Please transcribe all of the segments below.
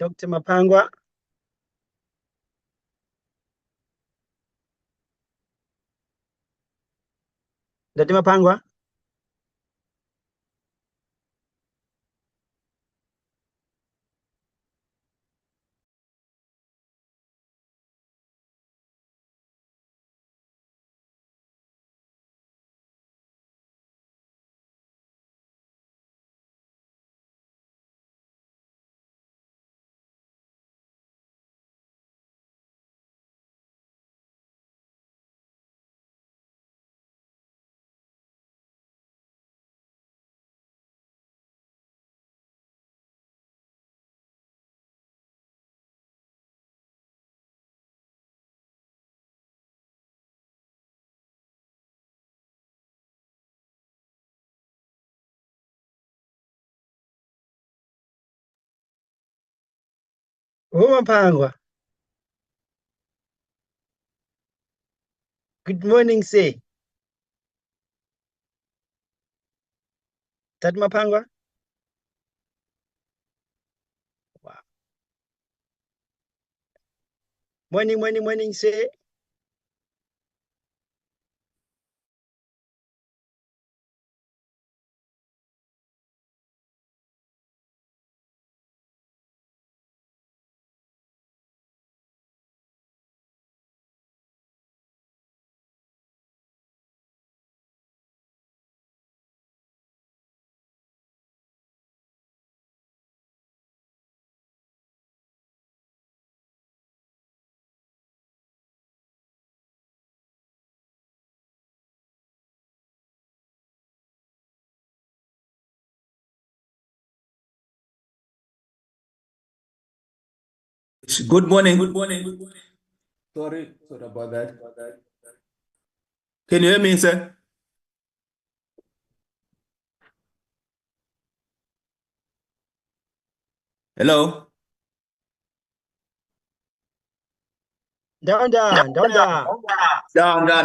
Dr. Mapangwa. Dr. Mapangwa. Oh, Mapangwa. Good morning, sir. Dr. Mapangwa. Wow. Morning, sir. Good morning. Good morning. Good morning. Sorry about that. Can you hear me, sir? Hello? Down.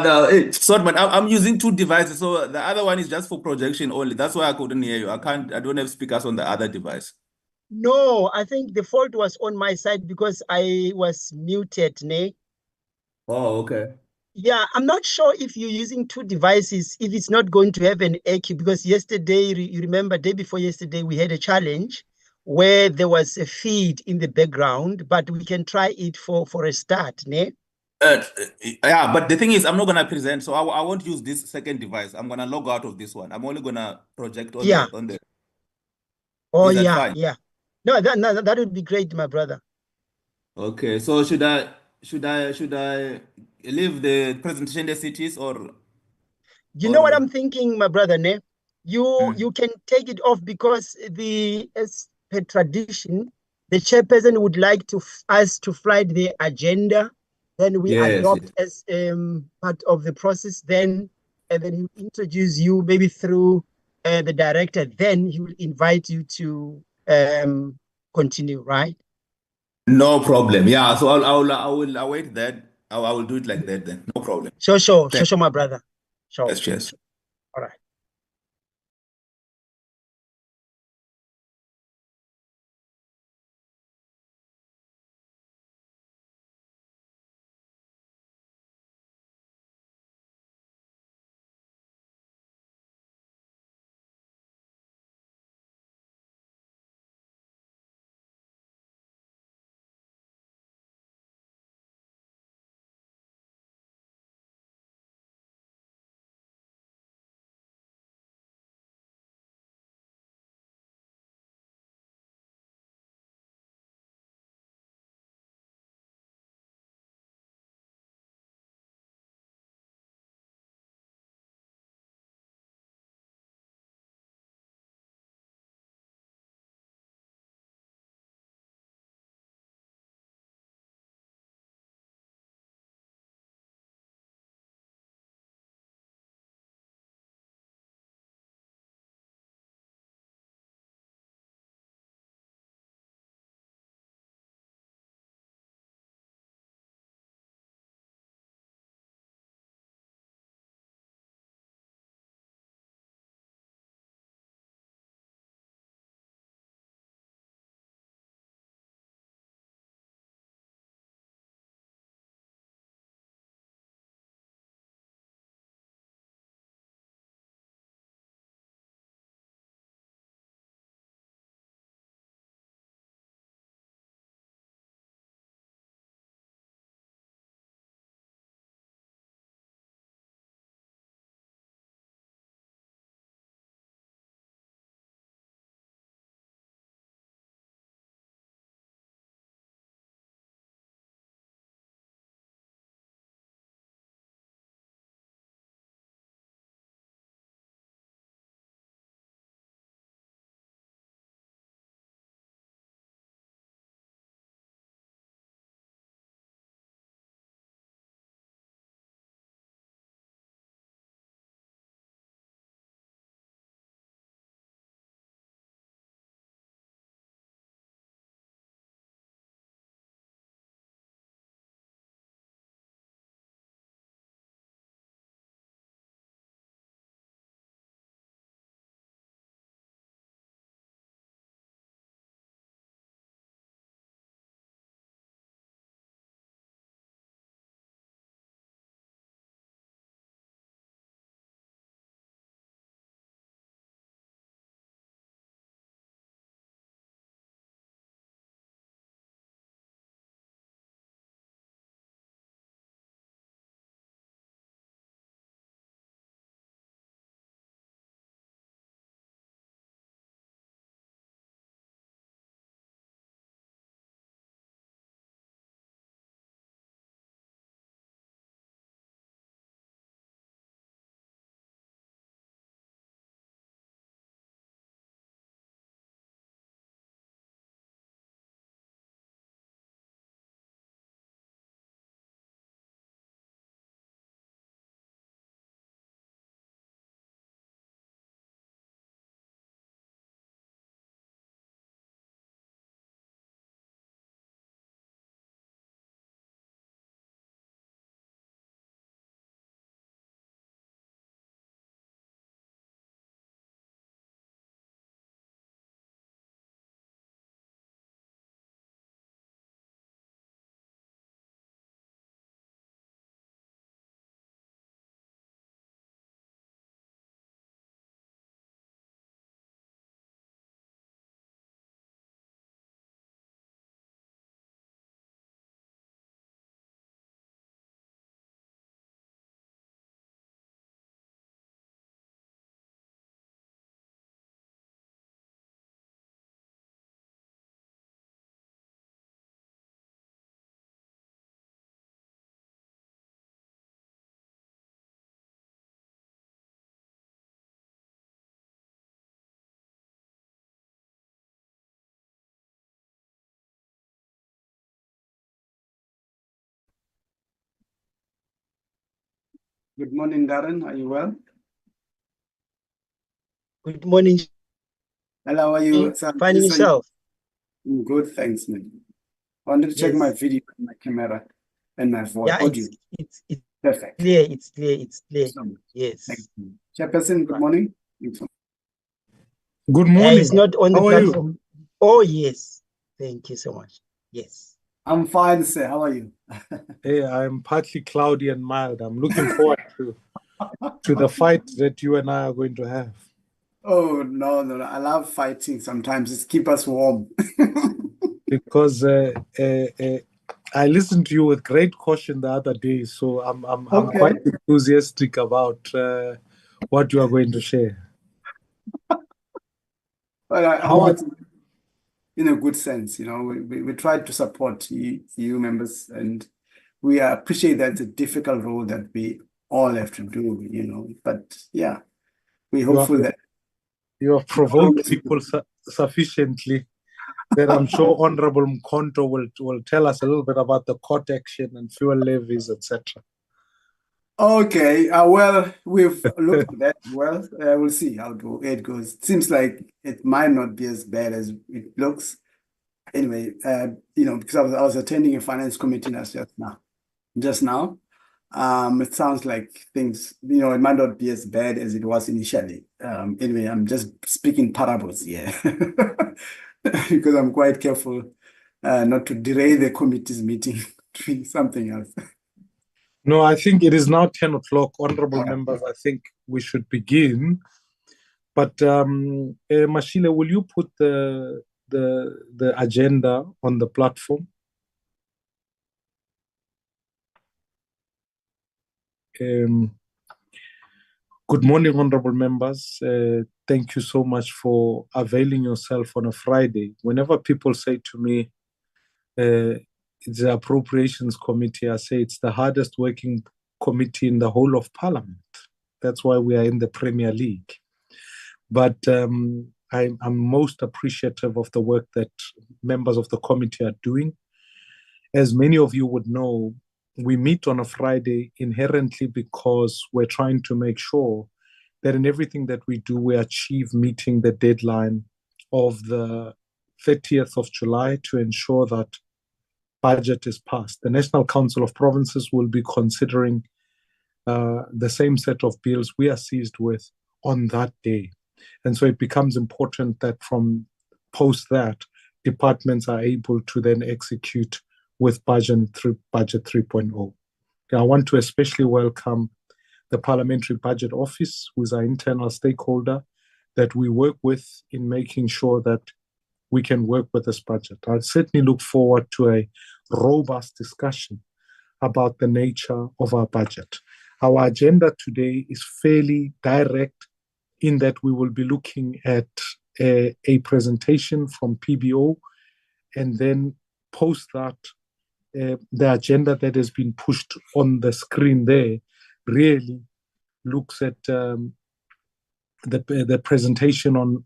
No. Hey, sorry, man. I'm using two devices, so the other one is just for projection only. That's why I couldn't hear you. I don't have speakers on the other device. No, I think the fault was on my side because I was muted, ne? Oh, okay. Yeah, I'm not sure if you're using two devices, if it's not going to have an echo, because yesterday, you remember, day before yesterday, we had a challenge where there was a feed in the background, but we can try it for a start, ne? Yeah, but the thing is, I'm not gonna present, so I won't use this second device. I'm gonna log out of this one. I'm only gonna project on Yeah. the. Oh, Is that yeah, fine? yeah. No, that would be great, my brother. Okay. So should I leave the presentation as it is You know what or? I'm thinking, my brother, ne? You Mm. you can take it off because as per tradition, the chairperson would like us to flight the agenda, then we Yes. adopt as part of the process, then and then he introduce you maybe through the director, then he will invite you to continue, right? No problem. Yeah, so I will await that. I will do it like that then. No problem. Thanks. Sure, my brother. Sure. Yes, cheers. All right. Good morning, Darren. Are you well? Good morning. Hello, are you? Finding yourself? Good, thanks, man. I wanted to check my Yes. video, my camera, and my voice. Yeah, Audio. it's Perfect. clear. It's clear. It's clear. So, thank Yes. you. Chairperson, good morning. Good morning. He's not on the How are you? platform. Oh, yes. Thank you so much. Yes. I'm fine, sir. How are you? Hey, I'm partly cloudy and mild. I'm looking forward to the fight that you and I are going to have. Oh, no. I love fighting sometimes. It keeps us warm. Because I listened to you with great caution the other day, so I'm Okay. quite enthusiastic about what you are going to share. But I want to, in a good sense, we try to support you members, and we appreciate that it's a difficult role that we all have to do, but yeah, we're hopeful that you have provoked people sufficiently that I'm sure Honorable Mkonto will tell us a little bit about the court action and fuel levies, etc. Okay, well, we've looked at that. Well, we'll see how it goes. It seems like it might not be as bad as it looks. Anyway, because I was attending a finance committee just now. It sounds like things, it might not be as bad as it was initially. Anyway, I'm just speaking parables here because I'm quite careful not to derail the committee's meeting doing something else. No, I think it is now 10 o'clock. Honorable members, I think we should begin. But Mashile, will you put the agenda on the platform? Good morning, honorable members. Thank you so much for availing yourself on a Friday. Whenever people say to me, it's the Appropriations Committee, I say it's the hardest working committee in the whole of Parliament. That's why we are in the Premier League. But I'm most appreciative of the work that members of the committee are doing. As many of you would know, we meet on a Friday inherently because we're trying to make sure that in everything that we do, we achieve meeting the deadline of the 30th of July to ensure that budget is passed. The National Council of Provinces will be considering the same set of bills we are seized with on that day. And so it becomes important that from post that, departments are able to then execute with Budget 3.0. I want to especially welcome the Parliamentary Budget Office, who is our internal stakeholder, that we work with in making sure that we can work with this budget. I certainly look forward to a robust discussion about the nature of our budget. Our agenda today is fairly direct in that we will be looking at a presentation from PBO, and then post that, the agenda that has been pushed on the screen there really looks at the presentation on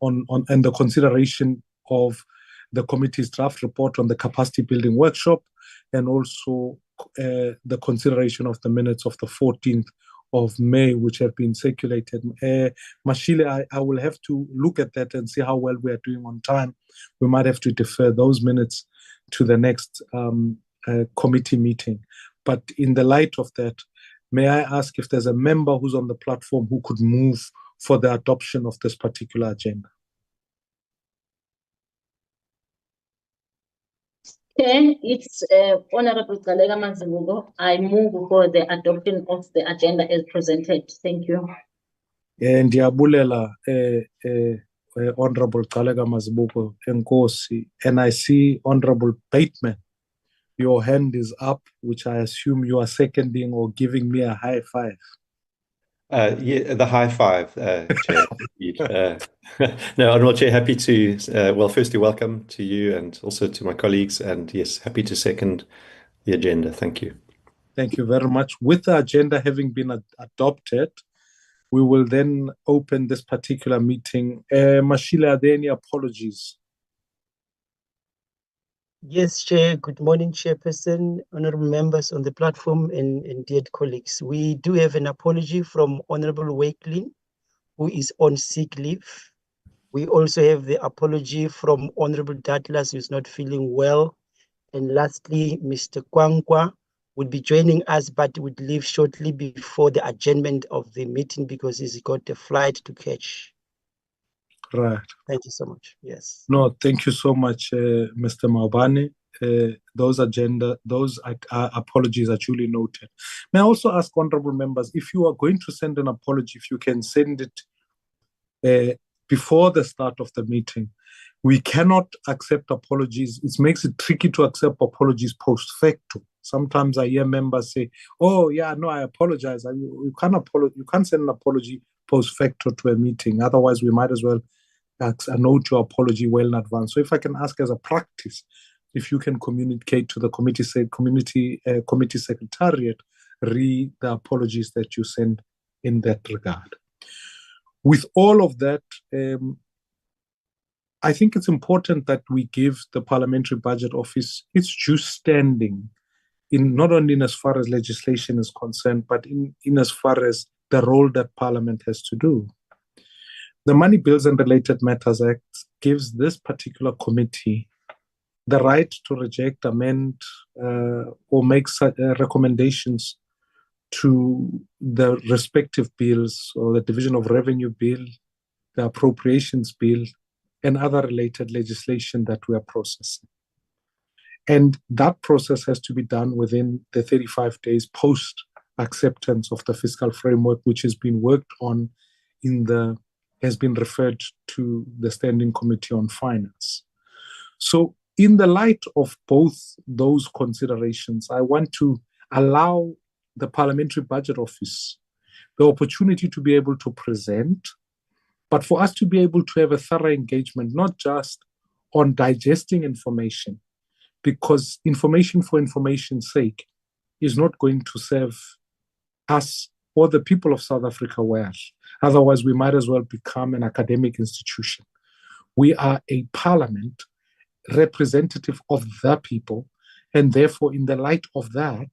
and the consideration of the committee's draft report on the capacity building workshop, and also the consideration of the minutes of the 14th of May, which have been circulated. Mashile, I will have to look at that and see how well we are doing on time. We might have to defer those minutes to the next committee meeting. But in the light of that, may I ask if there's a member who's on the platform who could move for the adoption of this particular agenda? Okay, it's Honorable Galega Mazibuko. I move for the adoption of the agenda as presented. Thank you. And Ndiyabulela, Honorable Galega Mazibuko, Enkosi, and I see Honorable Bateman. Your hand is up, which I assume you are seconding or giving me a high five. Yeah, the high five, Chair. No, Honourable Chair, happy to, well, firstly, welcome to you and also to my colleagues, and yes, happy to second the agenda. Thank you. Thank you very much. With the agenda having been adopted, we will then open this particular meeting. Mashile, are there any apologies? Yes, Chair. Good morning, Chairperson, honorable members on the platform, and dear colleagues. We do have an apology from Honorable Wakelin, who is on sick leave. We also have the apology from Honorable Douglas, who is not feeling well. And lastly, Mr. Kwankwa would be joining us, but would leave shortly before the adjournment of the meeting because he's got a flight to catch. Right. Thank you so much. Yes. No, thank you so much, Mr. Maubane. Those apologies are duly noted. May I also ask honorable members, if you are going to send an apology, if you can send it before the start of the meeting. We cannot accept apologies. It makes it tricky to accept apologies post facto. Sometimes I hear members say, "Oh, yeah, no, I apologize." You can't send an apology post facto to a meeting. Otherwise, we might as well note your apology well in advance. So if I can ask as a practice, if you can communicate to the committee secretariat, read the apologies that you send in that regard. With all of that, I think it's important that we give the Parliamentary Budget Office its due standing, in not only in as far as legislation is concerned, but in as far as the role that Parliament has to do. The Money Bills and Related Matters Act gives this particular committee the right to reject, amend, or make recommendations to the respective bills, or the Division of Revenue Bill, the Appropriations Bill, and other related legislation that we are processing. And that process has to be done within the 35 days post acceptance of the fiscal framework, which has been worked on has been referred to the Standing Committee on Finance. So in the light of both those considerations, I want to allow the Parliamentary Budget Office the opportunity to be able to present, but for us to be able to have a thorough engagement, not just on digesting information, because information for information's sake is not going to serve us or the people of South Africa well. Otherwise, we might as well become an academic institution. We are a parliament representative of the people, and therefore, in the light of that,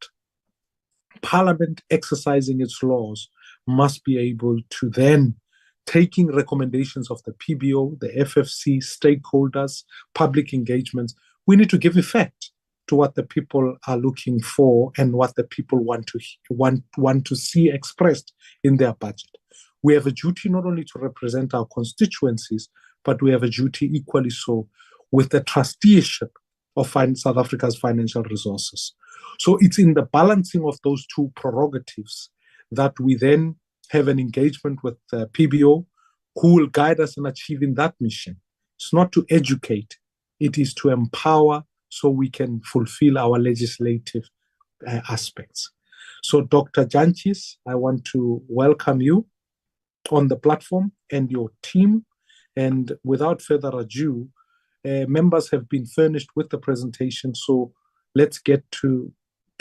Parliament exercising its laws must be able to then, taking recommendations of the PBO, the FFC, stakeholders, public engagements, we need to give effect to what the people are looking for and what the people want to see expressed in their budget. We have a duty not only to represent our constituencies, but we have a duty equally so with the trusteeship of South Africa's financial resources. So it's in the balancing of those two prerogatives that we then have an engagement with the PBO, who will guide us in achieving that mission. It's not to educate, it is to empower so we can fulfill our legislative aspects. So Dr. Jantjies, I want to welcome you on the platform and your team. And without further ado, members have been furnished with the presentation. So let's get to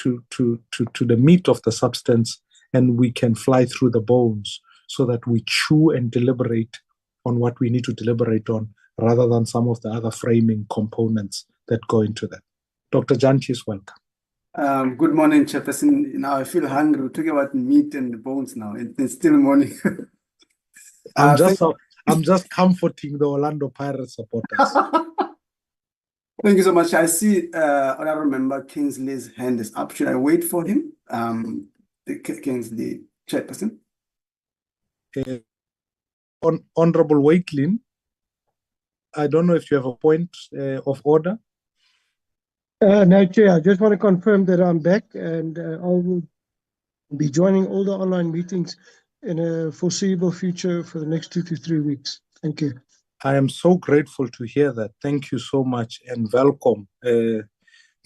the meat of the substance, and we can fly through the bones so that we chew and deliberate on what we need to deliberate on, rather than some of the other framing components that go into that. Dr. Jantjies, welcome. Good morning, Chairperson. Now I feel hungry. We're talking about meat and the bones now. It's still morning. I'm just comforting the Orlando Pirates supporters. Thank you so much. I see Honorable Member Kingsley's hand is up. Should I wait for him? Kingsley, Chairperson. Honorable Wakelin, I don't know if you have a point of order. No, Chair, I just want to confirm that I'm back, and I will be joining all the online meetings in a foreseeable future for the next 2 to 3 weeks. Thank you. I am so grateful to hear that. Thank you so much and welcome.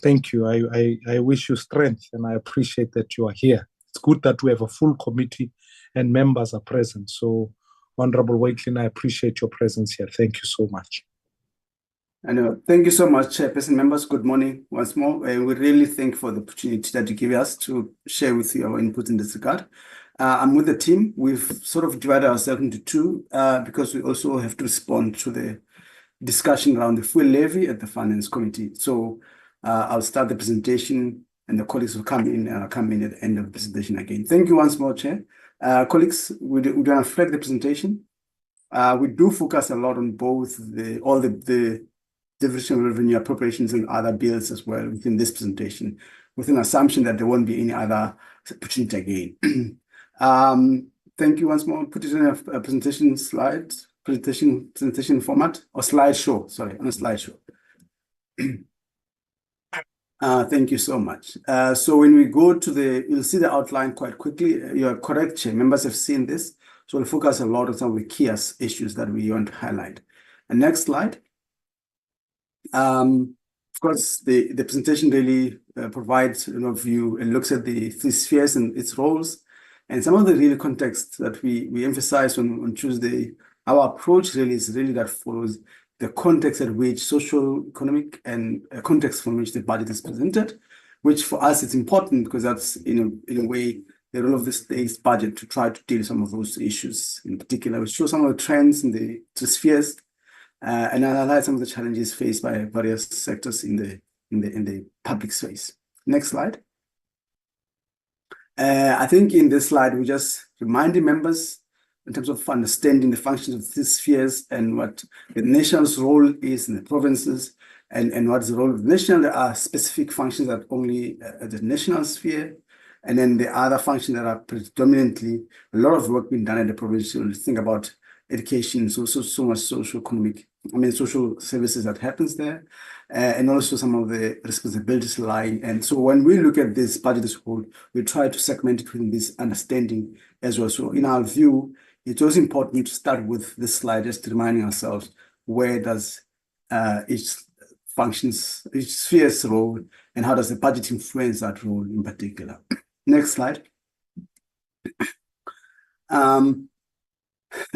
Thank you. I wish you strength, and I appreciate that you are here. It's good that we have a full committee and members are present. So, Honorable Wakelin, I appreciate your presence here. Thank you so much. I know. Thank you so much, Chairperson. Members, good morning once more. We really thank you for the opportunity that you give us to share with you our input in this regard. I'm with the team. We've sort of divided ourselves into two because we also have to respond to the discussion around the fuel levy at the Finance Committee. So I'll start the presentation and the colleagues will come in and I'll come in at the end of the presentation again. Thank you once more, Chair. Colleagues, we don't reflect the presentation. We do focus a lot on both all the division revenue appropriations and other bills as well within this presentation, with an assumption that there won't be any other opportunity again. Thank you once more. Put it in a presentation slide, presentation format, or slideshow, sorry, on a slideshow. Thank you so much. So when we go to you'll see the outline quite quickly. You're correct, Chair. Members have seen this. So we'll focus a lot on some of the key issues that we want to highlight. And next slide. Of course, the presentation really provides an overview and looks at the three spheres and its roles. And some of the real context that we emphasized on Tuesday, our approach really is that follows the context at which social, economic, and context from which the budget is presented, which for us is important because that's in a way the role of the state's budget to try to deal with some of those issues. In particular, we show some of the trends in the three spheres and highlight some of the challenges faced by various sectors in the public space. Next slide. I think in this slide, we just reminding members in terms of understanding the functions of these spheres and what the nation's role is in the provinces and what's the role of the nation. There are specific functions that only at the national sphere, and then the other functions that are predominantly a lot of work being done at the provincial. Think about education, so much social services that happens there, and also some of the responsibilities lying. And so when we look at this budget as a whole, we try to segment it within this understanding as well. So in our view, it's also important to start with this slide, just reminding ourselves where does each sphere's role and how does the budget influence that role in particular. Next slide. And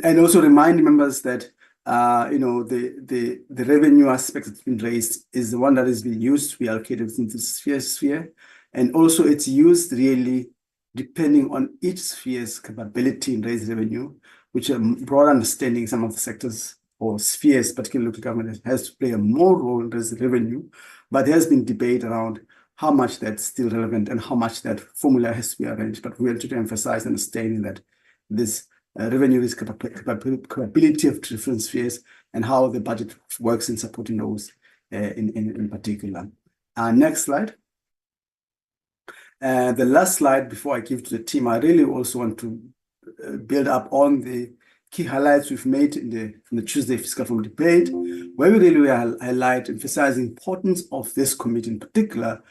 also remind members that the revenue aspect that's been raised is the one that is being used to be allocated within the sphere, and also it's used really depending on each sphere's capability in raising revenue, which a broad understanding some of the sectors or spheres, particularly local government, has to play a more role in raising revenue, but there has been debate around how much that's still relevant and how much that formula has to be arranged. But we want to emphasize understanding that this revenue is capability of different spheres and how the budget works in supporting those in particular. Next slide. The last slide before I give to the team, I really also want to build up on the key highlights we've made from the Tuesday Fiscal Forum debate, where we really highlight, emphasize the importance of this committee in particular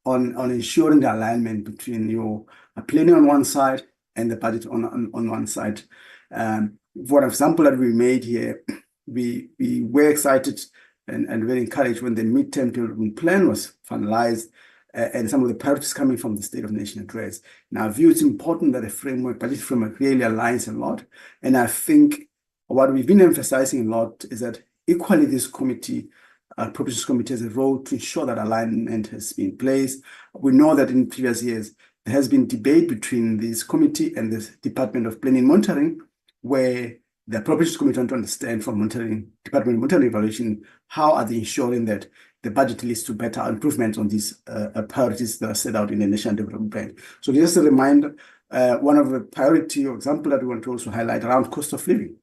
on ensuring the alignment between your planning on one side and the budget on one side. For example that we made here, we were excited and very encouraged when the midterm development plan was finalized and some of the priorities coming from the State of Nation address. In our view, it's important that the budget framework really aligns a lot. And I think what we've been emphasizing a lot is that equally this committee, Appropriations Committee, has a role to ensure that alignment has been in place. We know that in previous years, there has been debate between this committee and the Department of Planning and Monitoring, where the Appropriations Committee want to understand from Department of Monitoring Evaluation, how are they ensuring that the budget leads to better improvements on these priorities that are set out in the National Development Plan. So just a reminder, one of the priority or example that we want to also highlight around cost of living.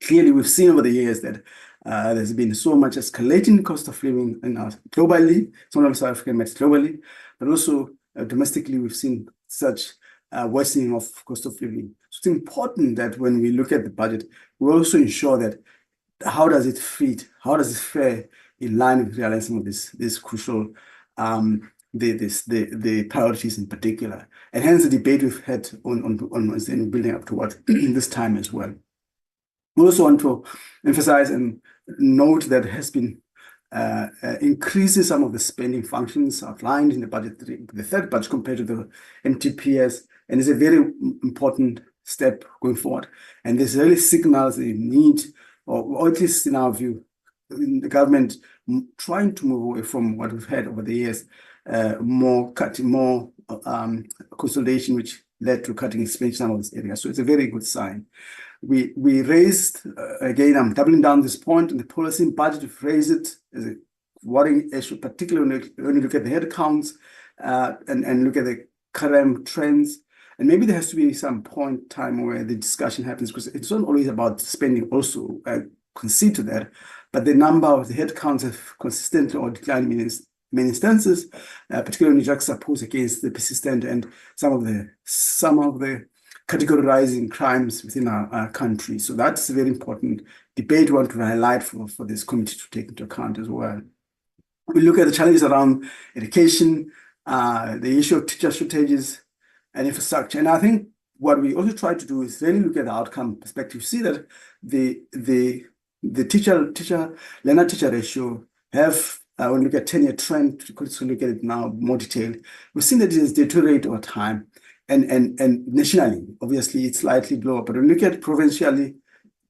Clearly, we've seen over the years that there's been so much escalating cost of living globally, some of South African matters globally, but also domestically, we've seen such worsening of cost of living. So it's important that when we look at the budget, we also ensure that how does it fit, how does it fare in line with realizing of this crucial the priorities in particular, and hence the debate we've had on building up towards this time as well. We also want to emphasize and note that there has been increasing some of the spending functions outlined in the budget, the third budget compared to the MTPS, and it's a very important step going forward. And this really signals the need, or at least in our view, in the government trying to move away from what we've had over the years, more consolidation, which led to cutting expenditure in some of this area. So it's a very good sign. We raised, again, I'm doubling down this point, in the policy and budget, we've raised it as a worrying issue, particularly when you look at the head counts and look at the current trends. And maybe there has to be some point in time where the discussion happens, because it's not always about spending also, concede to that, but the number of the head counts have consistently or declined in many instances, particularly juxtaposed against the persistent and some of the categorizing crimes within our country. So that's a very important debate we want to highlight for this committee to take into account as well. We look at the challenges around education, the issue of teacher shortages and infrastructure. And I think what we also try to do is really look at the outcome perspective. See that the learner-teacher ratio have, when we look at 10-year trend, to look at it now more detailed, we've seen that it has deteriorated over time. And nationally, obviously, it's slightly lower. But when we look at provincially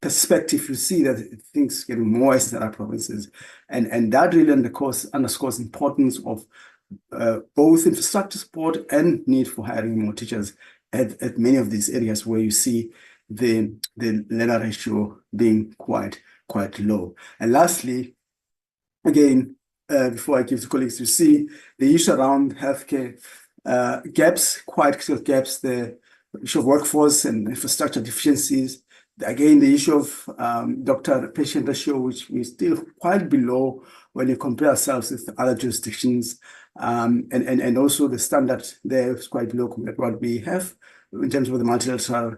perspective, you see that things getting more worse in other provinces. And that really underscores the importance of both infrastructure support and need for hiring more teachers at many of these areas where you see the learner ratio being quite low. And lastly, again, before I give to colleagues, you see the issue around healthcare gaps, quite critical gaps, the issue of workforce and infrastructure deficiencies. Again, the issue of doctor-patient ratio, which we're still quite below when you compare ourselves with other jurisdictions. And also the standard there is quite low compared to what we have in terms of the multilateral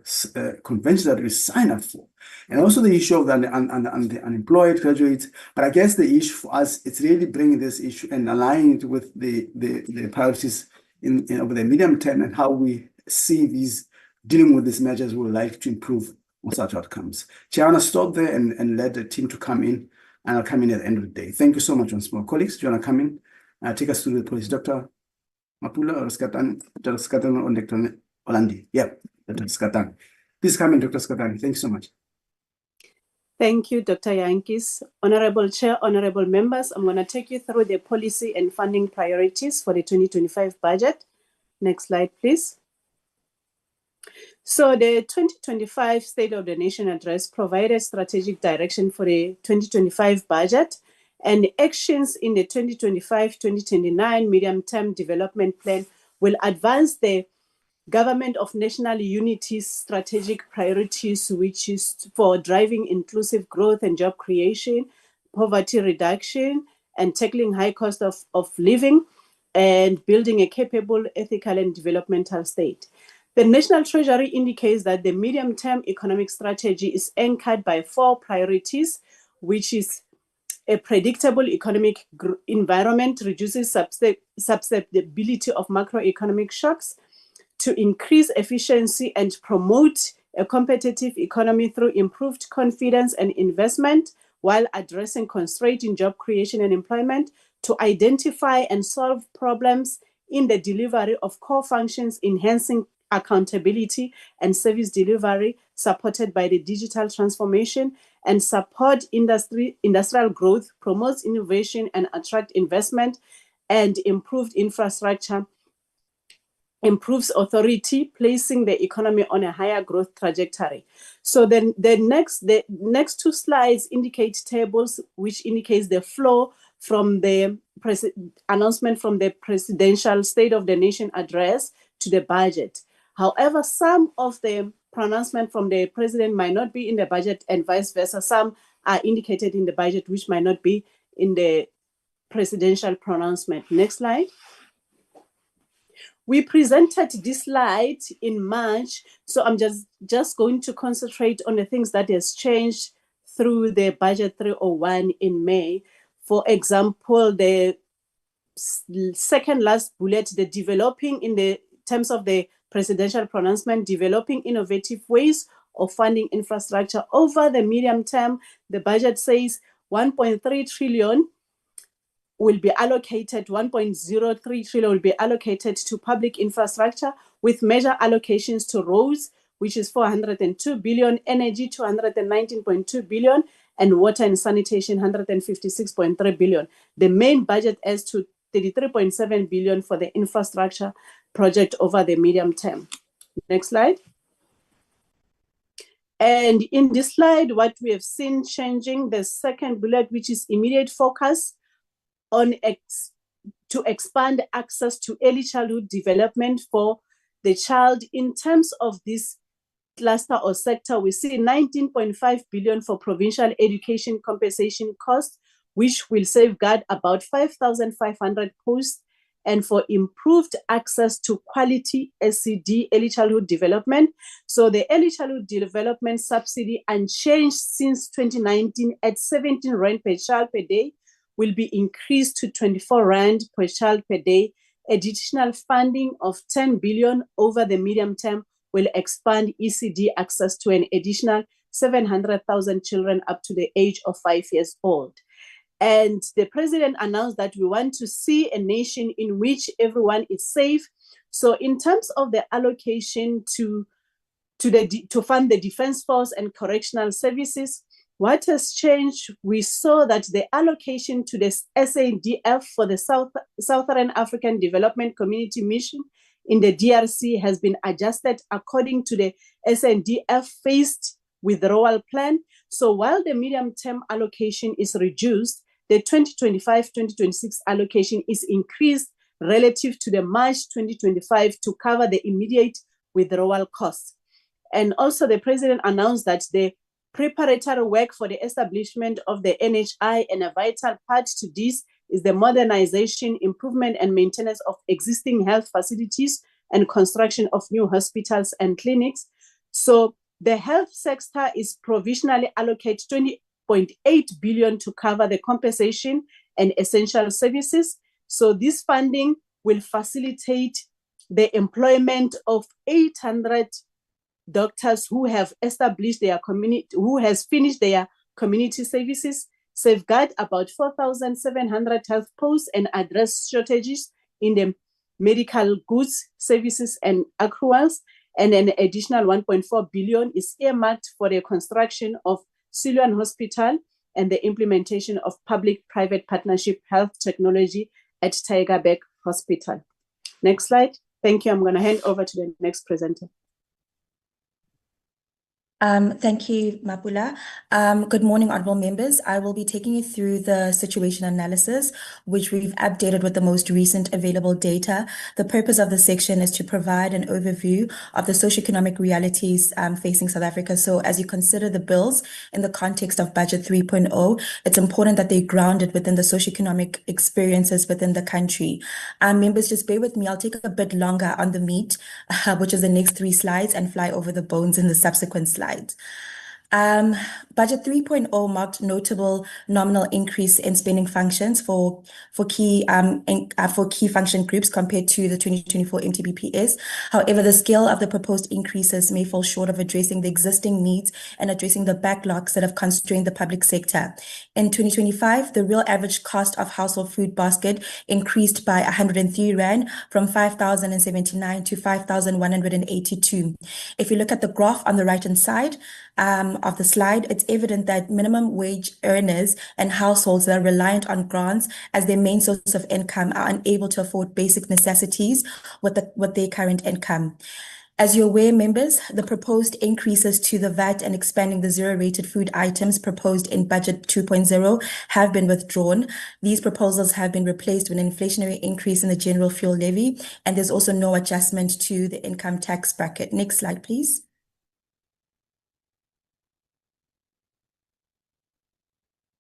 conventions that we sign up for. And also the issue of the unemployed graduates. But I guess the issue for us, it's really bringing this issue and aligning it with the priorities in over the medium term and how we see these dealing with these measures will like to improve on such outcomes. Chair, I want to stop there and let the team to come in, and I'll come in at the end of the day. Thank you so much once more. Colleagues, do you want to come in? Take us through the policy. Dr. Mapula or Skatan or Dr. Olandi? Yeah, Dr. Skatan. Please come in, Dr. Skatan. Thanks so much. Thank you, Dr. Yankis. Honorable Chair, honorable members, I'm going to take you through the policy and funding priorities for the 2025 budget. Next slide, please. So the 2025 State of the Nation Address provided strategic direction for the 2025 budget, and the actions in the 2025-2029 Medium-Term Development Plan will advance the Government of National Unity's strategic priorities, which is for driving inclusive growth and job creation, poverty reduction, and tackling high cost of living, and building a capable, ethical, and developmental state. The National Treasury indicates that the medium-term economic strategy is anchored by 4 priorities, which is a predictable economic environment, reduces susceptibility of macroeconomic shocks, to increase efficiency and promote a competitive economy through improved confidence and investment, while addressing constraint in job creation and employment, to identify and solve problems in the delivery of core functions, enhancing accountability and service delivery supported by the digital transformation, and support industrial growth, promotes innovation and attract investment, and improved infrastructure, improves authority, placing the economy on a higher growth trajectory. So then the next 2 slides indicate tables which indicates the flow from the announcement from the Presidential State of the Nation Address to the budget. However, some of the pronouncement from the president might not be in the budget and vice versa. Some are indicated in the budget which might not be in the presidential pronouncement. Next slide. We presented this slide in March, so I'm just going to concentrate on the things that has changed through the budget 301 in May. For example, the second last bullet, the developing in the terms of the presidential pronouncement, developing innovative ways of funding infrastructure over the medium term. The budget says 1.3 trillion will be allocated, 1.03 trillion will be allocated to public infrastructure, with major allocations to roads, which is 402 billion, energy 219.2 billion, and water and sanitation 156.3 billion. The main budget is to 33.7 billion for the infrastructure project over the medium term. Next slide. And in this slide, what we have seen changing, the second bullet, which is immediate focus on to expand access to early childhood development for the child. In terms of this cluster or sector, we see 19.5 billion for provincial education compensation costs, which will safeguard about 5,500 posts, and for improved access to quality SCD, early childhood development. So the early childhood development subsidy, unchanged since 2019 at 17 Rand per child per day, will be increased to 24 Rand per child per day. Additional funding of 10 billion over the medium term will expand ECD access to an additional 700,000 children up to the age of 5 years old. And the president announced that we want to see a nation in which everyone is safe. So in terms of the allocation to fund the Defense Force and correctional services, what has changed? We saw that the allocation to the SADF for the Southern African Development Community Mission in the DRC has been adjusted according to the SADF phased withdrawal plan. So while the medium-term allocation is reduced, the 2025-2026 allocation is increased relative to the March 2025 to cover the immediate withdrawal costs. And also the president announced that the preparatory work for the establishment of the NHI, and a vital part to this is the modernization, improvement, and maintenance of existing health facilities and construction of new hospitals and clinics. So the health sector is provisionally allocated 20.8 billion to cover the compensation and essential services. So this funding will facilitate the employment of 800 doctors who have established their community, who has finished their community services, safeguard about 4,700 health posts, and address shortages in the medical goods, services, and accruals. And an additional 1.4 billion is earmarked for the construction of Siloam Hospital and the implementation of public-private partnership health technology at Tygerberg Hospital. Next slide. Thank you. I'm going to hand over to the next presenter. Thank you, Mapula. Good morning, honorable members. I will be taking you through the situation analysis, which we've updated with the most recent available data. The purpose of the section is to provide an overview of the socioeconomic realities facing South Africa. So as you consider the bills in the context of Budget 3.0, it's important that they're grounded within the socioeconomic experiences within the country. Members, just bear with me. I'll take a bit longer on the meat, which is the next 3 slides, and fly over the bones in the subsequent slides. Budget 3.0 marked notable nominal increase in spending functions for key function groups compared to the 2024 MTBPS. However, the scale of the proposed increases may fall short of addressing the existing needs and addressing the backlogs that have constrained the public sector. In 2025, the real average cost of household food basket increased by 103 Rand from 5,079 to 5,182. If you look at the graph on the right-hand side of the slide, it's evident that minimum wage earners and households that are reliant on grants as their main source of income are unable to afford basic necessities with their current income. As you're aware, members, the proposed increases to the VAT and expanding the zero-rated food items proposed in Budget 2.0 have been withdrawn. These proposals have been replaced with an inflationary increase in the general fuel levy, and there's also no adjustment to the income tax bracket. Next slide, please.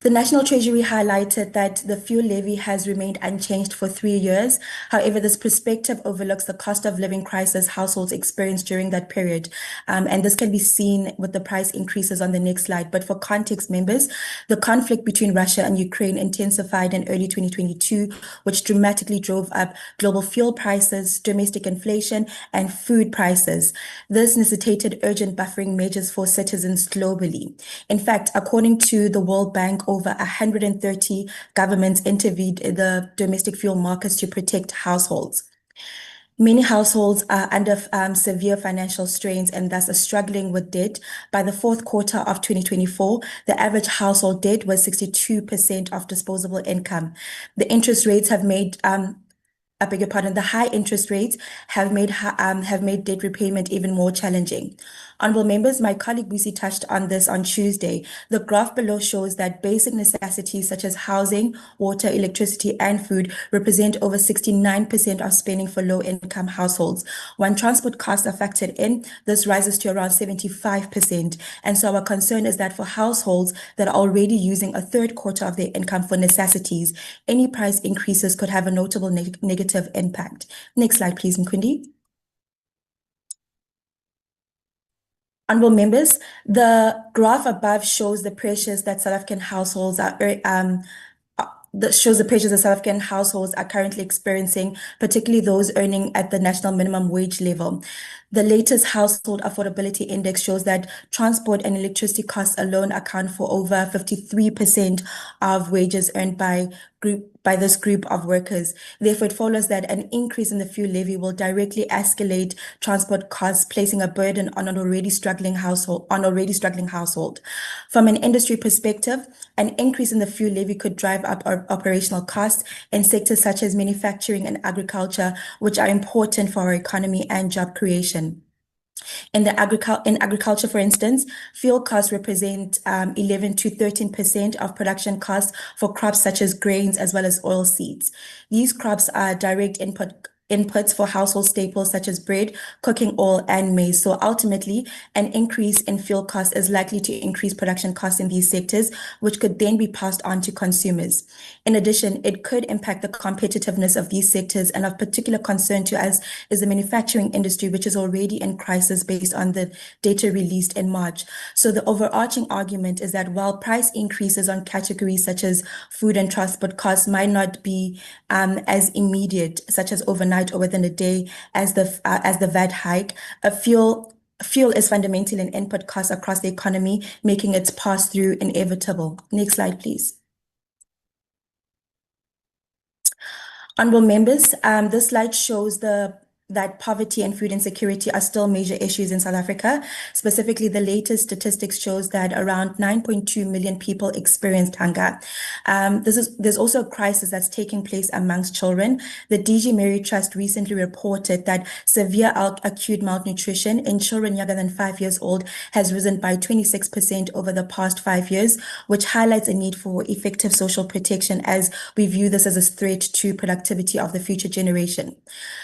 The National Treasury highlighted that the fuel levy has remained unchanged for 3 years. However, this perspective overlooks the cost of living crisis households experienced during that period. And this can be seen with the price increases on the next slide. But for context, members, the conflict between Russia and Ukraine intensified in early 2022, which dramatically drove up global fuel prices, domestic inflation, and food prices. This necessitated urgent buffering measures for citizens globally. In fact, according to the World Bank, over 130 governments intervened in the domestic fuel markets to protect households. Many households are under severe financial strains and thus are struggling with debt. By the fourth quarter of 2024, the average household debt was 62% of disposable income. The interest rates have made I beg your pardon, the high interest rates have made debt repayment even more challenging. Honorable members, my colleague Busi touched on this on Tuesday. The graph below shows that basic necessities such as housing, water, electricity, and food represent over 69% of spending for low-income households. When transport costs are factored in, this rises to around 75%. And so our concern is that for households that are already using a third quarter of their income for necessities, any price increases could have a notable negative impact. Next slide, please, Mkwindi. Honorable members, the graph above shows the pressures that South African households are currently experiencing, particularly those earning at the national minimum wage level. The latest household affordability index shows that transport and electricity costs alone account for over 53% of wages earned by this group of workers. Therefore, it follows that an increase in the fuel levy will directly escalate transport costs, placing a burden on an already struggling household. From an industry perspective, an increase in the fuel levy could drive up our operational costs in sectors such as manufacturing and agriculture, which are important for our economy and job creation. In agriculture, for instance, fuel costs represent 11 to 13% of production costs for crops such as grains as well as oilseeds. These crops are direct inputs for household staples such as bread, cooking oil, and maize. So ultimately, an increase in fuel costs is likely to increase production costs in these sectors, which could then be passed on to consumers. In addition, it could impact the competitiveness of these sectors, and of particular concern to us is the manufacturing industry, which is already in crisis based on the data released in March. So the overarching argument is that while price increases on categories such as food and transport costs might not be as immediate, such as overnight or within a day as the VAT hike, fuel is fundamentally an input cost across the economy, making its pass-through inevitable. Next slide, please. Honorable members, this slide shows that poverty and food insecurity are still major issues in South Africa. Specifically, the latest statistics shows that around 9.2 million people experienced hunger. There's also a crisis that's taking place amongst children. The DG Mary Trust recently reported that severe acute malnutrition in children younger than 5 years old has risen by 26% over the past 5 years, which highlights a need for effective social protection as we view this as a threat to productivity of the future generation.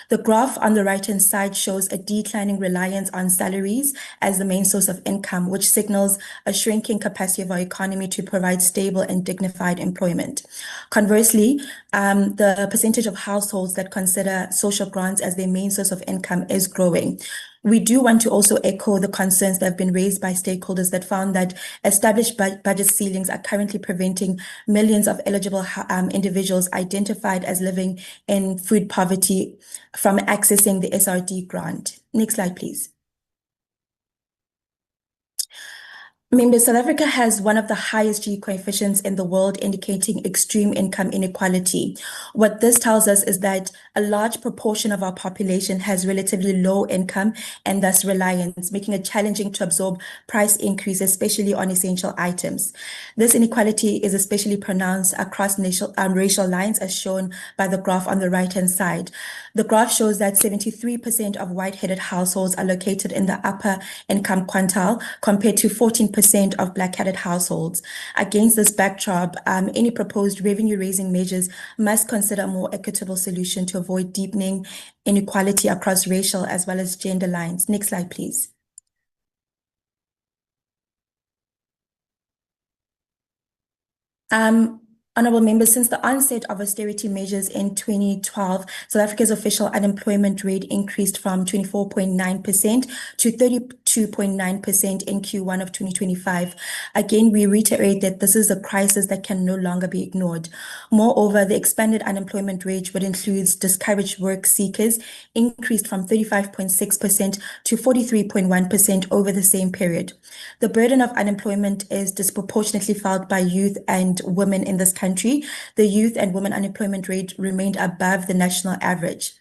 The graph on the right-hand side shows a declining reliance on salaries as the main source of income, which signals a shrinking capacity of our economy to provide stable and dignified employment. Conversely, the percentage of households that consider social grants as their main source of income is growing. We do want to also echo the concerns that have been raised by stakeholders that found that established budget ceilings are currently preventing millions of eligible individuals identified as living in food poverty from accessing the SRD grant. Next slide, please. Members, South Africa has one of the highest Gini coefficients in the world, indicating extreme income inequality. What this tells us is that a large proportion of our population has relatively low income and thus reliance, making it challenging to absorb price increases, especially on essential items. This inequality is especially pronounced across racial lines, as shown by the graph on the right-hand side. The graph shows that 73% of white-headed households are located in the upper income quintile, compared to 14% of black-headed households. Against this backdrop, any proposed revenue-raising measures must consider a more equitable solution to avoid deepening inequality across racial as well as gender lines. Next slide, please. Honorable members, since the onset of austerity measures in 2012, South Africa's official unemployment rate increased from 24.9% to 32.9% in Q1 of 2025. Again, we reiterate that this is a crisis that can no longer be ignored. Moreover, the expanded unemployment rate, which includes discouraged work seekers, increased from 35.6% to 43.1% over the same period. The burden of unemployment is disproportionately felt by youth and women in this country. The youth and women unemployment rate remained above the national average.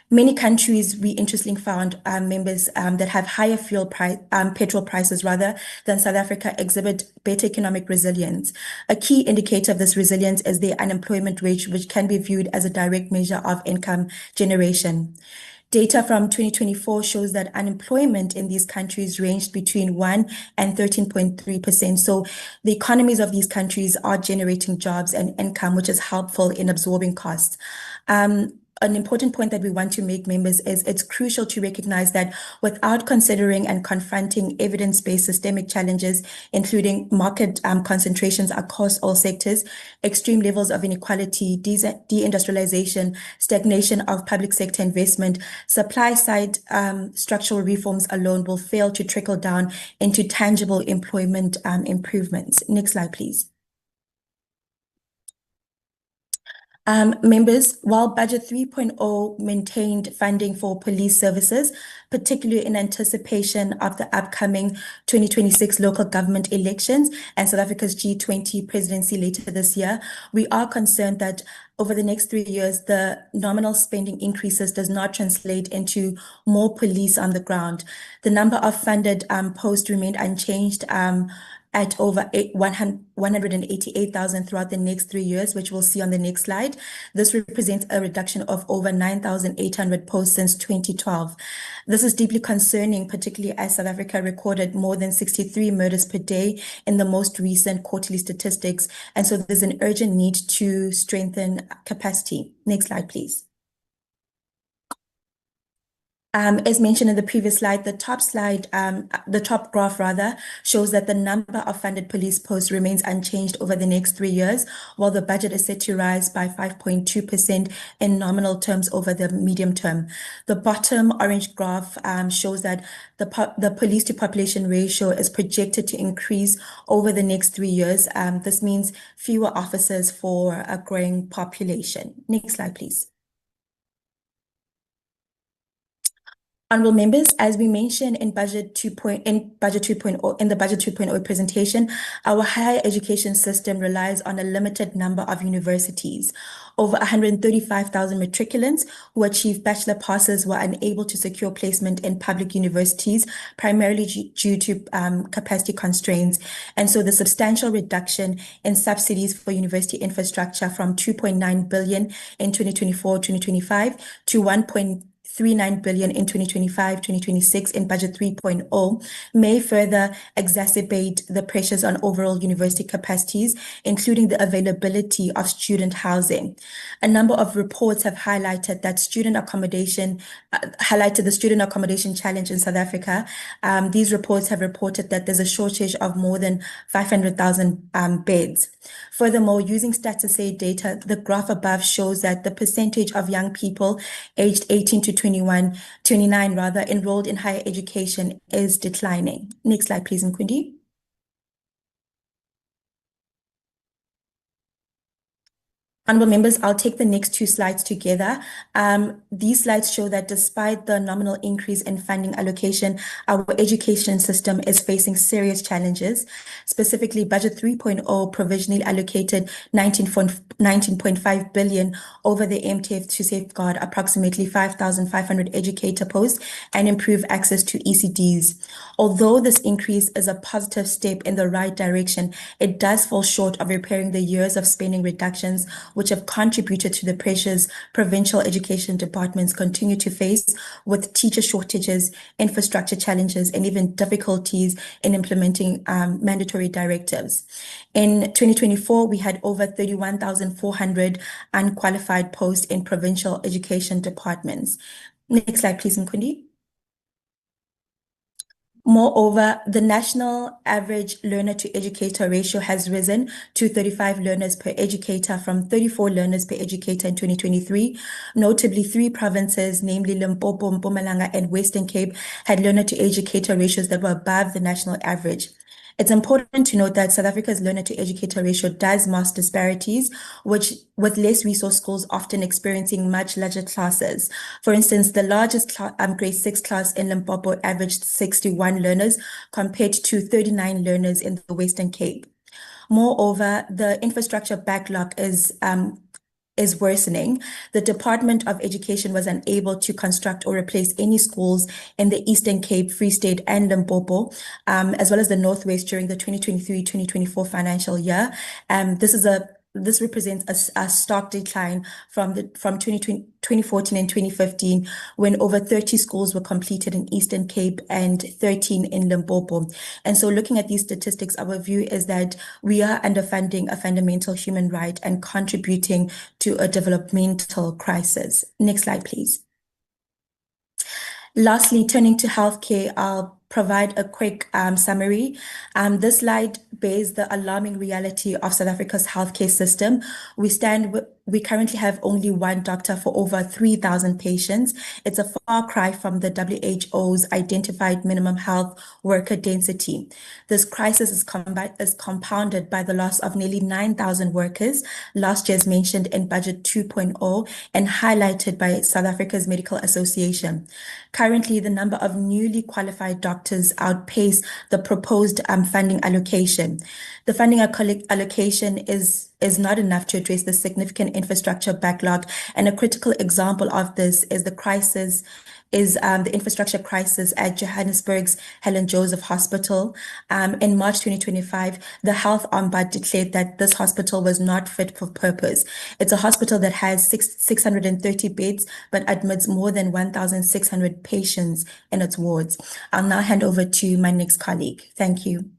Many countries, we interestingly found members that have higher petrol prices rather than South Africa exhibit better economic resilience. A key indicator of this resilience is the unemployment rate, which can be viewed as a direct measure of income generation. Data from 2024 shows that unemployment in these countries ranged between 1 and 13.3%. So the economies of these countries are generating jobs and income, which is helpful in absorbing costs. An important point that we want to make, members, is it's crucial to recognize that without considering and confronting evidence-based systemic challenges, including market concentrations across all sectors, extreme levels of inequality, deindustrialization, stagnation of public sector investment, supply-side structural reforms alone will fail to trickle down into tangible employment improvements. Next slide, please. Members, while Budget 3.0 maintained funding for police services, particularly in anticipation of the upcoming 2026 local government elections and South Africa's G20 presidency later this year, we are concerned that over the next 3 years, the nominal spending increases does not translate into more police on the ground. The number of funded posts remained unchanged at over 188,000 throughout the next 3 years, which we'll see on the next slide. This represents a reduction of over 9,800 posts since 2012. This is deeply concerning, particularly as South Africa recorded more than 63 murders per day in the most recent quarterly statistics. And so there's an urgent need to strengthen capacity. Next slide, please. As mentioned in the previous slide, the top graph rather, shows that the number of funded police posts remains unchanged over the next 3 years, while the budget is set to rise by 5.2% in nominal terms over the medium term. The bottom orange graph shows that the police to population ratio is projected to increase over the next 3 years. This means fewer officers for a growing population. Next slide, please. Honorable members, as we mentioned in Budget 2.0 presentation, our higher education system relies on a limited number of universities. Over 135,000 matriculants who achieved bachelor passes were unable to secure placement in public universities, primarily due to capacity constraints. And so the substantial reduction in subsidies for university infrastructure from 2.9 billion in 2024-2025 to 1.39 billion in 2025-2026 in Budget 3.0 may further exacerbate the pressures on overall university capacities, including the availability of student housing. A number of reports have highlighted that the student accommodation challenge in South Africa. These reports have reported that there's a shortage of more than 500,000 beds. Furthermore, using StatsSA data, the graph above shows that the percentage of young people aged 18 to 29 enrolled in higher education is declining. Next slide, please, Nkundi. Honorable members, I'll take the next 2 slides together. These slides show that despite the nominal increase in funding allocation, our education system is facing serious challenges. Specifically, Budget 3.0 provisionally allocated 19.5 billion over the MTF to safeguard approximately 5,500 educator posts and improve access to ECDs. Although this increase is a positive step in the right direction, it does fall short of repairing the years of spending reductions which have contributed to the pressures provincial education departments continue to face with teacher shortages, infrastructure challenges, and even difficulties in implementing mandatory directives. In 2024, we had over 31,400 unqualified posts in provincial education departments. Next slide, please, Nkundi. Moreover, the national average learner to educator ratio has risen to 35 learners per educator from 34 learners per educator in 2023. Notably, 3 provinces, namely Limpopo, Mpumalanga, and Western Cape, had learner to educator ratios that were above the national average. It's important to note that South Africa's learner to educator ratio does mask disparities, which with less resource schools often experiencing much larger classes. For instance, the largest grade 6 class in Limpopo averaged 61 learners compared to 39 learners in the Western Cape. Moreover, the infrastructure backlog is is worsening. The Department of Education was unable to construct or replace any schools in the Eastern Cape, Free State, and Limpopo, as well as the Northwest during the 2023-2024 financial year. This represents a stark decline from 2014 and 2015, when over 30 schools were completed in Eastern Cape and 13 in Limpopo. And so looking at these statistics, our view is that we are underfunding a fundamental human right and contributing to a developmental crisis. Next slide, please. Lastly, turning to healthcare, I'll provide a quick summary. This slide bears the alarming reality of South Africa's healthcare system. We currently have only one doctor for over 3,000 patients. It's a far cry from the WHO's identified minimum health worker density. This crisis is compounded by the loss of nearly 9,000 workers last year, as mentioned in Budget 2.0 and highlighted by South Africa's Medical Association. Currently, the number of newly qualified doctors outpace the proposed funding allocation. The funding allocation is not enough to address the significant infrastructure backlog, and a critical example of this is the infrastructure crisis at Johannesburg's Helen Joseph Hospital. In March 2025, the Health Ombudsman declared that this hospital was not fit for purpose. It's a hospital that has 630 beds, but admits more than 1,600 patients in its wards. I'll now hand over to my next colleague. Thank you.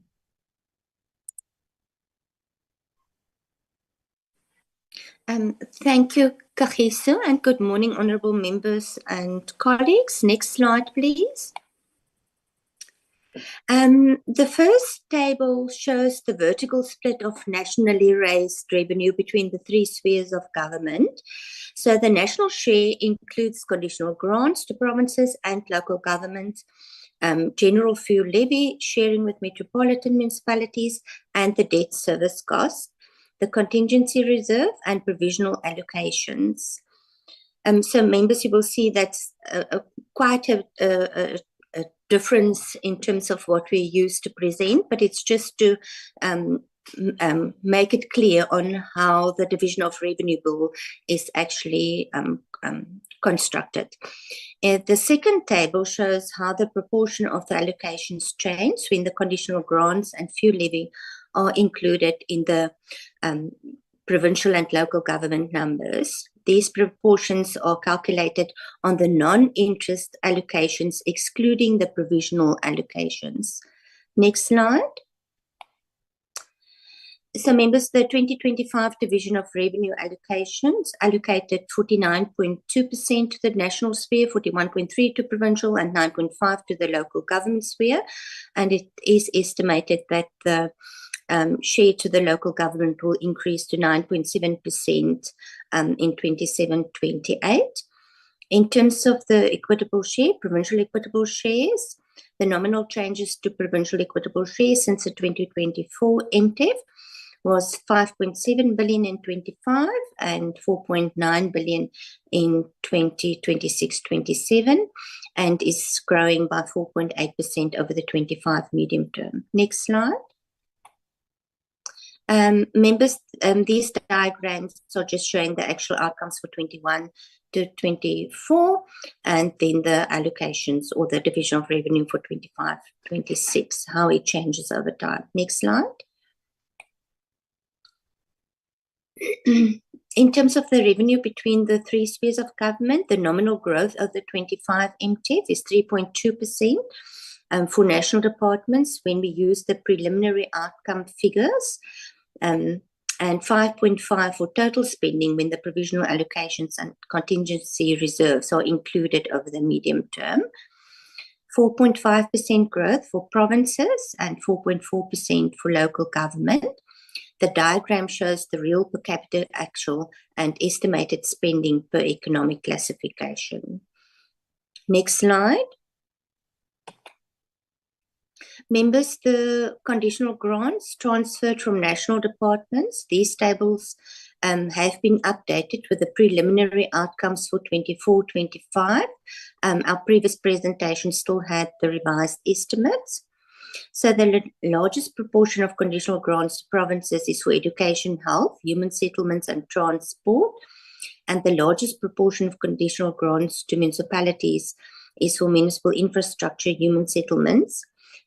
Thank you, Kagiso, and good morning, honourable members and colleagues. Next slide, please. The first table shows the vertical split of nationally raised revenue between the three spheres of government. So the national share includes conditional grants to provinces and local governments, general fuel levy, sharing with metropolitan municipalities, and the debt service costs, the contingency reserve, and provisional allocations. So members, you will see that's quite a difference in terms of what we use to present, but it's just to make it clear on how the division of revenue bill is actually constructed. The second table shows how the proportion of the allocations change when the conditional grants and fuel levy are included in the provincial and local government numbers. These proportions are calculated on the non-interest allocations, excluding the provisional allocations. Next slide. So members, the 2025 division of revenue allocations allocated 49.2% to the national sphere, 41.3% to provincial, and 9.5% to the local government sphere. And it is estimated that the share to the local government will increase to 9.7% in 27-28. In terms of the equitable share, provincial equitable shares, the nominal changes to provincial equitable shares since the 2024 MTEF was 5.7 billion in 25 and 4.9 billion in 2026-27, and is growing by 4.8% over the 25 medium term. Next slide. Members, these diagrams are just showing the actual outcomes for 21 to 24, and then the allocations or the division of revenue for 25-26, how it changes over time. Next slide. In terms of the revenue between the three spheres of government, the nominal growth of the 25 MTEF is 3.2% for national departments when we use the preliminary outcome figures, and 5.5% for total spending when the provisional allocations and contingency reserves are included over the medium term. 4.5% growth for provinces and 4.4% for local government. The diagram shows the real per capita actual and estimated spending per economic classification. Next slide. Members, the conditional grants transferred from national departments, these tables have been updated with the preliminary outcomes for 24-25. Our previous presentation still had the revised estimates. So the largest proportion of conditional grants to provinces is for education, health, human settlements, and transport. and the largest proportion of conditional grants to municipalities is for municipal infrastructure, human settlements,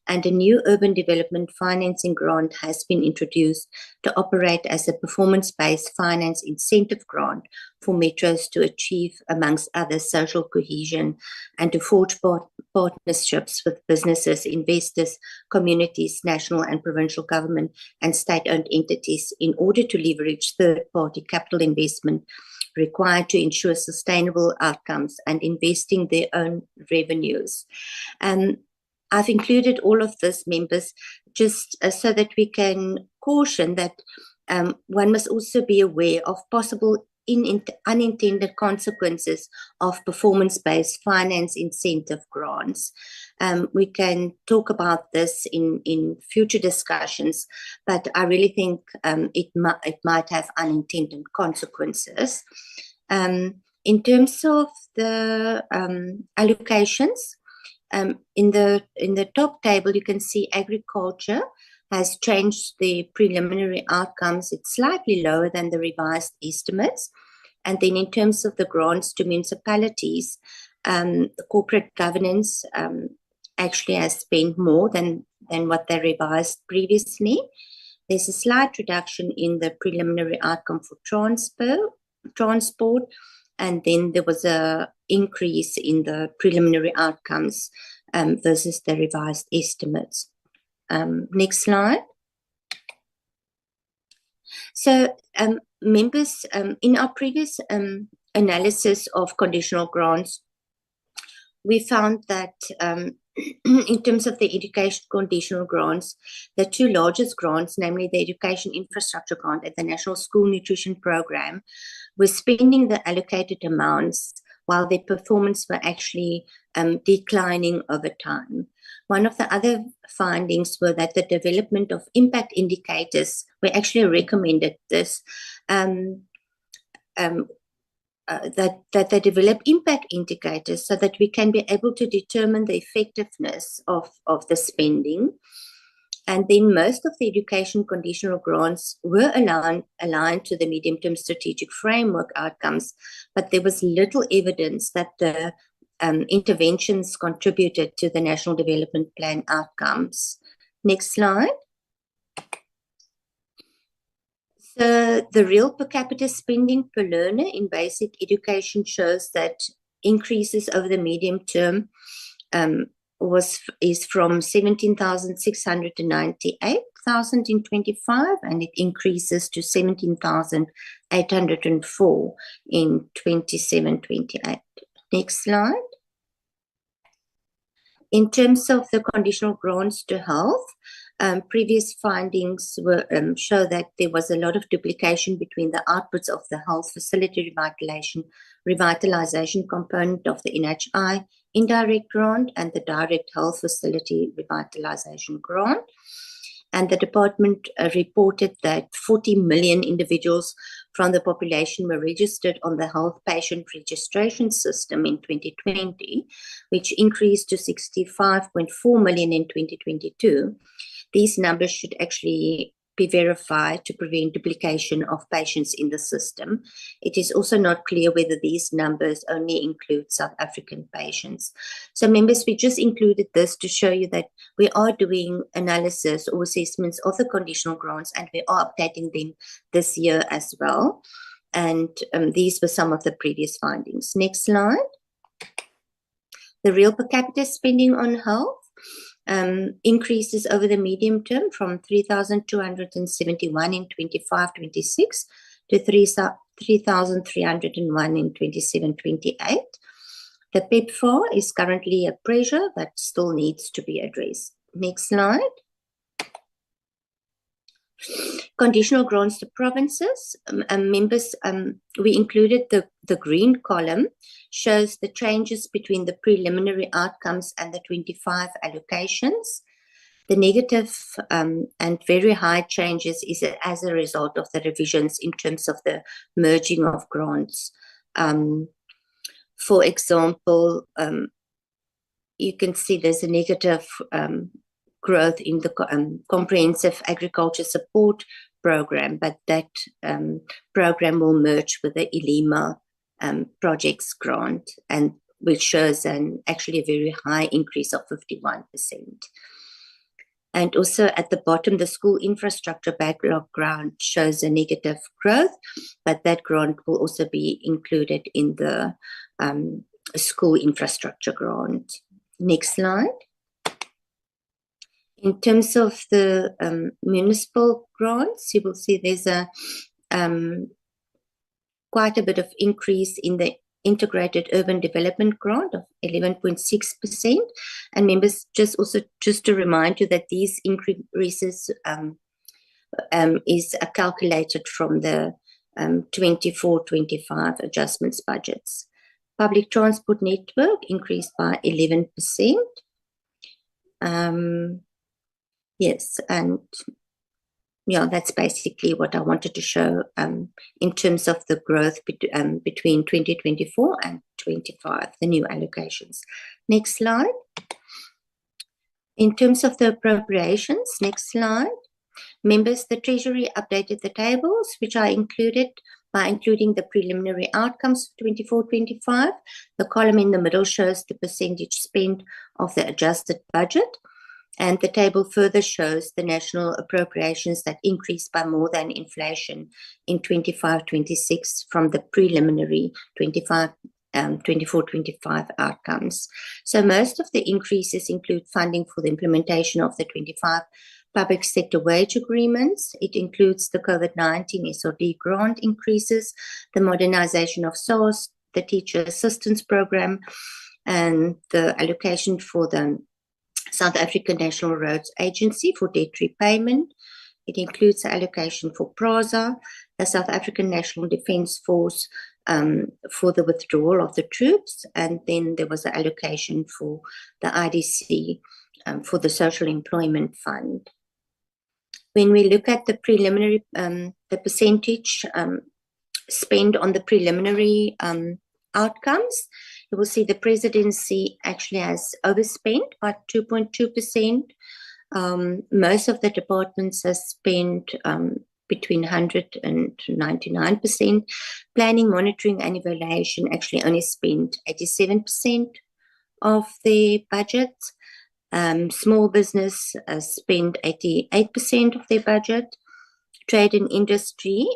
and a new urban development financing grant has been introduced to operate as a performance-based finance incentive grant for metros to achieve, amongst others, social cohesion and to forge partnerships with businesses, investors, communities, national and provincial government, and state-owned entities in order to leverage third-party capital investment required to ensure sustainable outcomes and investing their own revenues. I've included all of this, members, just so that we can caution that one must also be aware of possible unintended consequences of performance-based finance incentive grants. We can talk about this in future discussions, but I really think it might have unintended consequences. In terms of the allocations, in the top table, you can see agriculture has changed the preliminary outcomes. It's slightly lower than the revised estimates. And then in terms of the grants to municipalities, the corporate governance actually has spent more than what they revised previously. There's a slight reduction in the preliminary outcome for transport, and then there was an increase in the preliminary outcomes versus the revised estimates. Next slide. So, members, in our previous analysis of conditional grants, we found that in terms of the education conditional grants, the two largest grants, namely the Education Infrastructure Grant and the National School Nutrition Program, were spending the allocated amounts while their performance were actually declining over time. One of the other findings were that the development of impact indicators were actually recommended this, that they develop impact indicators so that we can be able to determine the effectiveness of the spending. And then most of the education conditional grants were aligned to the medium-term strategic framework outcomes, but there was little evidence that the interventions contributed to the National Development Plan outcomes. Next slide. So the real per capita spending per learner in basic education shows that increases over the medium term is from 17,698,000 in 25, and it increases to 17,804 in 27-28. Next slide. In terms of the conditional grants to health, previous findings show that there was a lot of duplication between the outputs of the health facility revitalization component of the NHI indirect grant and the direct health facility revitalization grant. And the department reported that 40 million individuals from the population were registered on the health patient registration system in 2020, which increased to 65.4 million in 2022. These numbers should actually be verified to prevent duplication of patients in the system. It is also not clear whether these numbers only include South African patients. So members, we just included this to show you that we are doing analysis or assessments of the conditional grants, and we are updating them this year as well. And these were some of the previous findings. Next slide. The real per capita spending on health increases over the medium term from 3,271 in 25-26 to 3,301 in 27-28. The PEPFAR is currently a pressure that still needs to be addressed. Next slide. Conditional grants to provinces. Members, we included the green column, shows the changes between the preliminary outcomes and the 25 allocations. The negative and very high changes is as a result of the revisions in terms of the merging of grants. For example, you can see there's a negative growth in the comprehensive agriculture support program, but that program will merge with the ILIMA projects grant, and which shows actually a very high increase of 51%. And also at the bottom, the school infrastructure backlog grant shows a negative growth, but that grant will also be included in the school infrastructure grant. Next slide. In terms of the municipal grants, you will see there's a quite a bit of increase in the integrated urban development grant of 11.6%. And members, just to remind you that these increases is calculated from the 24-25 adjustments budgets. Public transport network increased by 11%. Yes, and yeah, that's basically what I wanted to show in terms of the growth between 2024 and 25, the new allocations. Next slide. In terms of the appropriations, next slide. Members, the Treasury updated the tables, which are included by including the preliminary outcomes for 24-25. The column in the middle shows the percentage spent of the adjusted budget. And the table further shows the national appropriations that increased by more than inflation in 25-26 from the preliminary 24-25 outcomes. So most of the increases include funding for the implementation of the 25 public sector wage agreements. It includes the COVID-19 SRD grant increases, the modernization of SARS, the teacher assistance program, and the allocation for the South African National Roads Agency for debt repayment. It includes the allocation for PRASA, the South African National Defence Force for the withdrawal of the troops, and then there was an allocation for the IDC for the Social Employment Fund. When we look at the preliminary, the percentage spent on the preliminary outcomes, you will see the presidency actually has overspent by 2.2%. Most of the departments have spent between 100 and 99%. Planning, monitoring, and evaluation actually only spent 87% of the budget. Small business spent 88% of their budget. Trade and industry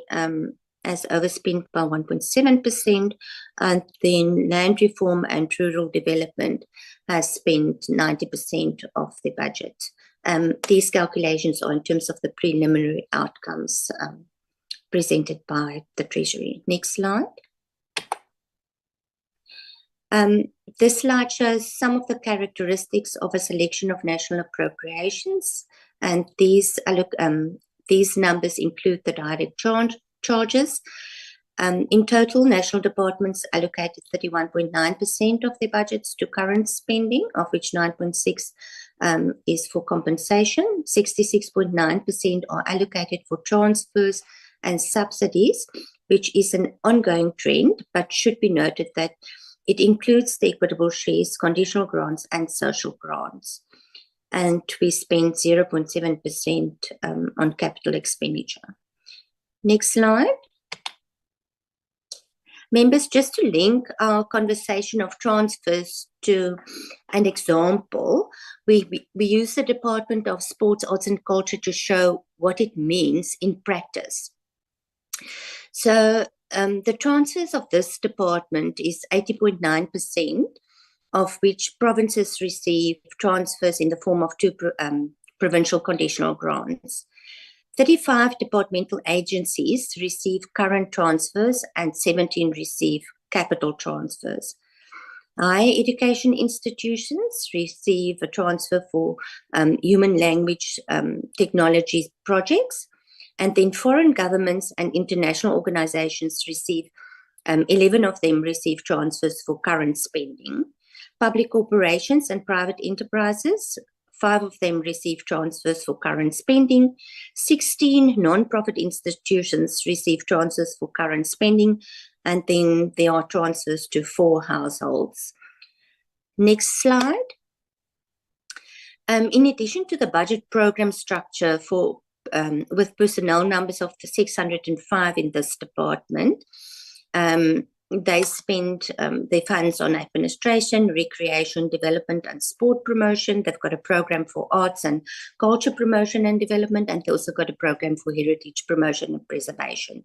has overspent by 1.7%, and then land reform and rural development has spent 90% of the budget. These calculations are in terms of the preliminary outcomes presented by the Treasury. Next slide. This slide shows some of the characteristics of a selection of national appropriations, and these numbers include the direct charges. In total, national departments allocated 31.9% of their budgets to current spending, of which 9.6% is for compensation. 66.9% are allocated for transfers and subsidies, which is an ongoing trend, but should be noted that it includes the equitable shares, conditional grants, and social grants. And we spent 0.7% on capital expenditure. Next slide. Members, just to link our conversation of transfers to an example, we use the Department of Sports, Arts and Culture to show what it means in practice. So the transfers of this department is 80.9%, of which provinces receive transfers in the form of 2 provincial conditional grants. 35 departmental agencies receive current transfers and 17 receive capital transfers. Higher education institutions receive a transfer for human language technology projects, and then foreign governments and international organizations receive, 11 of them receive transfers for current spending. Public corporations and private enterprises, 5 of them receive transfers for current spending. 16 non-profit institutions receive transfers for current spending, and then there are transfers to 4 households. Next slide. In addition to the budget program structure for with personnel numbers of the 605 in this department, they spend their funds on administration, recreation, development, and sport promotion. They've got a program for arts and culture promotion and development, and they also got a program for heritage promotion and preservation.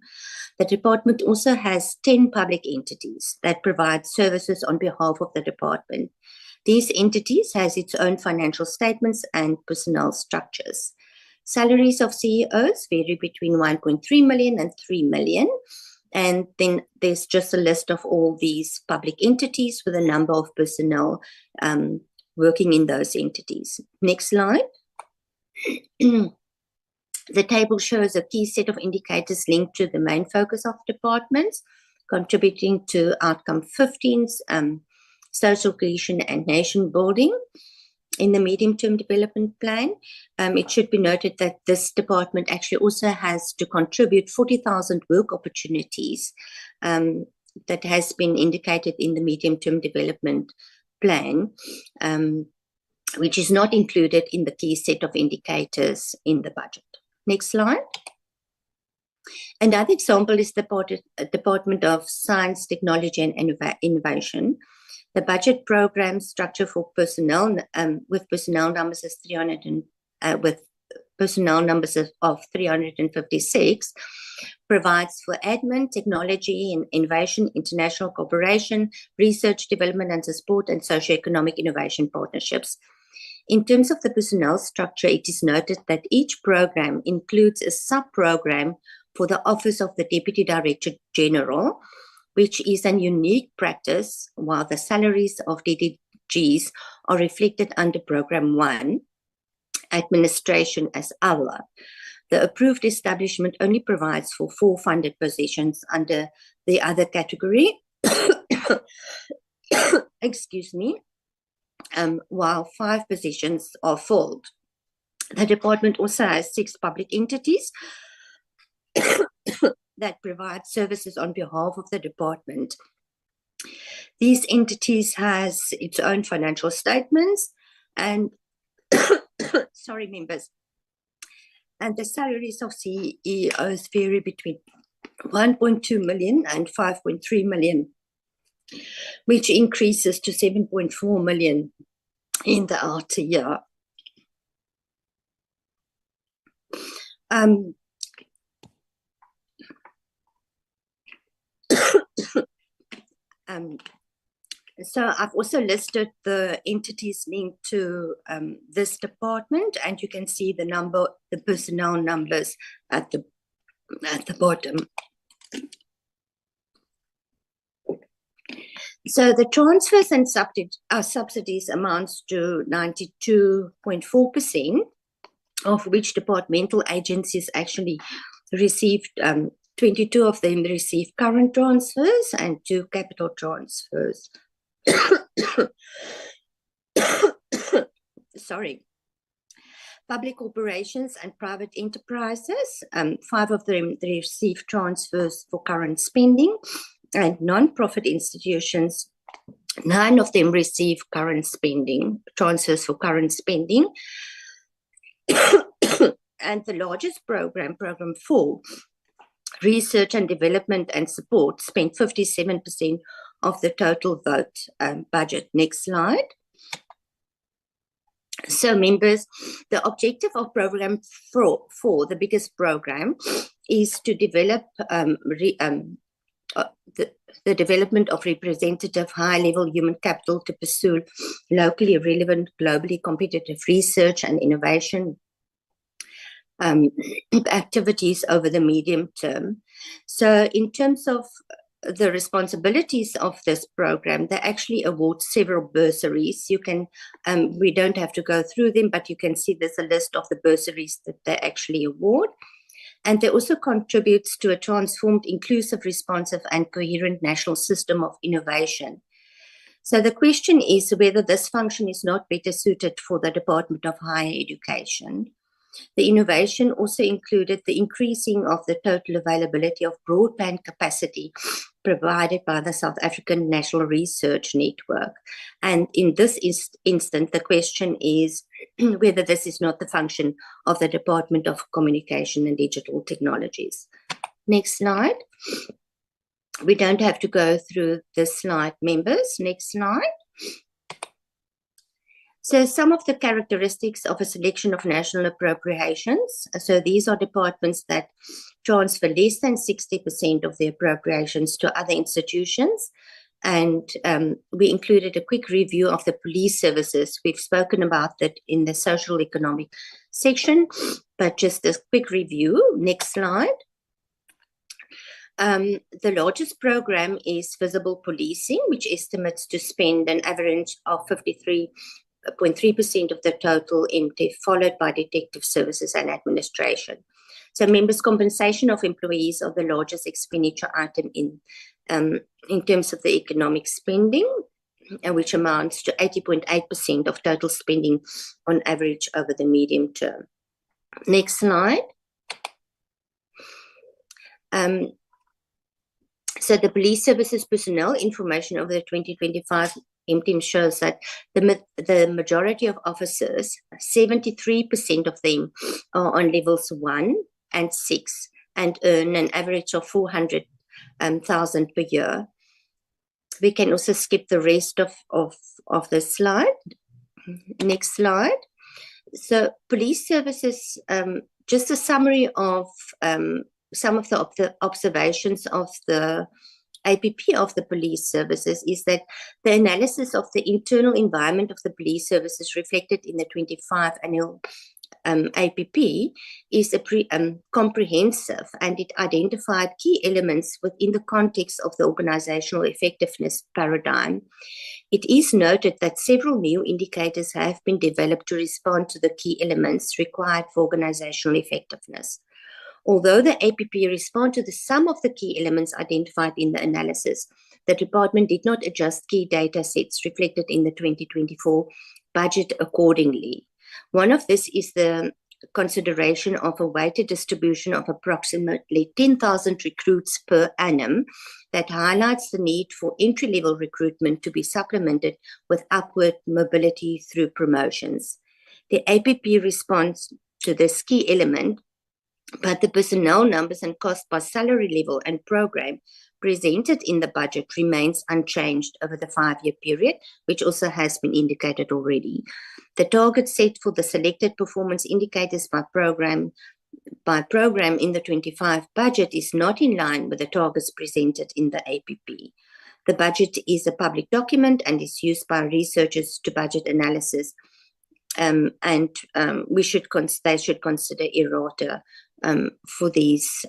The department also has 10 public entities that provide services on behalf of the department. These entities has its own financial statements and personnel structures. Salaries of CEOs vary between 1.3 million and 3 million. And then there's just a list of all these public entities with a number of personnel working in those entities. Next slide. The table shows a key set of indicators linked to the main focus of departments, contributing to outcome 15's social cohesion and nation building. In the medium-term development plan, it should be noted that this department actually also has to contribute 40,000 work opportunities that has been indicated in the medium-term development plan, which is not included in the key set of indicators in the budget. Next slide. Another example is the Department of Science, Technology and Innovation. The budget program structure for personnel with personnel numbers of 356 provides for admin, technology and innovation, international cooperation, research, development and support, and socioeconomic innovation partnerships. In terms of the personnel structure, it is noted that each program includes a sub-program for the Office of the Deputy Director General, which is a unique practice, while the salaries of DDGs are reflected under Program 1, Administration as Other. The approved establishment only provides for 4 funded positions under the other category, excuse me, while 5 positions are filled. The department also has 6 public entities that provide services on behalf of the department. These entities has its own financial statements and sorry, members. And the salaries of CEOs vary between 1.2 million and 5.3 million, which increases to 7.4 million in the outer year. So I've also listed the entities linked to this department, and you can see the personnel numbers at the bottom. So the transfers and subsidies amounts to 92.4%, of which departmental agencies actually received 22 of them received current transfers and 2 capital transfers. Sorry. Public operations and private enterprises, 5 of them received transfers for current spending, and non-profit institutions, 9 of them received current spending, transfers for current spending. And the largest program, Program 4, Research and Development and Support, spent 57% of the total vote budget. Next slide. So members, the objective of Program 4, the biggest program, is to develop the development of representative high-level human capital to pursue locally relevant, globally competitive research and innovation activities over the medium term. So in terms of the responsibilities of this program, they actually award several bursaries. You can, we don't have to go through them, but you can see there's a list of the bursaries that they actually award. And they also contributes to a transformed, inclusive, responsive and coherent national system of innovation. So the question is whether this function is not better suited for the Department of Higher Education. The innovation also included the increasing of the total availability of broadband capacity provided by the South African National Research Network. And in this instant, the question is whether this is not the function of the Department of Communication and Digital Technologies. Next slide. We don't have to go through this slide, members. Next slide. So some of the characteristics of a selection of national appropriations. So these are departments that transfer less than 60% of their appropriations to other institutions. And we included a quick review of the police services. We've spoken about that in the social economic section, but just a quick review. Next slide. The largest program is visible policing, which estimates to spend an average of 53.3% of the total MTEF, followed by detective services and administration. So members' compensation of employees are the largest expenditure item in terms of the economic spending, which amounts to 80.8% of total spending on average over the medium term. Next slide. So the police services personnel information over the 2025 MTEM shows that the majority of officers, 73% of them, are on levels 1 and 6 and earn an average of 400,000 per year. We can also skip the rest of the slide. Next slide. So police services, just a summary of some of the observations of the APP of the police services is that the analysis of the internal environment of the police services reflected in the 25 annual APP is comprehensive, and it identified key elements within the context of the organizational effectiveness paradigm. It is noted that several new indicators have been developed to respond to the key elements required for organizational effectiveness. Although the APP responded to some of the key elements identified in the analysis, the department did not adjust key data sets reflected in the 2024 budget accordingly. One of this is the consideration of a weighted distribution of approximately 10,000 recruits per annum that highlights the need for entry-level recruitment to be supplemented with upward mobility through promotions. The APP responds to this key element, but the personnel numbers and cost by salary level and program presented in the budget remains unchanged over the 5-year period, which also has been indicated already. The target set for the selected performance indicators by program in the 25 budget is not in line with the targets presented in the APP. The budget is a public document and is used by researchers to budget analysis, and they should consider errata for these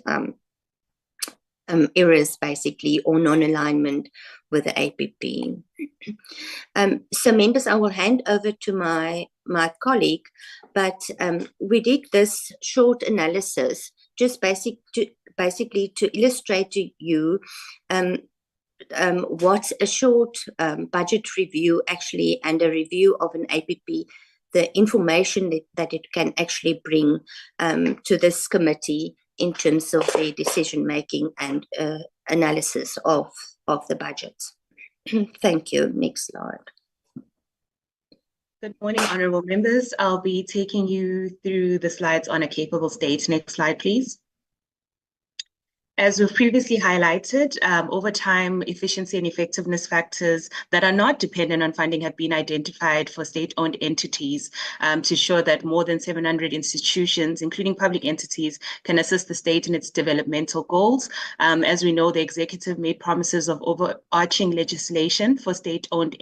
errors, basically, or non-alignment with the APP. So members, I will hand over to my colleague, but we did this short analysis just basically to illustrate to you what a short budget review actually, and a review of an APP, the information that it can actually bring to this committee in terms of the decision-making and analysis of the budget. Thank you. Next slide. Good morning, honorable members. I'll be taking you through the slides on a capable state. Next slide, please. As we've previously highlighted, over time, efficiency and effectiveness factors that are not dependent on funding have been identified for state-owned entities to ensure that more than 700 institutions, including public entities, can assist the state in its developmental goals. As we know, the executive made promises of overarching legislation for state-owned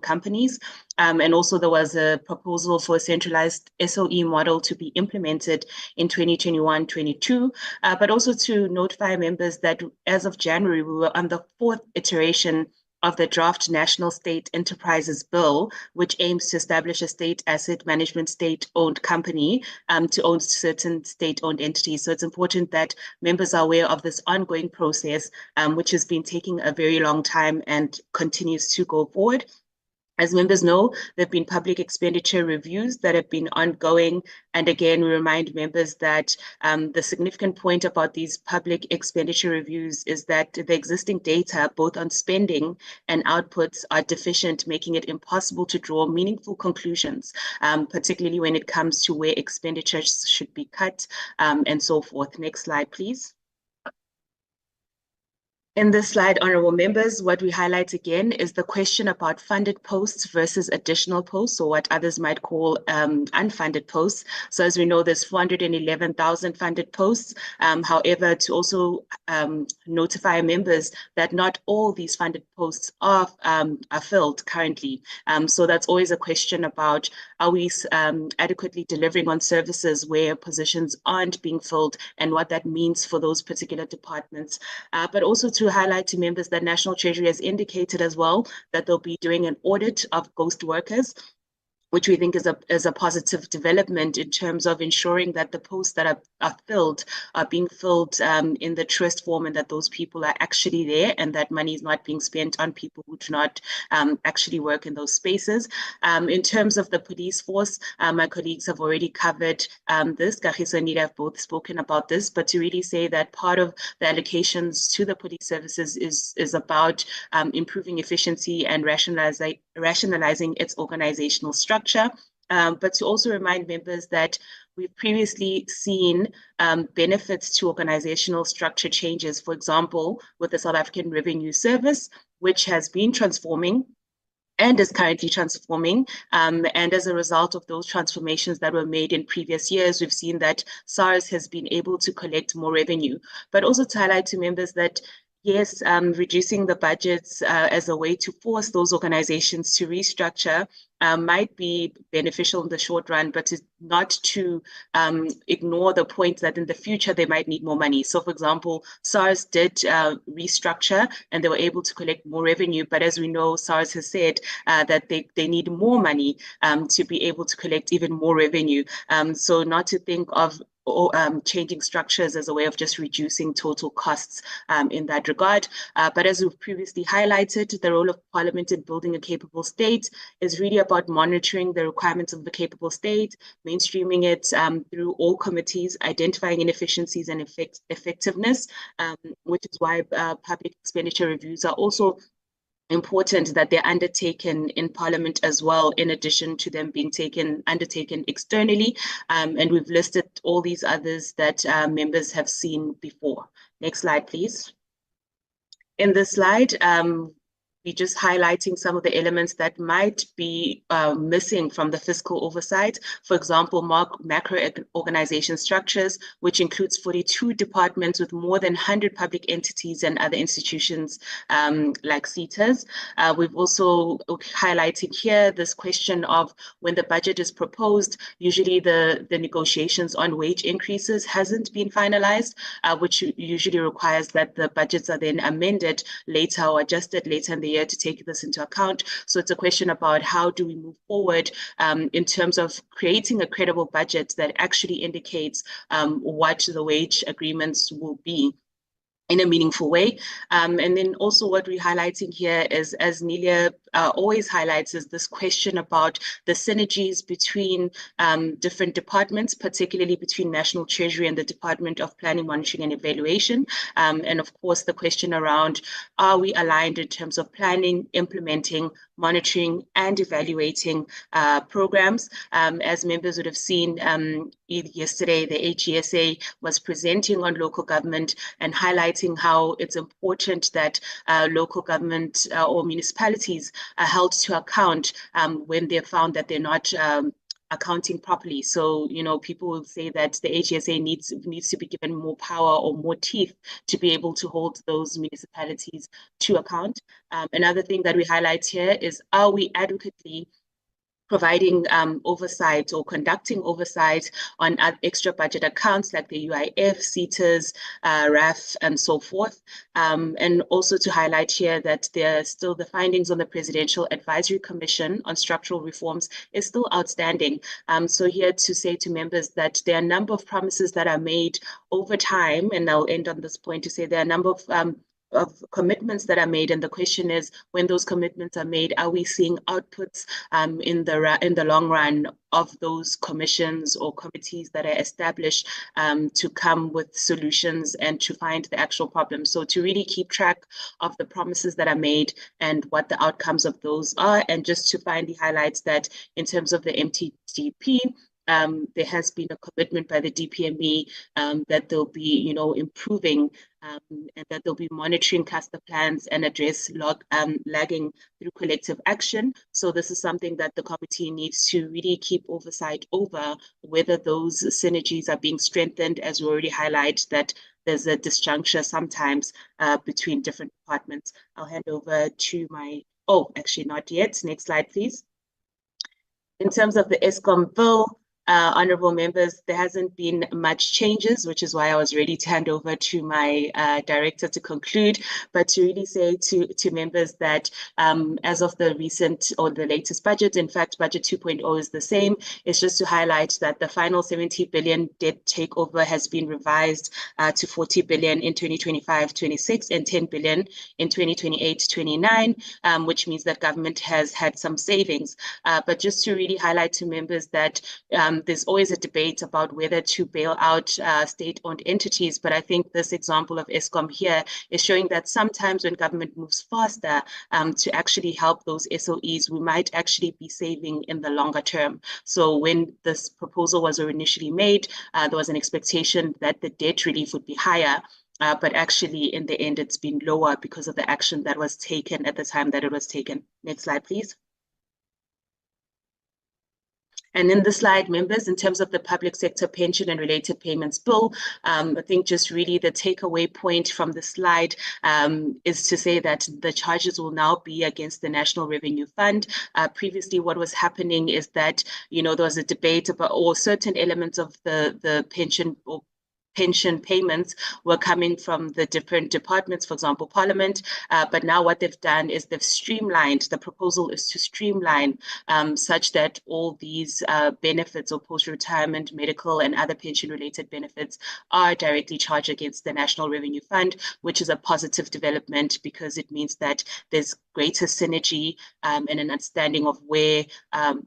companies. And also there was a proposal for a centralized SOE model to be implemented in 2021-22, but also to notify members that as of January, we were on the 4th iteration of the draft National State Enterprises Bill, which aims to establish a state asset management state-owned company to own certain state-owned entities. So it's important that members are aware of this ongoing process, which has been taking a very long time and continues to go forward. As members know, there have been public expenditure reviews that have been ongoing. And again, we remind members that the significant point about these public expenditure reviews is that the existing data, both on spending and outputs, are deficient, making it impossible to draw meaningful conclusions, particularly when it comes to where expenditures should be cut and so forth. Next slide, please. In this slide, honorable members, what we highlight again is the question about funded posts versus additional posts, or what others might call unfunded posts. So as we know, there's 411,000 funded posts. However, to also notify members that not all these funded posts are filled currently. So that's always a question about, are we adequately delivering on services where positions aren't being filled, and what that means for those particular departments. But also to highlight to members that National Treasury has indicated as well that they'll be doing an audit of ghost workers, which we think is a positive development in terms of ensuring that the posts that are filled are being filled in the truest form, and that those people are actually there, and that money is not being spent on people who do not actually work in those spaces. In terms of the police force, my colleagues have already covered this. Kagiso and Nida have both spoken about this, but to really say that part of the allocations to the police services is about improving efficiency and rationalizing its organizational structure. But to also remind members that we've previously seen benefits to organizational structure changes, for example, with the South African Revenue Service, which has been transforming and is currently transforming. And as a result of those transformations that were made in previous years, we've seen that SARS has been able to collect more revenue. But also to highlight to members that yes, reducing the budgets as a way to force those organizations to restructure might be beneficial in the short run, but not to ignore the point that in the future they might need more money. So, for example, SARS did restructure and they were able to collect more revenue. But as we know, SARS has said that they need more money to be able to collect even more revenue. So not to think of changing structures as a way of just reducing total costs in that regard. But as we've previously highlighted, the role of Parliament in building a capable state is really about monitoring the requirements of the capable state, mainstreaming it through all committees, identifying inefficiencies and effectiveness, which is why public expenditure reviews are also important, that they're undertaken in Parliament as well, in addition to them being undertaken externally. And we've listed all these others that members have seen before. Next slide, please. In this slide, we're just highlighting some of the elements that might be missing from the fiscal oversight. For example, macro organization structures, which includes 42 departments with more than 100 public entities and other institutions like CETAs. We've also highlighted here this question of when the budget is proposed, usually the negotiations on wage increases hasn't been finalized, which usually requires that the budgets are then amended later or adjusted later in the year to take this into account. So it's a question about how do we move forward in terms of creating a credible budget that actually indicates what the wage agreements will be in a meaningful way. And then also what we're highlighting here is, as Nelia always highlights, is this question about the synergies between different departments, particularly between National Treasury and the Department of Planning, Monitoring and Evaluation. And of course, the question around, are we aligned in terms of planning, implementing, monitoring and evaluating programs? As members would have seen yesterday, the HESA was presenting on local government and highlighting how it's important that local government or municipalities are held to account when they're found that they're not accounting properly. So, you know, people will say that the HESA needs to be given more power or more teeth to be able to hold those municipalities to account. Another thing that we highlight here is, are we adequately providing oversight or conducting oversight on extra budget accounts like the UIF, CETAs, RAF, and so forth. And also to highlight here that there are still the findings on the Presidential Advisory Commission on structural reforms is still outstanding. So here to say to members that there are a number of promises that are made over time, and I'll end on this point to say there are a number of commitments that are made, and the question is, when those commitments are made, are we seeing outputs in the long run of those commissions or committees that are established to come with solutions and to find the actual problem? So to really keep track of the promises that are made and what the outcomes of those are, and just to find the highlights that in terms of the MTDP, there has been a commitment by the DPME that they'll be, improving and that they'll be monitoring cluster plans and address lagging through collective action. So this is something that the committee needs to really keep oversight over, whether those synergies are being strengthened, as we already highlight that there's a disjuncture sometimes between different departments. I'll hand over to my, actually not yet. Next slide, please. In terms of the Eskom bill, honorable members, there hasn't been much changes, which is why I was ready to hand over to my director to conclude, but to really say to members that as of the recent or the latest budget, in fact, budget 2.0 is the same. It's just to highlight that the final 70 billion debt takeover has been revised to 40 billion in 2025-26 and 10 billion in 2028-29, which means that government has had some savings. But just to really highlight to members that there's always a debate about whether to bail out state-owned entities, but I think this example of Eskom here is showing that sometimes when government moves faster to actually help those SOEs, we might actually be saving in the longer term. So when this proposal was initially made, there was an expectation that the debt relief would be higher. But actually, in the end, it's been lower because of the action that was taken at the time that it was taken. Next slide, please. And in the slide, members, in terms of the public sector pension and related payments bill, I think just really the takeaway point from the slide is to say that the charges will now be against the National Revenue Fund. Previously, what was happening is that, there was a debate about or certain elements of the pension or pension payments were coming from the different departments, for example, Parliament. But now what they've done is they've streamlined. The proposal is to streamline such that all these benefits or post-retirement, medical and other pension-related benefits are directly charged against the National Revenue Fund, which is a positive development because it means that there's greater synergy and an understanding of where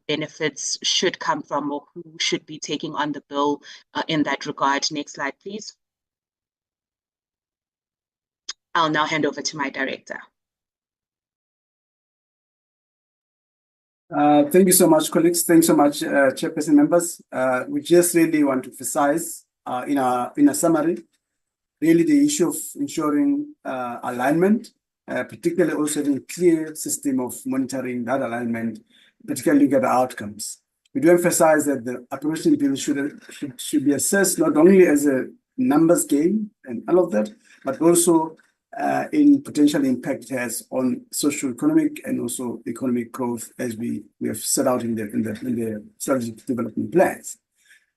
benefits should come from or who should be taking on the bill in that regard. Next slide, please. I'll now hand over to my director. Thank you so much, colleagues. Thanks so much, chairperson members. We just really want to emphasize in a summary, really the issue of ensuring alignment, particularly also having a clear system of monitoring that alignment, particularly looking at the outcomes. We do emphasize that the appropriation bill should be assessed not only as a numbers game and all of that, but also in potential impact it has on socio-economic and also economic growth as we have set out in the strategic development plans.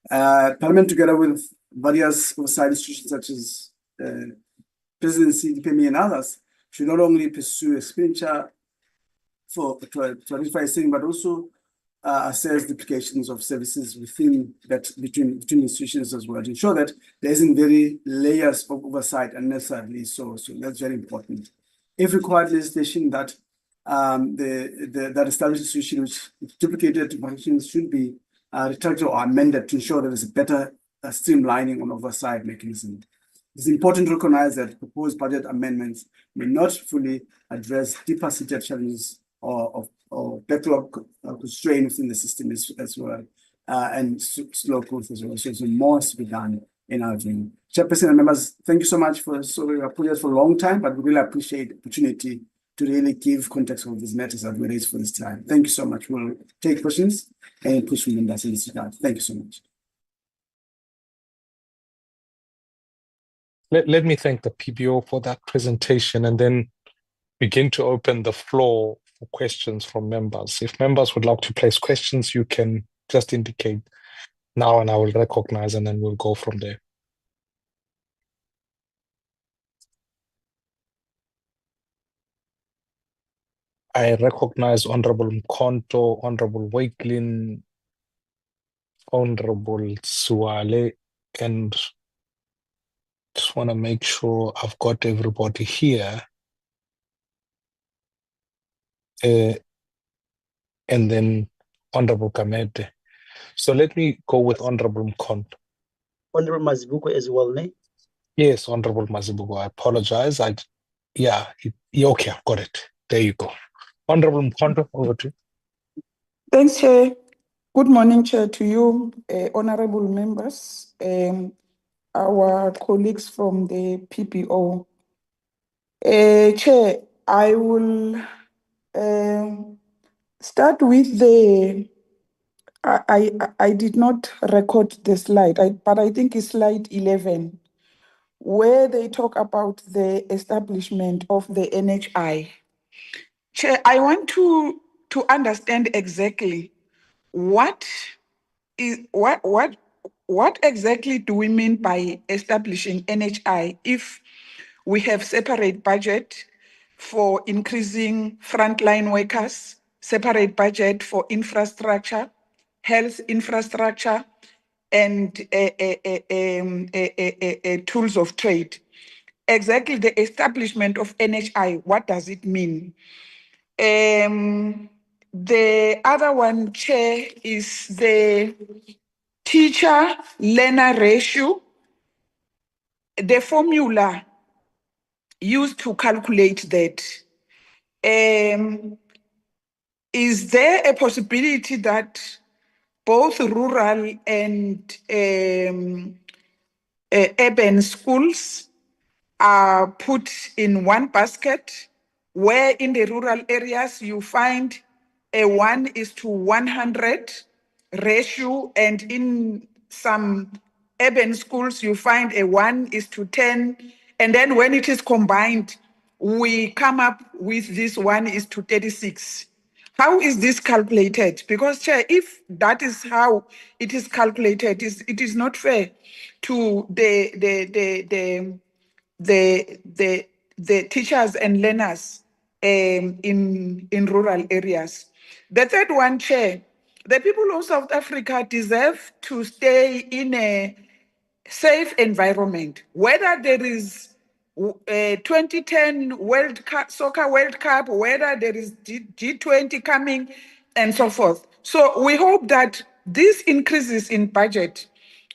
Parliament, together with various oversight institutions such as Presidency, DPME, and others, should not only pursue expenditure to identify saving, but also assess duplications of services within that between institutions as well to ensure that there isn't very layers of oversight unnecessarily. So that's very important. If required legislation that that established institution which duplicated functions should be retracted or amended to ensure there is a better streamlining on oversight mechanism. It's important to recognize that proposed budget amendments may not fully address deeper seated challenges or backlog constraints in the system as well, and slow growth as well. So more has to be done in our view. Chairperson and members, thank you so much for putting us for a long time, but we really appreciate the opportunity to really give context of these matters that we raised for this time. Thank you so much. We'll take questions and push from members in this regard. Thank you so much. Let me thank the PBO for that presentation and then begin to open the floor for questions from members. If members would like to place questions, you can just indicate now and I will recognize and then we'll go from there. I recognize Honorable Mkonto, Honorable Wakelin, Honorable Suale, and just want to make sure I've got everybody here. And then Honorable Kamete. So let me go with Honorable Mkonto. Honorable Mazibuko as well, ne? Yes, Honorable Mazibuko. I apologize. Yeah, okay, I've got it. There you go. Honorable Mkonto, over to you. Thanks, Chair. Good morning, Chair, to you, honorable members. our colleagues from the PPO. Chair, I will start with the. I did not record the slide, but I think it's slide 11, where they talk about the establishment of the NHI. Chair, I want to understand exactly what exactly do we mean by establishing NHI if we have separate budget for increasing frontline workers, separate budget for infrastructure, health infrastructure, and tools of trade. Exactly the establishment of NHI, what does it mean? The other one, Chair, is the teacher-learner ratio, the formula used to calculate that. Is there a possibility that both rural and urban schools are put in one basket, where in the rural areas you find a 1:100 ratio, and in some urban schools you find a 1:10, and then when it is combined, we come up with this 1:36. How is this calculated? Because, Chair, if that is how it is calculated, it is not fair to the teachers and learners in rural areas. The third one, Chair, the people of South Africa deserve to stay in a safe environment, whether there is 2010 Soccer World Cup, whether there is G20 coming, and so forth. So we hope that these increases in budget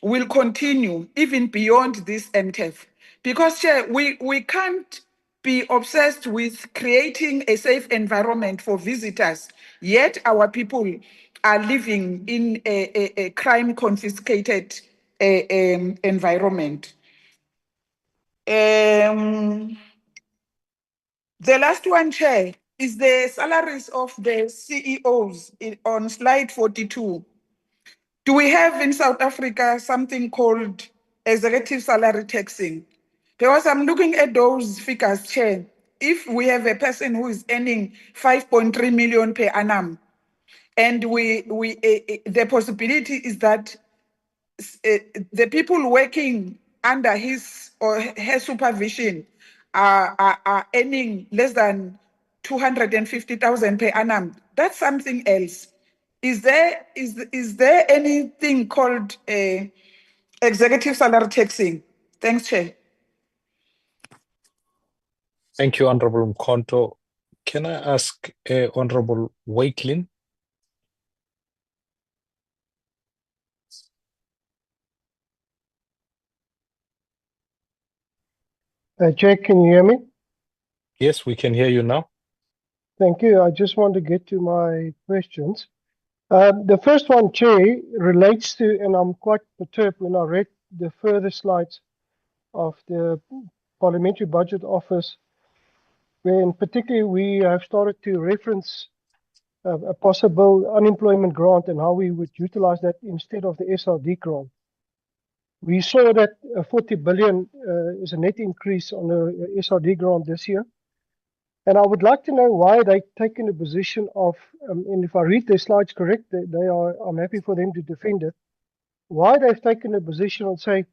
will continue even beyond this MTEF. Because, Chair, we can't be obsessed with creating a safe environment for visitors, yet our people are living in a crime-confiscated environment. The last one, Chair, is the salaries of the CEOs on slide 42. Do we have in South Africa something called executive salary taxing? Because I'm looking at those figures, Chair. If we have a person who is earning 5.3 million per annum, and the possibility is that the people working under his or her supervision are earning less than 250,000 per annum. That's something else. Is there anything called executive salary taxing? Thanks, Chair. Thank you, Honorable Mkhonto. Can I ask Honorable Wakelin? Chair, can you hear me? Yes, we can hear you now. Thank you. I just want to get to my questions. The first one, Chair, relates to, and I'm quite perturbed when I read the further slides of the Parliamentary Budget Office, where in particular we have started to reference a possible unemployment grant and how we would utilize that instead of the SRD grant. We saw that 40 billion is a net increase on the SRD grant this year. And I would like to know why they've taken a position of, and if I read their slides correct, I'm happy for them to defend it, why they've taken a position and say,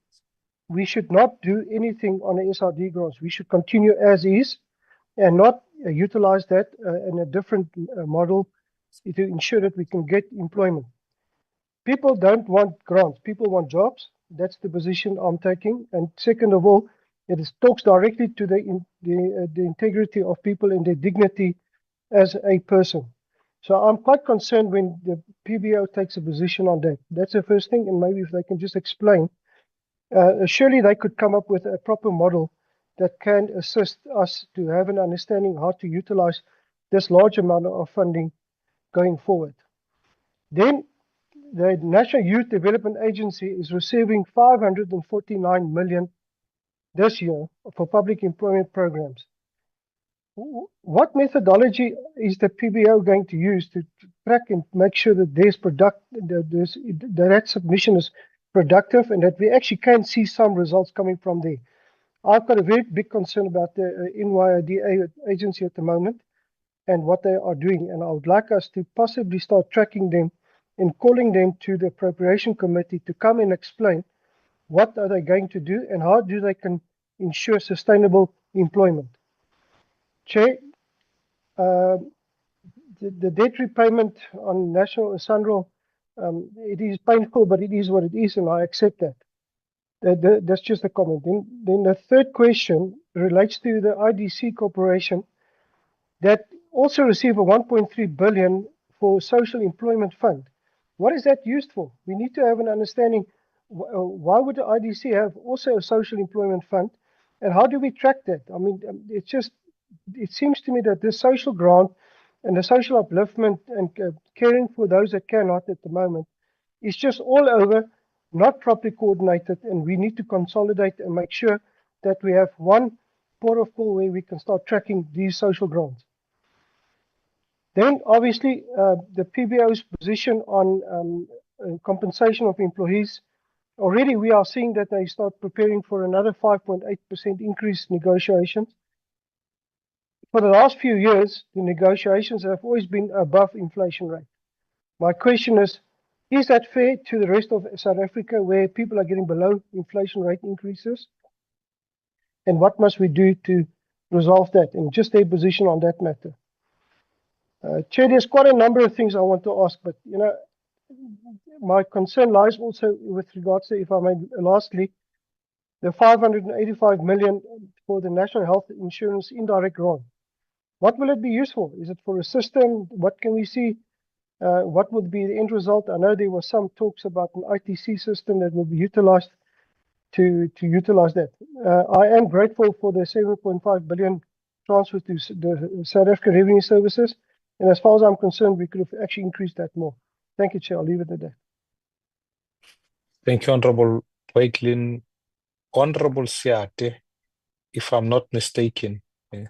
we should not do anything on the SRD grants. We should continue as is and not utilize that in a different model to ensure that we can get employment. People don't want grants. People want jobs. That's the position I'm taking. And second of all, it talks directly to the integrity of people and their dignity as a person. So I'm quite concerned when the PBO takes a position on that. That's the first thing. And maybe if they can just explain, surely they could come up with a proper model that can assist us to have an understanding how to utilize this large amount of funding going forward. Then the National Youth Development Agency is receiving 549 million this year for public employment programs. What methodology is the PBO going to use to track and make sure that that submission is productive and that we actually can see some results coming from there? I've got a very big concern about the NYID agency at the moment and what they are doing, and I would like us to possibly start tracking them and calling them to the Appropriation Committee to come and explain what are they going to do and how do they can ensure sustainable employment. Chair, the debt repayment on National Sanro, it is painful, but it is what it is, and I accept that. That's just a comment. Then the third question relates to the IDC Corporation that also received a 1.3 billion for social employment fund. What is that used for? We need to have an understanding. Why would the IDC have also a social employment fund, and how do we track that? I mean, it seems to me that this social grant and the social upliftment and caring for those that cannot at the moment is just all over, not properly coordinated, and we need to consolidate and make sure that we have one port of call where we can start tracking these social grants. Then, obviously, the PBO's position on compensation of employees. Already, we are seeing that they start preparing for another 5.8% increase negotiations. For the last few years, the negotiations have always been above inflation rate. My question is that fair to the rest of South Africa where people are getting below inflation rate increases? And what must we do to resolve that? And just their position on that matter. Chair, there's quite a number of things I want to ask, but my concern lies also with regards to, if I may, lastly, the 585 million for the National Health Insurance indirect grant. What will it be used for? Is it for a system? What can we see? What would be the end result? I know there was some talks about an ITC system that will be utilized to utilize that. I am grateful for the 7.5 billion transfer to the South African Revenue Services. And as far as I'm concerned, we could have actually increased that more. Thank you, Chair. I'll leave it at that. Thank you, Honorable Waitlin. Honorable Siate, if I'm not mistaken. Yeah.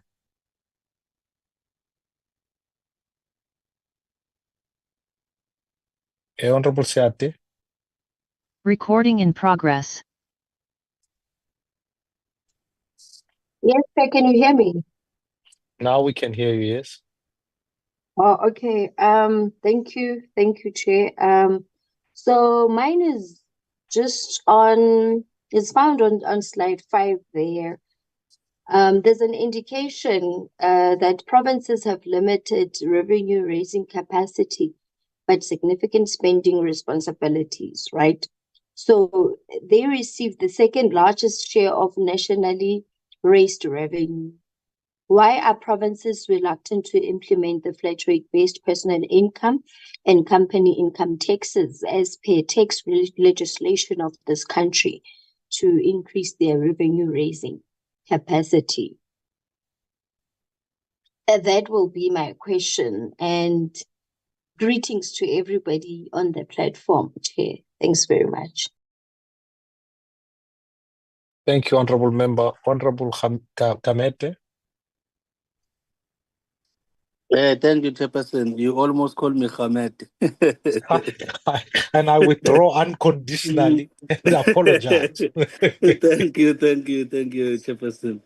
Honorable Siate. Recording in progress. Yes, sir, can you hear me? Now we can hear you, yes. Oh, okay. Thank you, Chair. So mine is just it's found on slide 5 there. There's an indication that provinces have limited revenue raising capacity, but significant spending responsibilities, right? So they receive the second largest share of nationally raised revenue. Why are provinces reluctant to implement the flat rate-based personal income and company income taxes as per tax legislation of this country to increase their revenue-raising capacity? That will be my question. And greetings to everybody on the platform, Chair. Thanks very much. Thank you, Honorable Member. Honorable Kamete. Thank you, Chairperson. You almost called me Hamed. And I withdraw unconditionally and apologize. Thank you, Chairperson.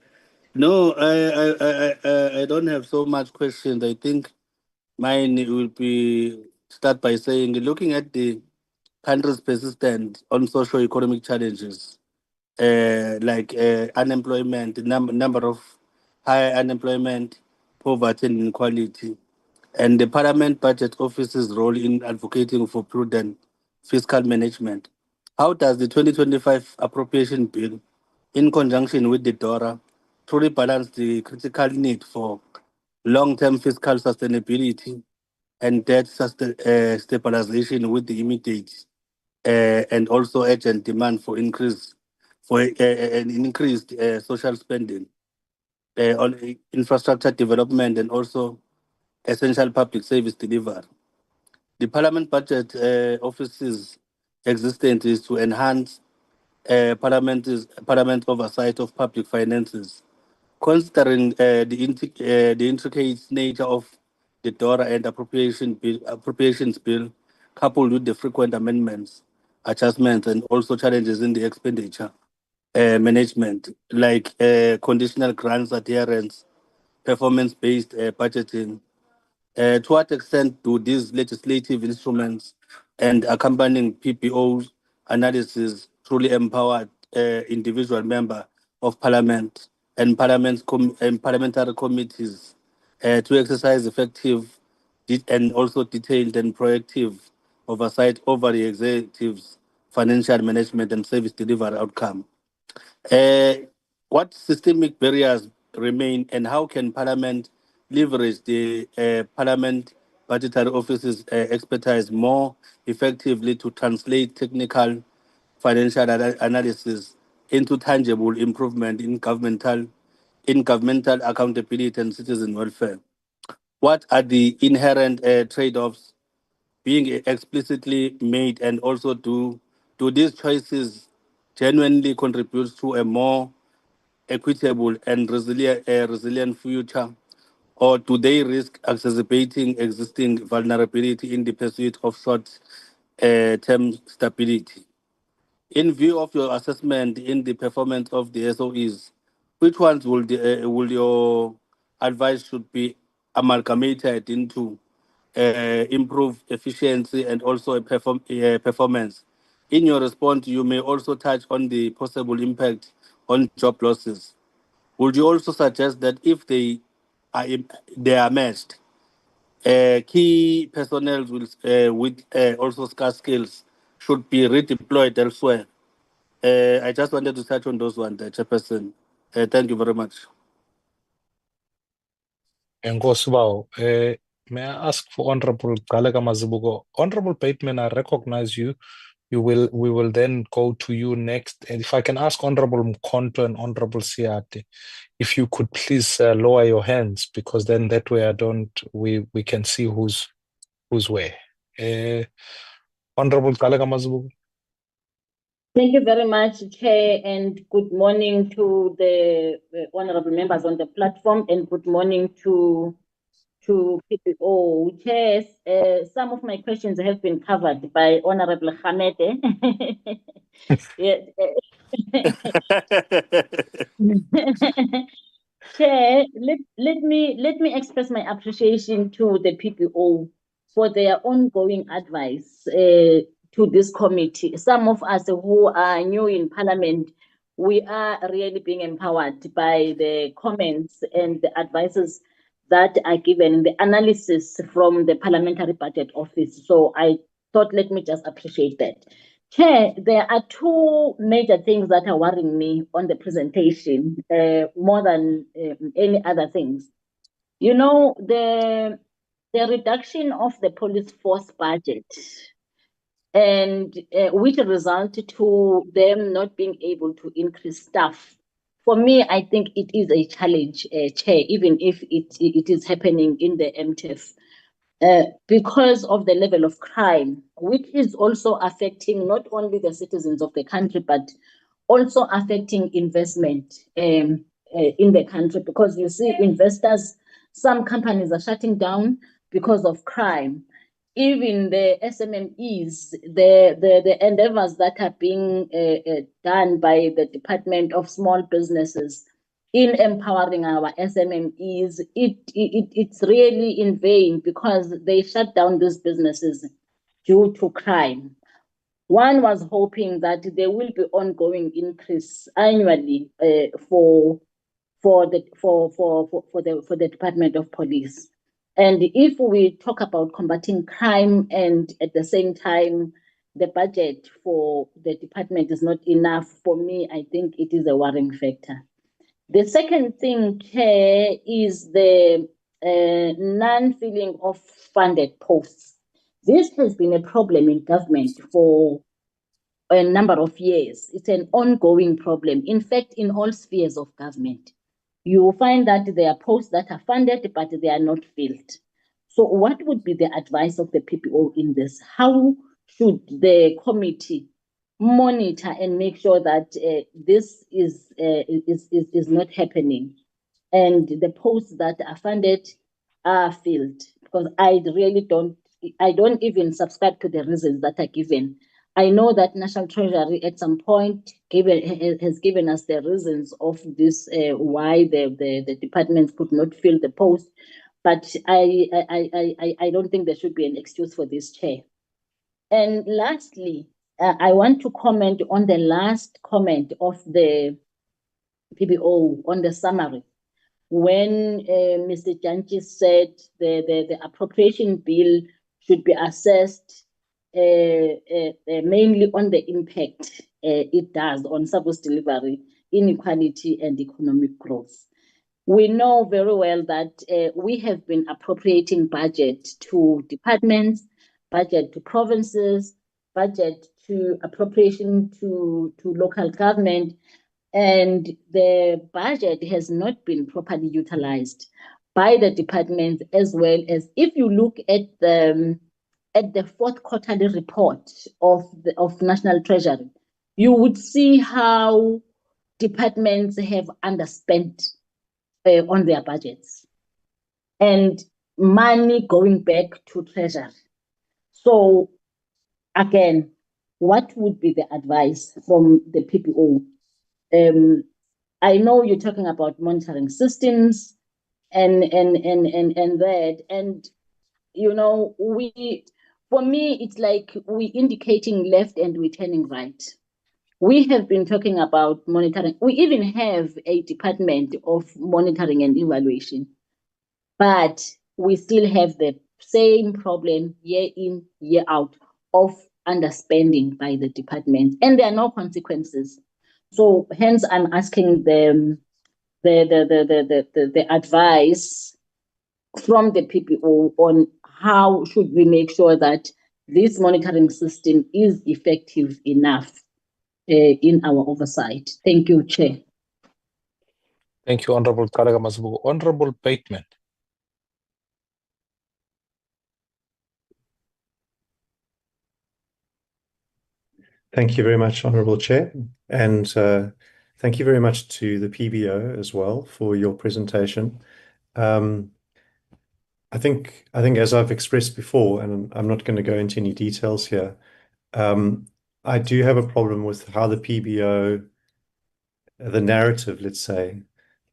No, I don't have so much questions. I think mine will be start by saying, looking at the country's persistent on socio-economic challenges, like unemployment, number of high unemployment, poverty and inequality, and the Parliament Budget Office's role in advocating for prudent fiscal management. How does the 2025 Appropriation Bill, in conjunction with the DORA, truly balance the critical need for long-term fiscal sustainability and debt stabilization with the immediate and also urgent demand for an increased social spending on infrastructure development and also essential public service delivery? The Parliament Budget Office's existence is to enhance Parliament oversight of public finances. Considering the intricate nature of the DORA and Appropriations Bill, coupled with the frequent amendments, adjustments, and also challenges in the expenditure management, like conditional grants adherence, performance-based budgeting. To what extent do these legislative instruments and accompanying PPOs analysis truly empower individual member of parliament and parliamentary committees to exercise effective and also detailed and proactive oversight over the executive's financial management and service delivery outcome? What systemic barriers remain, and how can Parliament leverage the Parliament Budgetary Office's expertise more effectively to translate technical financial analysis into tangible improvement in governmental accountability and citizen welfare? What are the inherent trade-offs being explicitly made, and also do these choices genuinely contribute to a more equitable and resilient future, or do they risk exacerbating existing vulnerability in the pursuit of short-term stability? In view of your assessment in the performance of the SOEs, which ones will your advice should be amalgamated into improve efficiency and also performance? In your response, you may also touch on the possible impact on job losses. Would you also suggest that if they are matched, key personnel with also scarce skills should be redeployed elsewhere? I just wanted to touch on those ones, Chairperson. Thank you very much. Ngosibawo, may I ask for Honorable Galega Mazibuko? Honorable Bateman, I recognize you. We will then go to you next. And if I can ask Honorable Mkonto and Honorable Siati, if you could please lower your hands, because then that way we can see who's where. Honorable Galega Mazibuko. Thank you very much, Chair, and good morning to the honorable members on the platform, and good morning to PPO. Chair, some of my questions have been covered by Honorable Hamete. Chair, let me express my appreciation to the PPO for their ongoing advice to this committee. Some of us who are new in Parliament, we are really being empowered by the comments and the advices that are given, the analysis from the Parliamentary Budget Office. So I thought, let me just appreciate that. Chair, there are two major things that are worrying me on the presentation, more than any other things. You know, the reduction of the police force budget, and which result to them not being able to increase staff. For me, I think it is a challenge, Chair, even if it is happening in the MTF. Because of the level of crime, which is also affecting not only the citizens of the country, but also affecting investment in the country. Because you see, investors, some companies are shutting down because of crime. Even the SMMEs, the endeavors that are being done by the Department of Small Businesses in empowering our SMMEs, it's really in vain, because they shut down these businesses due to crime. One was hoping that there will be ongoing increase annually for the Department of Police. And if we talk about combating crime, and at the same time the budget for the department is not enough, for me, I think it is a worrying factor. The second thing, Chair, is the non-filling of funded posts. This has been a problem in government for a number of years. It's an ongoing problem. In fact, in all spheres of government, you will find that there are posts that are funded, but they are not filled. So what would be the advice of the PPO in this? How should the committee monitor and make sure that this is not happening, and the posts that are funded are filled? Because I don't even subscribe to the reasons that are given. I know that National Treasury at some point has given us the reasons of this, why the departments could not fill the post, but I don't think there should be an excuse for this, Chair. And lastly, I want to comment on the last comment of the PBO on the summary. When Mr. Janchi said the appropriation bill should be assessed mainly on the impact it does on service delivery, inequality, and economic growth. We know very well that we have been appropriating budget to departments, budget to provinces, budget to appropriation to local government, and the budget has not been properly utilized by the departments, as well as if you look at the fourth quarterly report of National Treasury, you would see how departments have underspent on their budgets and money going back to Treasury. So again, what would be the advice from the PPO? I know you're talking about monitoring systems and that, and you know, for me, it's like we're indicating left and we're turning right. We have been talking about monitoring. We even have a department of monitoring and evaluation, but we still have the same problem year in, year out of underspending by the department, and there are no consequences. So hence I'm asking the advice from the PPO on how should we make sure that this monitoring system is effective enough in our oversight. Thank you, Chair. Thank you, Honorable Karaga Mazibuko. Honorable Bateman. Thank you very much, Honourable Chair, and thank you very much to the PBO as well for your presentation. I think as I've expressed before, and I'm not going to go into any details here, I do have a problem with how the PBO, the narrative, let's say,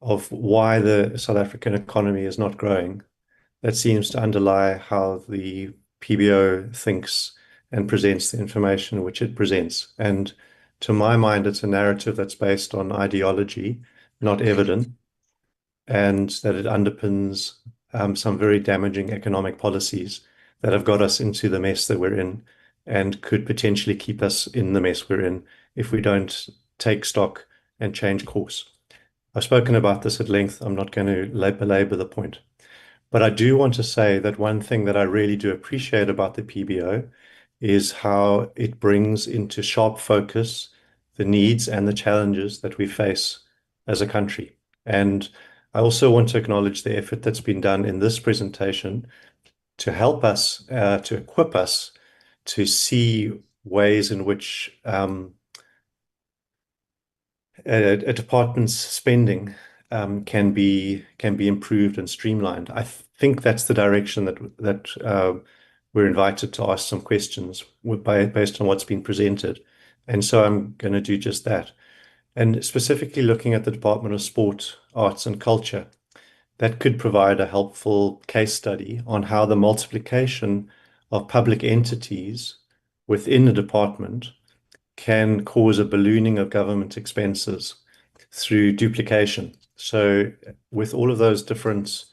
of why the South African economy is not growing, that seems to underlie how the PBO thinks and presents the information which it presents. And to my mind, it's a narrative that's based on ideology, not evidence, and that it underpins some very damaging economic policies that have got us into the mess that we're in and could potentially keep us in the mess we're in if we don't take stock and change course. I've spoken about this at length. I'm not going to belabor the point. But I do want to say that one thing that I really do appreciate about the PBO is how it brings into sharp focus the needs and the challenges that we face as a country. And I also want to acknowledge the effort that's been done in this presentation to help us, to equip us to see ways in which a department's spending can be improved and streamlined. I think that's the direction that we're invited to ask some questions based on what's been presented. And so I'm going to do just that. And specifically looking at the Department of Sport, Arts and Culture, that could provide a helpful case study on how the multiplication of public entities within a department can cause a ballooning of government expenses through duplication. So with all of those different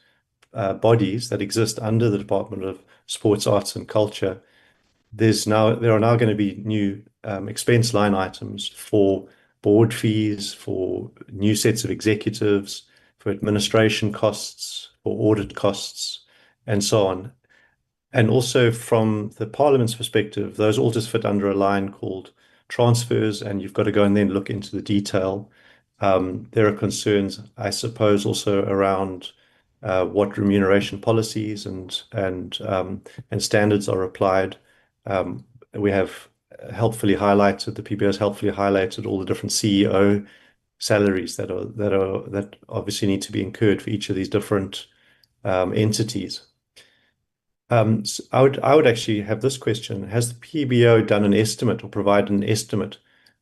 bodies that exist under the Department of Sports, Arts and Culture, there are now going to be new expense line items for board fees, for new sets of executives, for administration costs, for audit costs, and so on. And also from the Parliament's perspective, those all just fit under a line called transfers, and you've got to go and then look into the detail. There are concerns, I suppose, also around what remuneration policies and standards are applied. We have helpfully highlighted, the PBO has helpfully highlighted all the different CEO salaries that obviously need to be incurred for each of these different entities. So I would actually have this question: has the PBO done an estimate or provided an estimate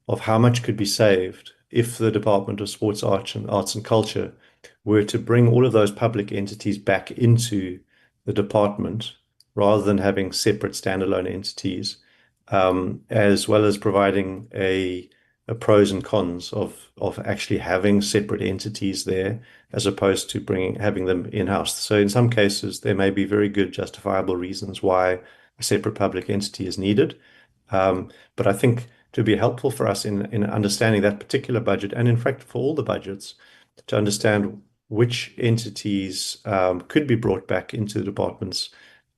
of how much could be saved if the Department of Sports, Arts and Culture were to bring all of those public entities back into the department rather than having separate standalone entities, as well as providing a pros and cons of actually having separate entities there as opposed to having them in-house. So in some cases, there may be very good justifiable reasons why a separate public entity is needed. But I think to be helpful for us in understanding that particular budget, and in fact for all the budgets, to understand which entities could be brought back into the departments,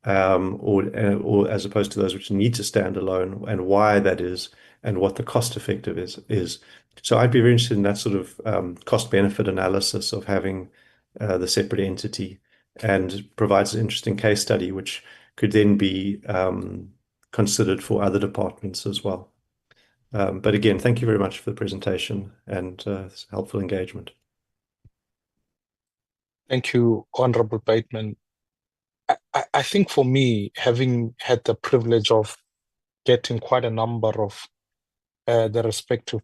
or as opposed to those which need to stand alone, and why that is, and what the cost effective is. So I'd be very interested in that sort of cost benefit analysis of having the separate entity, and provides an interesting case study which could then be considered for other departments as well. But again, thank you very much for the presentation and helpful engagement. Thank you, Honorable Bateman. I think for me, having had the privilege of getting quite a number of the respective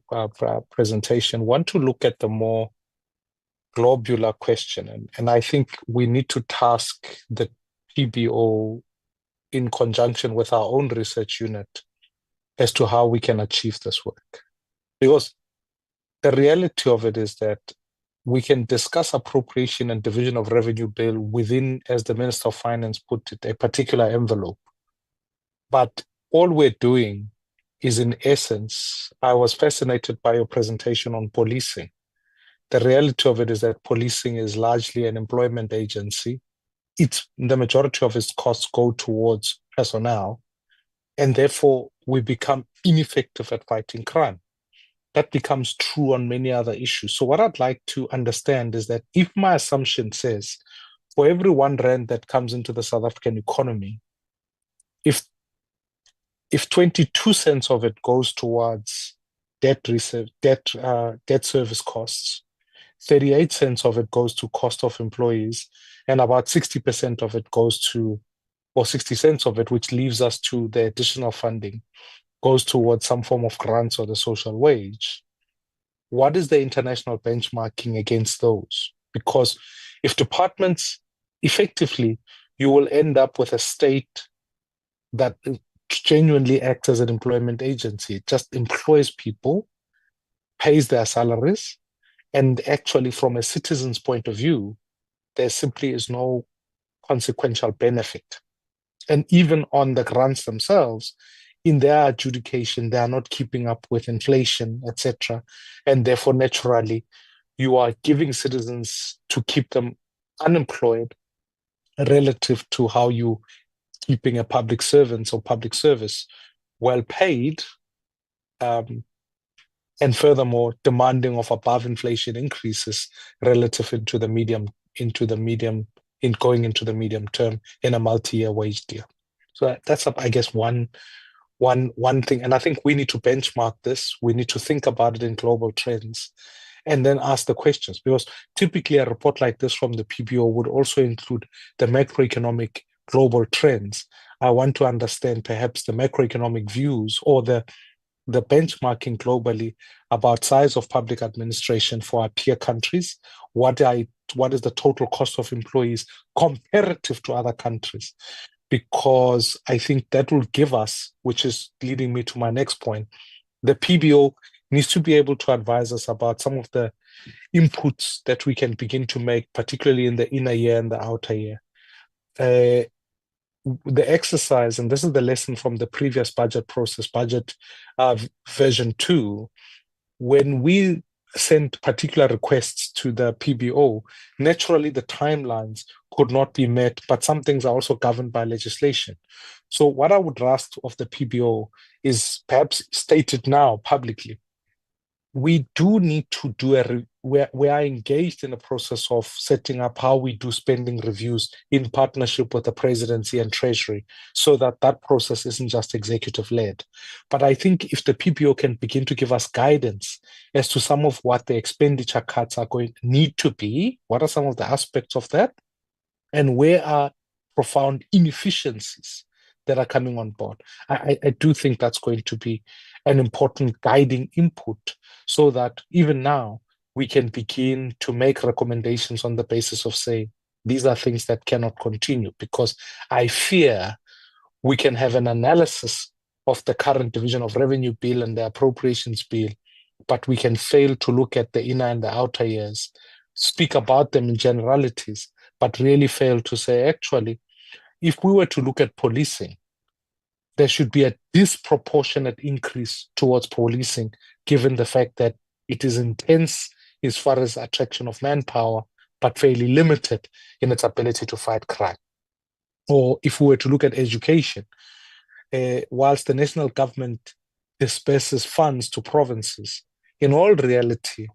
presentation, want to look at the more globular question. And I think we need to task the PBO in conjunction with our own research unit as to how we can achieve this work. Because the reality of it is that we can discuss appropriation and division of revenue bill within, as the Minister of Finance put it, a particular envelope. But all we're doing is, in essence, I was fascinated by your presentation on policing. The reality of it is that policing is largely an employment agency. The majority of its costs go towards personnel, and therefore we become ineffective at fighting crime. That becomes true on many other issues. So what I'd like to understand is that if my assumption says for every R1 that comes into the South African economy, if 22 cents of it goes towards debt service costs, 38 cents of it goes to cost of employees, and about 60% of it goes to, or 60 cents of it, which leaves us to the additional funding, goes towards some form of grants or the social wage. What is the international benchmarking against those? Because if departments, effectively, you will end up with a state that genuinely acts as an employment agency. It just employs people, pays their salaries, and actually from a citizen's point of view, there simply is no consequential benefit. And even on the grants themselves, in their adjudication, they are not keeping up with inflation, etc. And therefore, naturally, you are giving citizens to keep them unemployed relative to how you keeping a public servant or public service well paid, and furthermore, demanding of above inflation increases relative into the medium term in a multi-year wage deal. So that's, I guess, one thing. And I think we need to benchmark this. We need to think about it in global trends and then ask the questions, because typically a report like this from the PBO would also include the macroeconomic global trends. I want to understand perhaps the macroeconomic views or the benchmarking globally about size of public administration for our peer countries. What is the total cost of employees comparative to other countries? Because I think that will give us, which is leading me to my next point, the PBO needs to be able to advise us about some of the inputs that we can begin to make, particularly in the inner year and the outer year. The exercise, and this is the lesson from the previous budget process, budget version 2, when we sent particular requests to the PBO, naturally the timelines could not be met, but some things are also governed by legislation. So what I would ask of the PBO is perhaps stated now publicly, we do need to do we are engaged in the process of setting up how we do spending reviews in partnership with the presidency and treasury, so that that process isn't just executive led. But I think if the PPO can begin to give us guidance as to some of what the expenditure cuts are going to need to be, what are some of the aspects of that, and where are profound inefficiencies that are coming on board, I do think that's going to be an important guiding input, so that even now we can begin to make recommendations on the basis of saying these are things that cannot continue, because I fear we can have an analysis of the current division of revenue bill and the appropriations bill, but we can fail to look at the inner and the outer years, speak about them in generalities, but really fail to say, actually, if we were to look at policing, there should be a disproportionate increase towards policing, given the fact that it is intense as far as attraction of manpower, but fairly limited in its ability to fight crime. Or if we were to look at education, whilst the national government disperses funds to provinces, in all reality,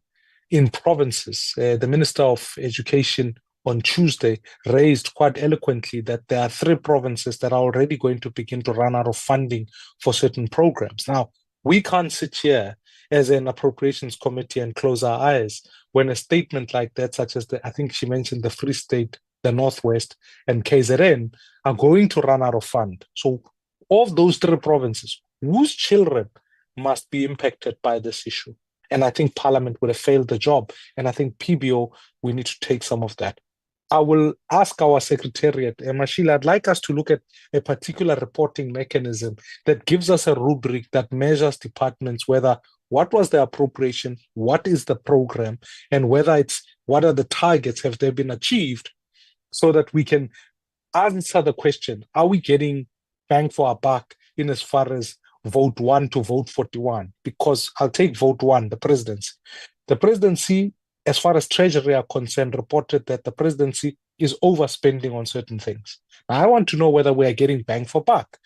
in provinces, the Minister of Education on Tuesday raised quite eloquently that there are 3 provinces that are already going to begin to run out of funding for certain programs. Now, we can't sit here as an appropriations committee and close our eyes when a statement like that, such as I think she mentioned the Free State, the Northwest, and KZN, are going to run out of fund. So of those 3 provinces, whose children must be impacted by this issue? And I think Parliament would have failed the job. And I think PBO, we need to take some of that. I will ask our secretariat, Mashila, I'd like us to look at a particular reporting mechanism that gives us a rubric that measures departments, whether what was the appropriation, what is the program, and what are the targets, have they been achieved, so that we can answer the question, are we getting bang for our buck in as far as vote 1 to vote 41? Because I'll take vote 1, the presidency. The presidency, as far as Treasury are concerned, reported that the presidency is overspending on certain things. Now, I want to know whether we are getting bang for buck.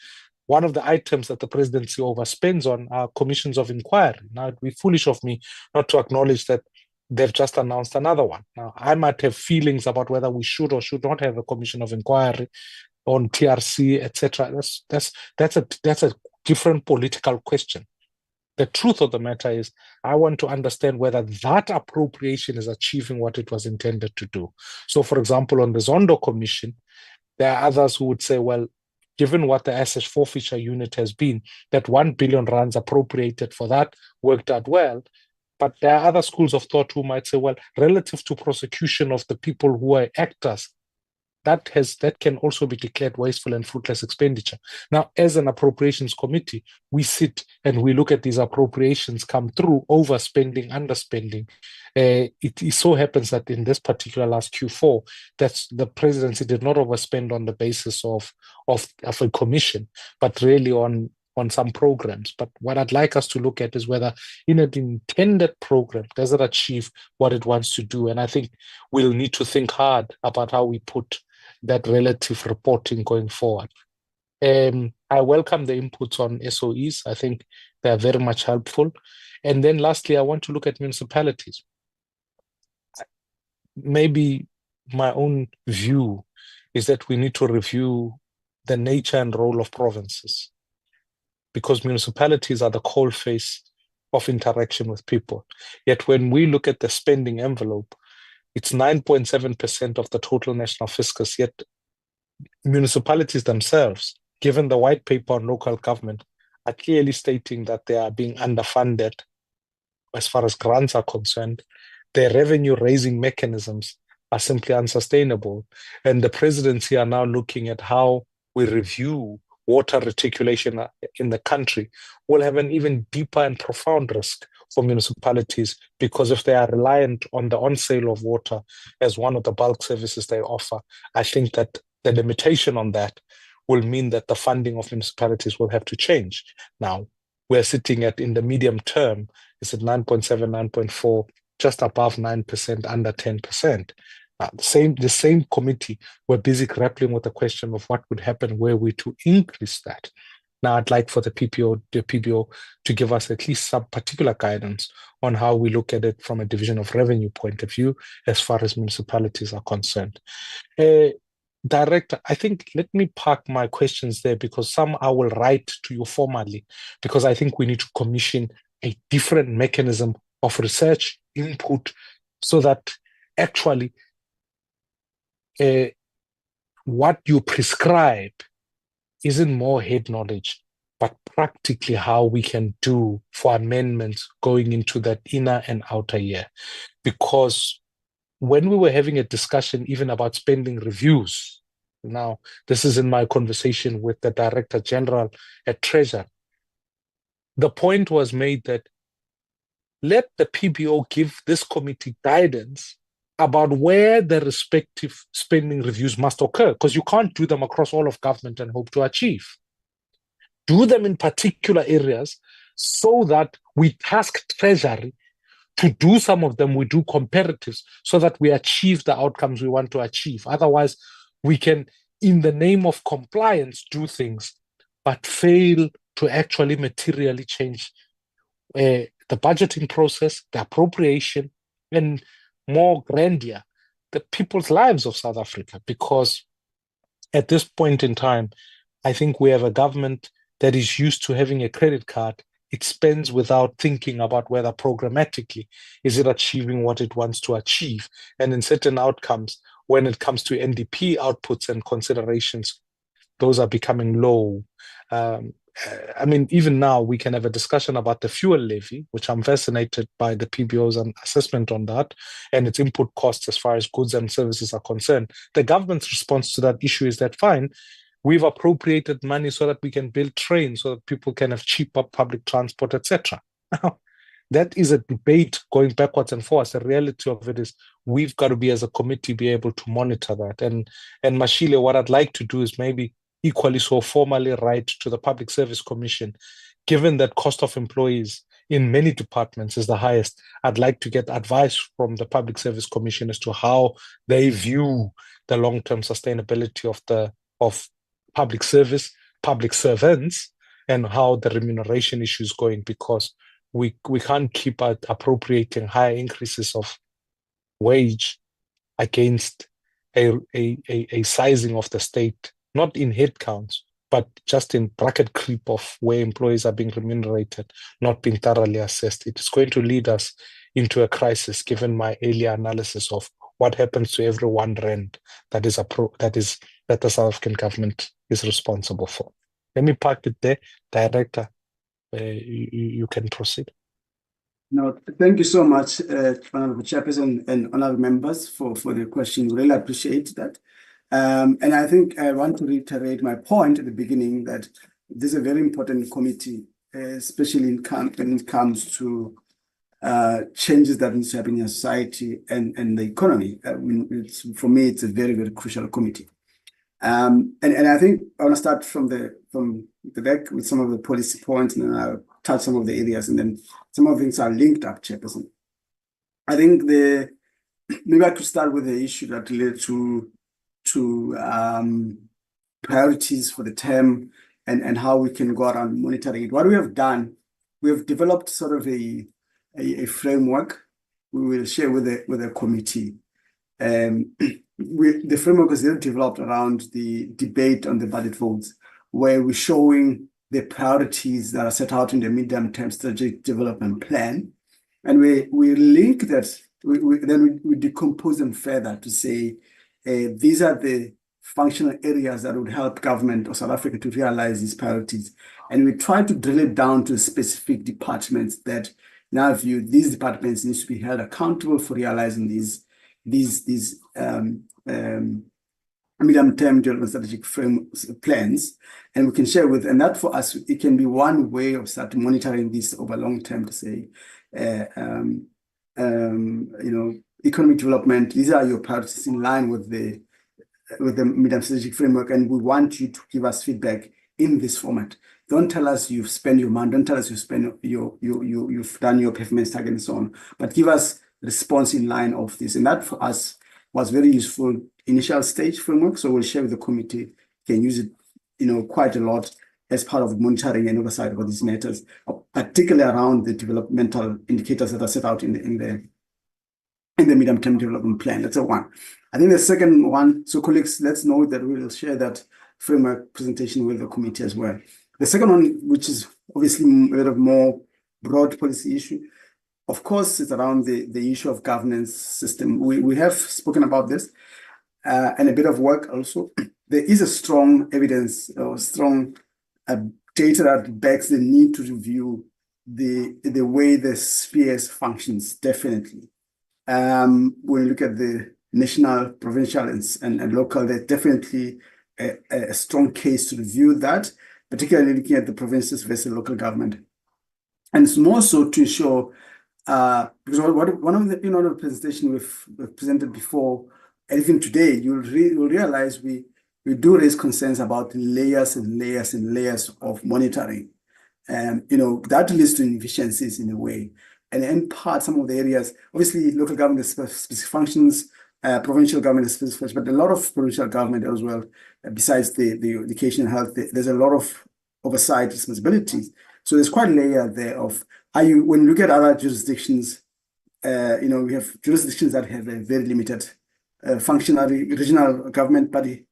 One of the items that the presidency overspends on are commissions of inquiry. Now, it'd be foolish of me not to acknowledge that they've just announced another one. Now, I might have feelings about whether we should or should not have a commission of inquiry on TRC, etc. That's a different political question. The truth of the matter is, I want to understand whether that appropriation is achieving what it was intended to do. So, for example, on the Zondo Commission, there are others who would say, well, given what the asset forfeiture unit has been, that 1 billion rands appropriated for that worked out well. But there are other schools of thought who might say, well, relative to prosecution of the people who are actors, that can also be declared wasteful and fruitless expenditure. Now, as an appropriations committee, we sit and we look at these appropriations come through, overspending, underspending. It so happens that in this particular last Q4, that's the presidency did not overspend on the basis of a commission, but really on some programs. But what I'd like us to look at is whether in an intended program, does it achieve what it wants to do? And I think we'll need to think hard about how we put that relative reporting going forward. I welcome the inputs on SOEs. I think they are very much helpful. And then lastly, I want to look at municipalities. Maybe my own view is that we need to review the nature and role of provinces, because municipalities are the coalface of interaction with people. Yet when we look at the spending envelope, it's 9.7% of the total national fiscus, yet municipalities themselves, given the white paper on local government, are clearly stating that they are being underfunded as far as grants are concerned. Their revenue-raising mechanisms are simply unsustainable. And the presidency are now looking at how we review water reticulation in the country. Will have an even deeper and profound risk for municipalities, because if they are reliant on the on-sale of water as one of the bulk services they offer, I think that the limitation on that will mean that the funding of municipalities will have to change. Now, we're sitting at, in the medium term, is at 9.7, 9.4, just above 9%, under 10%. The same committee were busy grappling with the question of what would happen were we to increase that. Now, I'd like for the PBO to give us at least some particular guidance on how we look at it from a division of revenue point of view, as far as municipalities are concerned. Director, I think let me park my questions there, because some I will write to you formally, because I think we need to commission a different mechanism of research input, so that actually what you prescribe isn't more head knowledge, but practically how we can do for amendments going into that inner and outer year. Because when we were having a discussion even about spending reviews, now this is in my conversation with the Director General at Treasury, the point was made that let the PBO give this committee guidance about where the respective spending reviews must occur, because you can't do them across all of government and hope to achieve. Do them in particular areas so that we task Treasury to do some of them, we do comparatives so that we achieve the outcomes we want to achieve. Otherwise, we can, in the name of compliance, do things, but fail to actually materially change the budgeting process, the appropriation, and more grandeur, the people's lives of South Africa. Because at this point in time, I think we have a government that is used to having a credit card. It spends without thinking about whether programmatically is it achieving what it wants to achieve. And in certain outcomes, when it comes to NDP outputs and considerations, those are becoming low. I mean, even now we can have a discussion about the fuel levy, which I'm fascinated by the PBO's assessment on that and its input costs as far as goods and services are concerned. The government's response to that issue is that, fine, we've appropriated money so that we can build trains so that people can have cheaper public transport, etc. Now, that is a debate going backwards and forwards. The reality of it is we've got to be, as a committee, be able to monitor that. And Mashile, what I'd like to do is maybe equally so formally write to the Public Service Commission, given that cost of employees in many departments is the highest. I'd like to get advice from the Public Service Commission as to how they view the long-term sustainability of public service, public servants, and how the remuneration issue is going, because we can't keep appropriating higher increases of wage against a sizing of the state, not in headcounts, but just in bracket creep of where employees are being remunerated, not being thoroughly assessed. It is going to lead us into a crisis, given my earlier analysis of what happens to every R1 that the South African government is responsible for. Let me park it there. Director, you can proceed. No, thank you so much, Honorable Chairperson and honorable members for the question. Really appreciate that. And I think I want to reiterate my point at the beginning that this is a very important committee, especially when it comes to changes that need to happen in society and the economy. For me, it's a very, very crucial committee. And I think I want to start from the back with some of the policy points, and then I'll touch some of the areas, and then some of the things are linked up, Chairperson. I think maybe I could start with the issue that related to priorities for the term and how we can go around monitoring it. What we have done, we have developed sort of a framework we will share with the committee. The framework is developed around the debate on the budget votes, where we're showing the priorities that are set out in the medium-term strategic development plan. And we link that, then we decompose them further to say, these are the functional areas that would help government of South Africa to realize these priorities. And we try to drill it down to specific departments that, in our view, these departments need to be held accountable for realizing these medium-term development strategic plans. And we can share with, and that for us, it can be one way of starting monitoring this over long term to say, economic development, these are your priorities in line with the medium strategic framework, and we want you to give us feedback in this format. Don't tell us you've spent your money, don't tell us you've done your performance target and so on, but give us response in line of this. And that for us was very useful initial stage framework. So we'll share with the committee, can use it, quite a lot. as part of monitoring and oversight of these matters, particularly around the developmental indicators that are set out in the medium-term development plan. That's one. I think the second one, so colleagues, let's know that we will share that framework presentation with the committee as well. The second one, which is obviously a bit of more broad policy issue, of course, it's around the issue of governance system. We have spoken about this and a bit of work also. There is a strong evidence or strong data that backs the need to review the way the spheres functions, definitely. When you look at the national, provincial, and local, there's definitely a strong case to review that, particularly looking at the provinces versus local government. And it's more so to ensure, because one of the presentation we've presented before, and even today, you'll realize we do raise concerns about layers and layers and layers of monitoring. That leads to inefficiencies in a way. And in part, some of the areas, obviously, local government has specific functions, provincial government has specific, but a lot of provincial government as well, besides the education and health, there's a lot of oversight responsibilities. So there's quite a layer there of, when you look at other jurisdictions, we have jurisdictions that have a very limited functionary regional government body,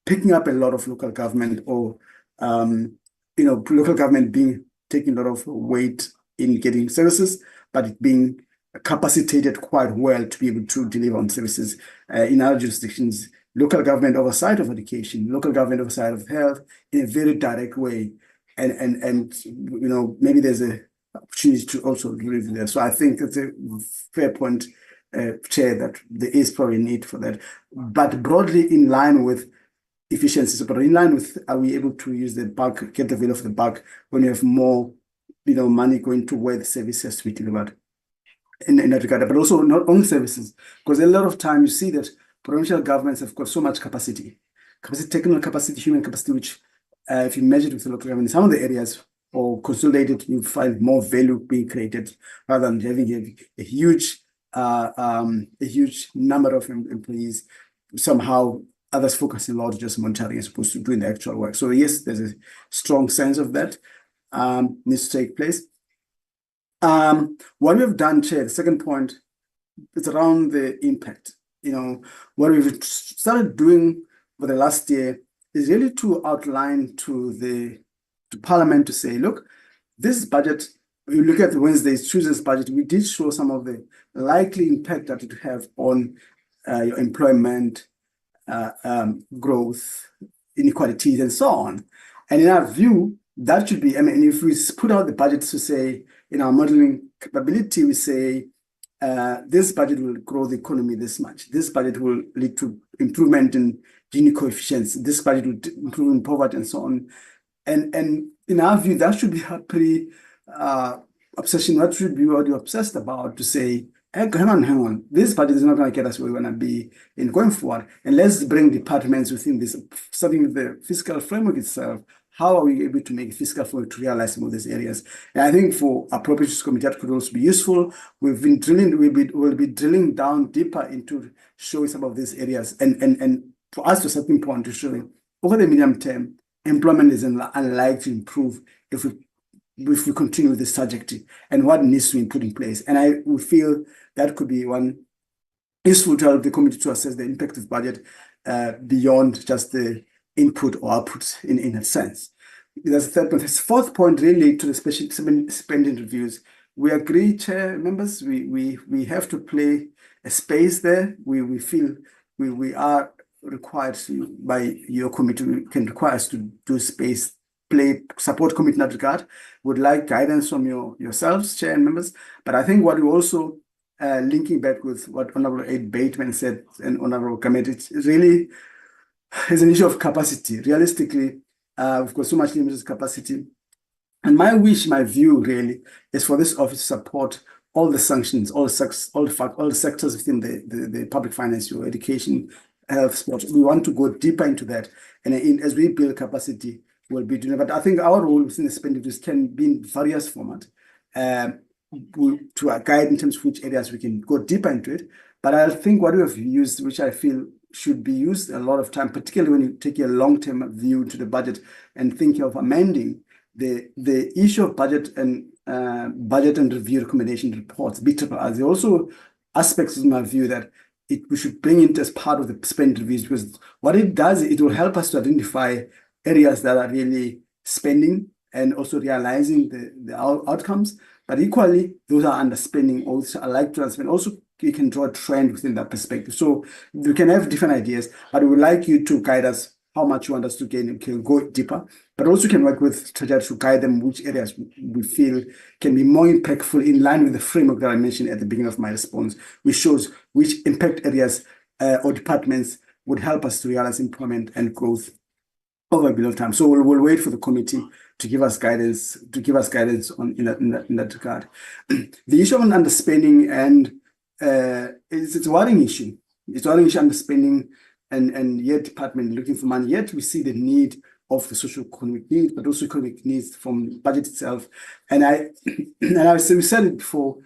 picking up a lot of local government, or local government taking a lot of weight in getting services, but it being capacitated quite well to be able to deliver on services. In other jurisdictions, local government oversight of education, local government oversight of health in a very direct way, and maybe there's an opportunity to also review that. So I think it's a fair point, Chair, that there is probably a need for that, but broadly in line with efficiencies, but in line with, are we able to use the bulk, get the value of the bulk when you have more money going to where the service has to be delivered in that regard, but also not only services, because a lot of time you see that provincial governments have got so much capacity, technical capacity, human capacity, which if you measure it with the local government in some of the areas or consolidated, you find more value being created rather than having a huge number of employees. Somehow others focus a lot on just monitoring as opposed to doing the actual work. So yes, there's a strong sense of that needs to take place. What we've done, Chair, the second point is around the impact. What we've started doing for the last year is really to outline to Parliament to say, look, this budget, you look at Wednesday's, Tuesday's budget, we did show some of the likely impact that it would have on your employment, growth, inequalities, and so on. And in our view, that should be, if we put out the budget to say, in our modeling capability, we say, this budget will grow the economy this much. This budget will lead to improvement in Gini coefficients. This budget will improve in poverty and so on. And in our view, that should be a pretty obsession. What should be what you're obsessed about to say, hang on. This budget is not going to get us where we want to be in going forward. And let's bring departments within this, starting with the fiscal framework itself. How are we able to make a fiscal framework to realize some of these areas? And I think for Appropriations Committee, that could also be useful. We'll be drilling down deeper into showing some of these areas. And for us to a certain point to show over the medium term, employment is unlikely to improve if we continue with this trajectory, and what needs to be put in place. And we feel that could be one useful to help the committee to assess the impact of budget beyond just the input or output in that sense. That's the third point. The fourth point really to the special spending reviews. We agree, Chair, members, we have to play a space there. We feel we are required to, by your committee, can require us to do space, play, support committee in that regard. Would like guidance from yourselves, Chair and members. But I think what we also, linking back with what Honorable Ed Bateman said and Honorable Committee, it's really is an issue of capacity. Realistically, we've got so much limited capacity. And my view really is for this office to support all the sanctions, all the sectors within the public finance, your education, health, sport. We want to go deeper into that. And as we build capacity, we'll be doing it. But I think our role within the spending can be in various formats to guide in terms of which areas we can go deeper into it. But I think what we have used, which I feel should be used a lot of time, particularly when you take a long-term view to the budget and think of amending the issue of budget and review recommendation reports, BRRRs. There are also aspects, in my view, that we should bring it as part of the spend reviews, because what it does, it will help us to identify areas that are really spending and also realizing the outcomes. But equally, those are underspending, also are like to underspend. Also, you can draw a trend within that perspective. So we can have different ideas, but we would like you to guide us how much you want us to gain and can go deeper, but also can work with Treasury to guide them which areas we feel can be more impactful in line with the framework that I mentioned at the beginning of my response, which shows which impact areas or departments would help us to realize employment and growth over a period of time. So we'll wait for the committee to give us guidance, on in that regard. The issue on underspending and it's a worrying issue. It's a worrying issue, underspending, and yet department looking for money. Yet we see the need of the social economic needs, but also economic needs from the budget itself. And we said it before,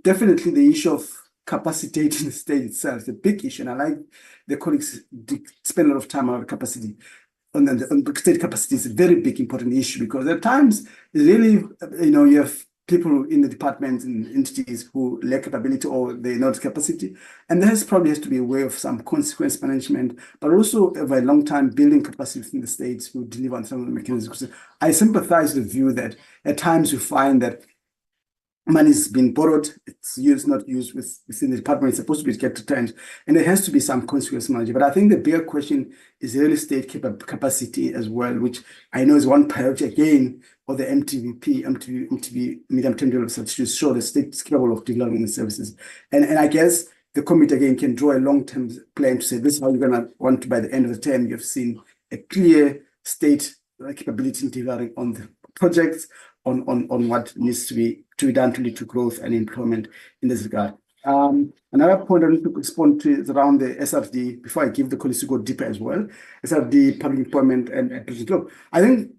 definitely the issue of capacitating the state itself is a big issue. And I like the colleagues spend a lot of time on capacity. On the state capacity is a very big, important issue, because at times, really, you have people in the departments and entities who lack capability or they not capacity. And there probably has to be a way of some consequence management, but also over a long time building capacity within the states who deliver on some of the mechanisms. I sympathize with the view that at times you find that money is being borrowed, it's used, not used within the department, it's supposed to be get returned, and there has to be some consequence management. But I think the bigger question is real estate capacity as well, which I know is one priority again of the MTV medium-term development strategy, to show the state is capable of developing the services. And I guess the committee again can draw a long-term plan to say this is how you're going to want to, by the end of the term, you've seen a clear state capability in delivering on the projects, on what needs to be done to lead to growth and employment in this regard. Another point I need to respond to is around the SRD, before I give the colleagues to go deeper as well. SRD, public employment and look, I think,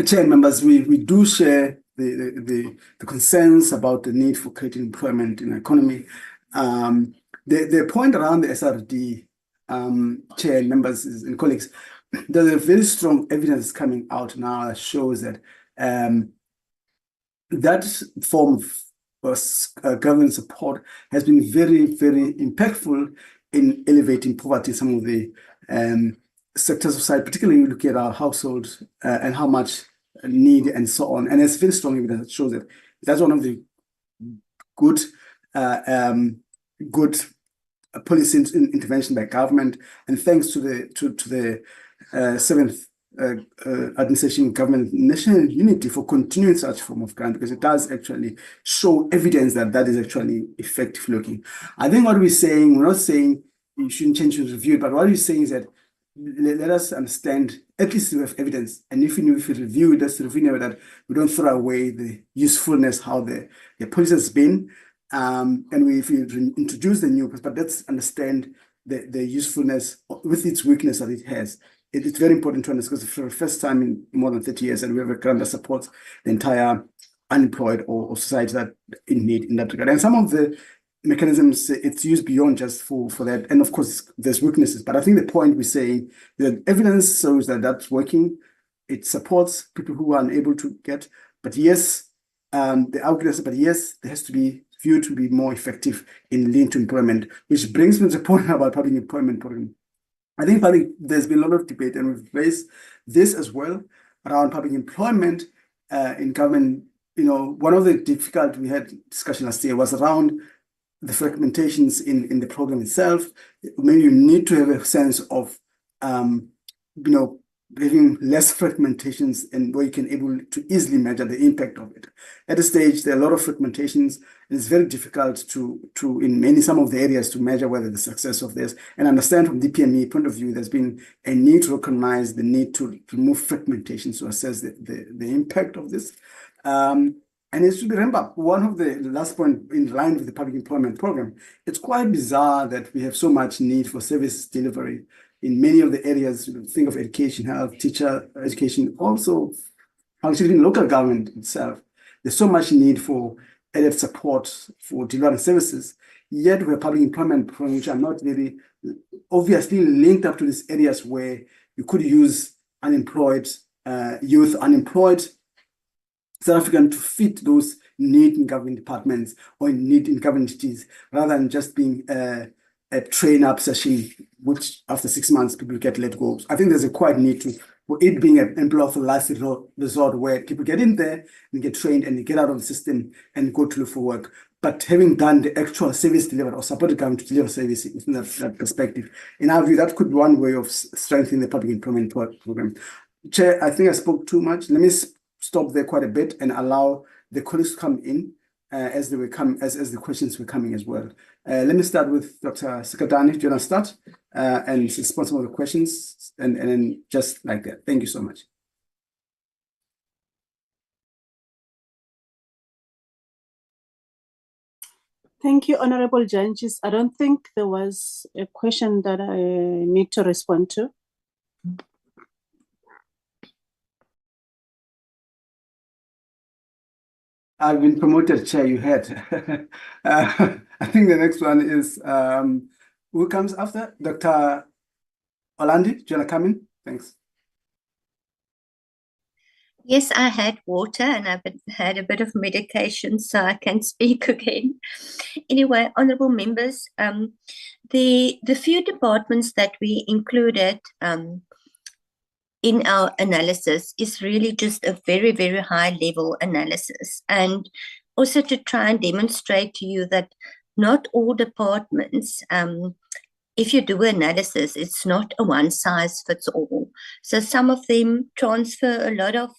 Chair and members, we do share the concerns about the need for creating employment in the economy. The point around the SRD, Chair and members and colleagues, there's a very strong evidence coming out now that shows that that form of government support has been very, very impactful in elevating poverty in some of the sectors of society, particularly looking at our households and how much need and so on. And there's very strong evidence that shows that that's one of the good policy intervention by government. And thanks to the seventh administration government national unity for continuing such form of grant, because it does actually show evidence that that is actually effective looking. I think what we're saying, we're not saying you shouldn't change the review, but what we're saying is that let us understand, at least we have evidence, and if we review it, let's review that we don't throw away the usefulness, how the policy has been, and if we introduce the new, but let's understand the usefulness with its weakness that it has. It's very important to understand, because for the first time in more than 30 years, and we have a grant that supports the entire unemployed or society that in need in that regard. And some of the mechanisms, it's used beyond just for that. And of course, there's weaknesses. But I think the point we say, the evidence shows that that's working. It supports people who are unable to get. But yes, the argument, but yes, there has to be viewed to be more effective in leading to employment, which brings me to the point about public employment program. I think there's been a lot of debate, and we've raised this as well around public employment in government. One of the difficult we had discussion last year was around the fragmentations in the program itself. Maybe you need to have a sense of, having less fragmentations and where you can able to easily measure the impact of it. At this stage, there are a lot of fragmentations, and it's very difficult to in some of the areas to measure whether the success of this, and understand from DPME point of view, there's been a need to recognize the need to remove fragmentation to assess the impact of this. And it should be remembered, one of the last point in line with the public employment program, it's quite bizarre that we have so much need for service delivery in many of the areas. Think of education, health, teacher education, also actually in local government itself. There's so much need for added support for delivering services, yet we have public employment programs which are not really obviously linked up to these areas where you could use unemployed youth, unemployed South African to fit those need in government departments or need in government entities, rather than just being a train-up session, which after 6 months people get let go. I think there's a quite need for it being an employer of last resort where people get in there and get trained and they get out of the system and go to look for work. But having done the actual service delivered or supported government to deliver service within that perspective, in our view, that could be one way of strengthening the public employment program. Chair, I think I spoke too much. Let me stop there quite a bit and allow the colleagues to come in as they were coming, as the questions were coming as well. Let me start with Dr. Sekatane. Do you want to start and respond to some of the questions and then just like that? Thank you so much. Thank you, Honorable Judges. I don't think there was a question that I need to respond to. I've been promoted, Chair, you heard. I think the next one is, who comes after? Dr. Olandi, do you want to come in? Thanks. Yes, I had water and I've had a bit of medication, so I can speak again. Anyway, honourable members, the few departments that we included in our analysis is really just a very, very high level analysis, and also to try and demonstrate to you that not all departments, if you do analysis, it's not a one size fits all. So some of them transfer a lot of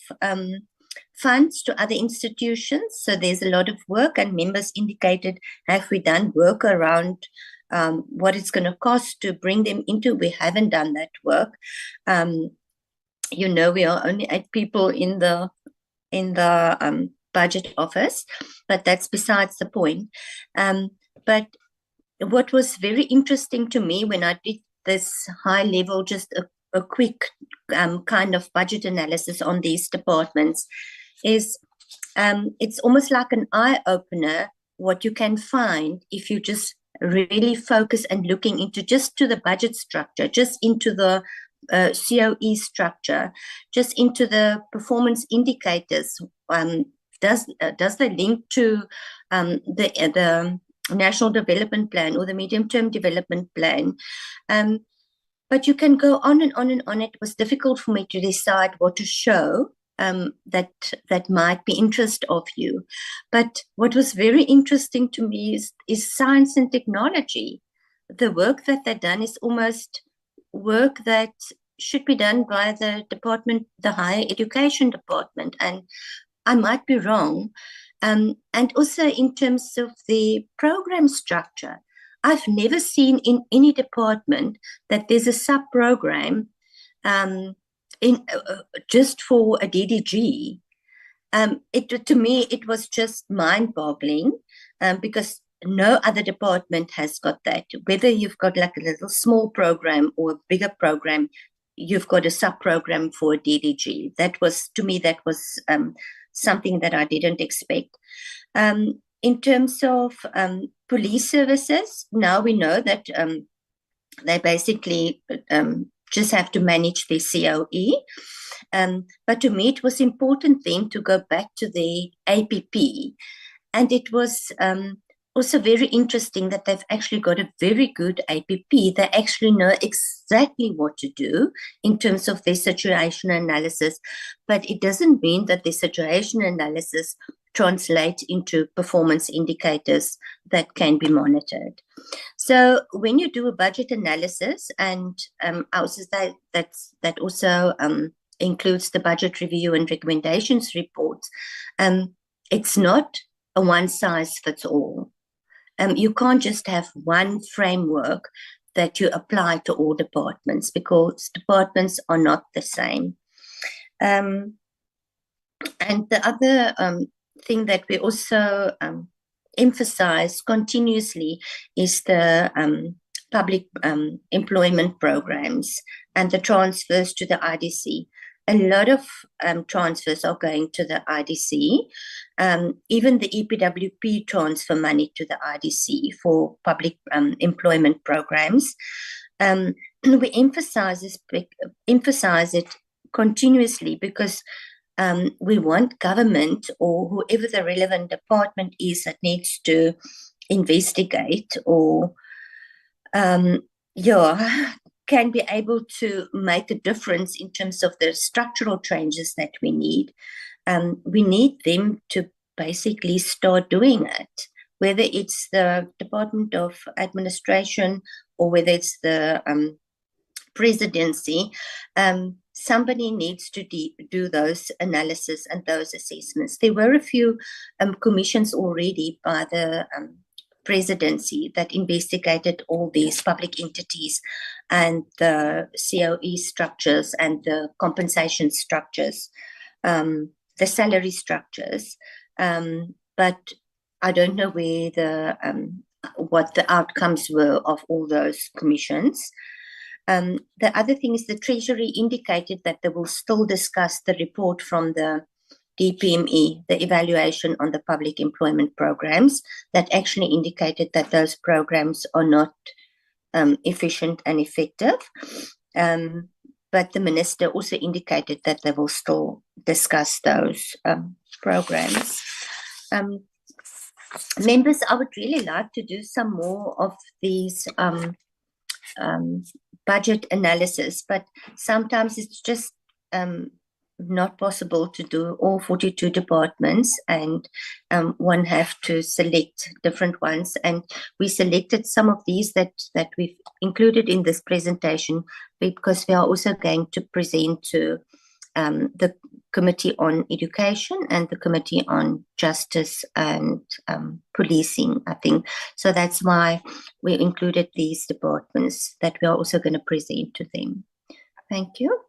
funds to other institutions. So there's a lot of work, and members indicated, have we done work around what it's going to cost to bring them into? We haven't done that work. You know, we are only 8 people in the budget office, but that's besides the point. But what was very interesting to me when I did this high level, just a quick kind of budget analysis on these departments, is it's almost like an eye opener what you can find if you just really focus and looking into just to the budget structure, just into the COE structure, just into the performance indicators. Does they link to the National Development Plan or the Medium-Term Development Plan? But you can go on and on and on. It was difficult for me to decide what to show that might be interest of you. But what was very interesting to me is science and technology. The work that they've done is almost work that should be done by the department, the higher education department, and I might be wrong. And also in terms of the program structure, I've never seen in any department that there's a sub-program just for a DDG. To me, it was just mind-boggling because no other department has got that. Whether you've got like a little small program or a bigger program, you've got a sub-program for a DDG. That was, to me, that was something that I didn't expect. In terms of police services, now we know that they basically just have to manage their COE. But to me, it was important then to go back to the APP. And it was also very interesting that they've actually got a very good APP. They actually know exactly what to do in terms of their situation analysis, but it doesn't mean that the situation analysis translates into performance indicators that can be monitored. So when you do a budget analysis, and also that also includes the budget review and recommendations reports, it's not a one size fits all. You can't just have one framework that you apply to all departments, because departments are not the same. And the other thing that we also emphasize continuously is the public employment programs and the transfers to the IDC. A lot of transfers are going to the IDC. Even the EPWP transfer money to the IDC for public employment programs. We emphasize it continuously because we want government or whoever the relevant department is that needs to investigate or can be able to make a difference in terms of the structural changes that we need. We need them to basically start doing it, whether it's the Department of Administration or whether it's the presidency. Somebody needs to do those analysis and those assessments. There were a few commissions already by the presidency that investigated all these public entities and the COE structures and the compensation structures, the salary structures. But I don't know where what the outcomes were of all those commissions. The other thing is the Treasury indicated that they will still discuss the report from the DPME, the evaluation on the public employment programs, that actually indicated that those programs are not efficient and effective. But the minister also indicated that they will still discuss those programs. Members, I would really like to do some more of these budget analysis, but sometimes it's just not possible to do all 42 departments, and one have to select different ones. And we selected some of these that we've included in this presentation because we are also going to present to the Committee on Education and the Committee on Justice and Policing, I think. So that's why we included these departments that we are also going to present to them. Thank you.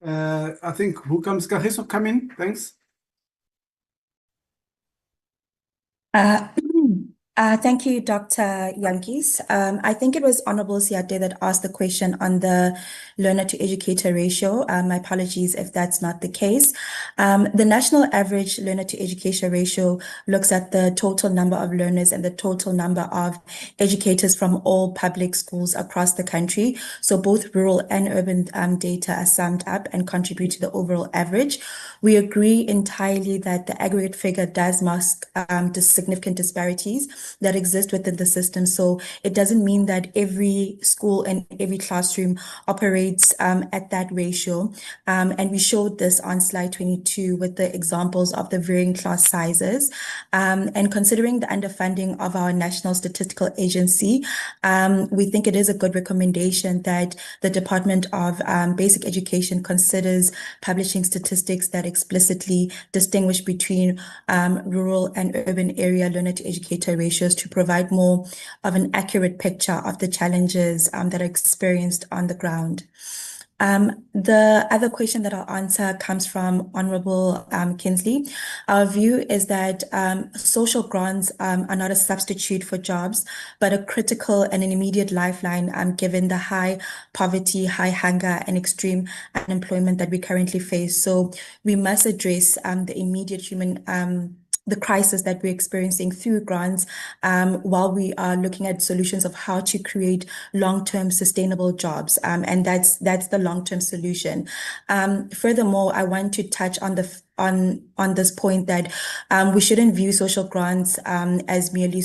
I think who comes? Kagiso, come in. Thanks. Thank you, Dr. Jantjies. I think it was Honorable Siade that asked the question on the learner to educator ratio. My apologies if that's not the case. The national average learner to educator ratio looks at the total number of learners and the total number of educators from all public schools across the country. So both rural and urban data are summed up and contribute to the overall average. We agree entirely that the aggregate figure does mask the significant disparities that exist within the system. So it doesn't mean that every school and every classroom operates at that ratio. And we showed this on slide 22 with the examples of the varying class sizes. And considering the underfunding of our National Statistical Agency, we think it is a good recommendation that the Department of Basic Education considers publishing statistics that explicitly distinguish between rural and urban area learner to educator ratios to provide more of an accurate picture of the challenges that are experienced on the ground. The other question that I'll answer comes from Honorable Kinsley. Our view is that social grants are not a substitute for jobs, but a critical and an immediate lifeline given the high poverty, high hunger, and extreme unemployment that we currently face. So we must address the immediate the crisis that we're experiencing through grants while we are looking at solutions of how to create long-term sustainable jobs. And that's the long-term solution. Furthermore, I want to touch on this point that we shouldn't view social grants as merely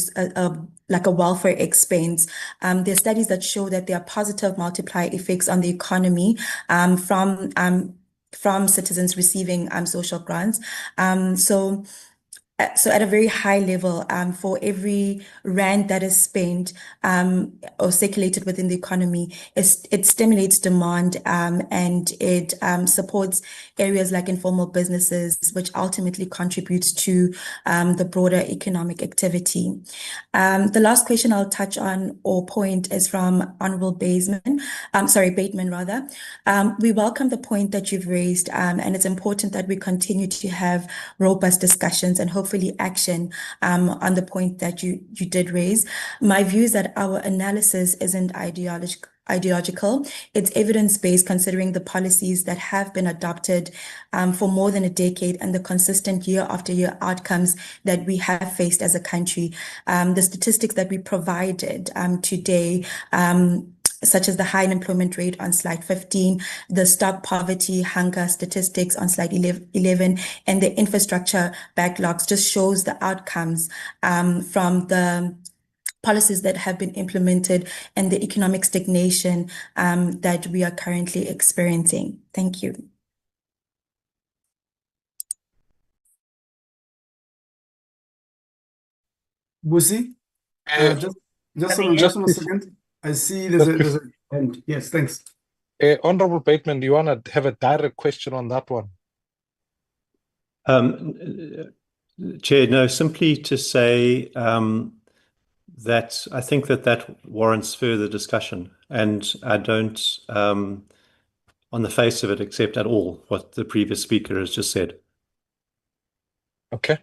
like a welfare expense. There are studies that show that there are positive multiplier effects on the economy from citizens receiving social grants. So at a very high level, for every rand that is spent or circulated within the economy, it stimulates demand and it supports areas like informal businesses, which ultimately contributes to the broader economic activity. The last question I'll touch on or point is from Honorable Bateman. We welcome the point that you've raised, and it's important that we continue to have robust discussions and hopefully hopefully action on the point that you did raise. My view is that our analysis isn't ideological. It's evidence-based, considering the policies that have been adopted for more than a decade and the consistent year after year outcomes that we have faced as a country. The statistics that we provided today, such as the high unemployment rate on slide 15, the stop poverty, hunger statistics on slide 11, and the infrastructure backlogs just shows the outcomes from the policies that have been implemented and the economic stagnation that we are currently experiencing. Thank you. Busi, just on a second. I see there's a hand. Yes, thanks. Honorable Bateman, do you want to have a direct question on that one? Chair, no, simply to say that I think that warrants further discussion, and I don't, on the face of it, accept at all what the previous speaker has just said. Okay.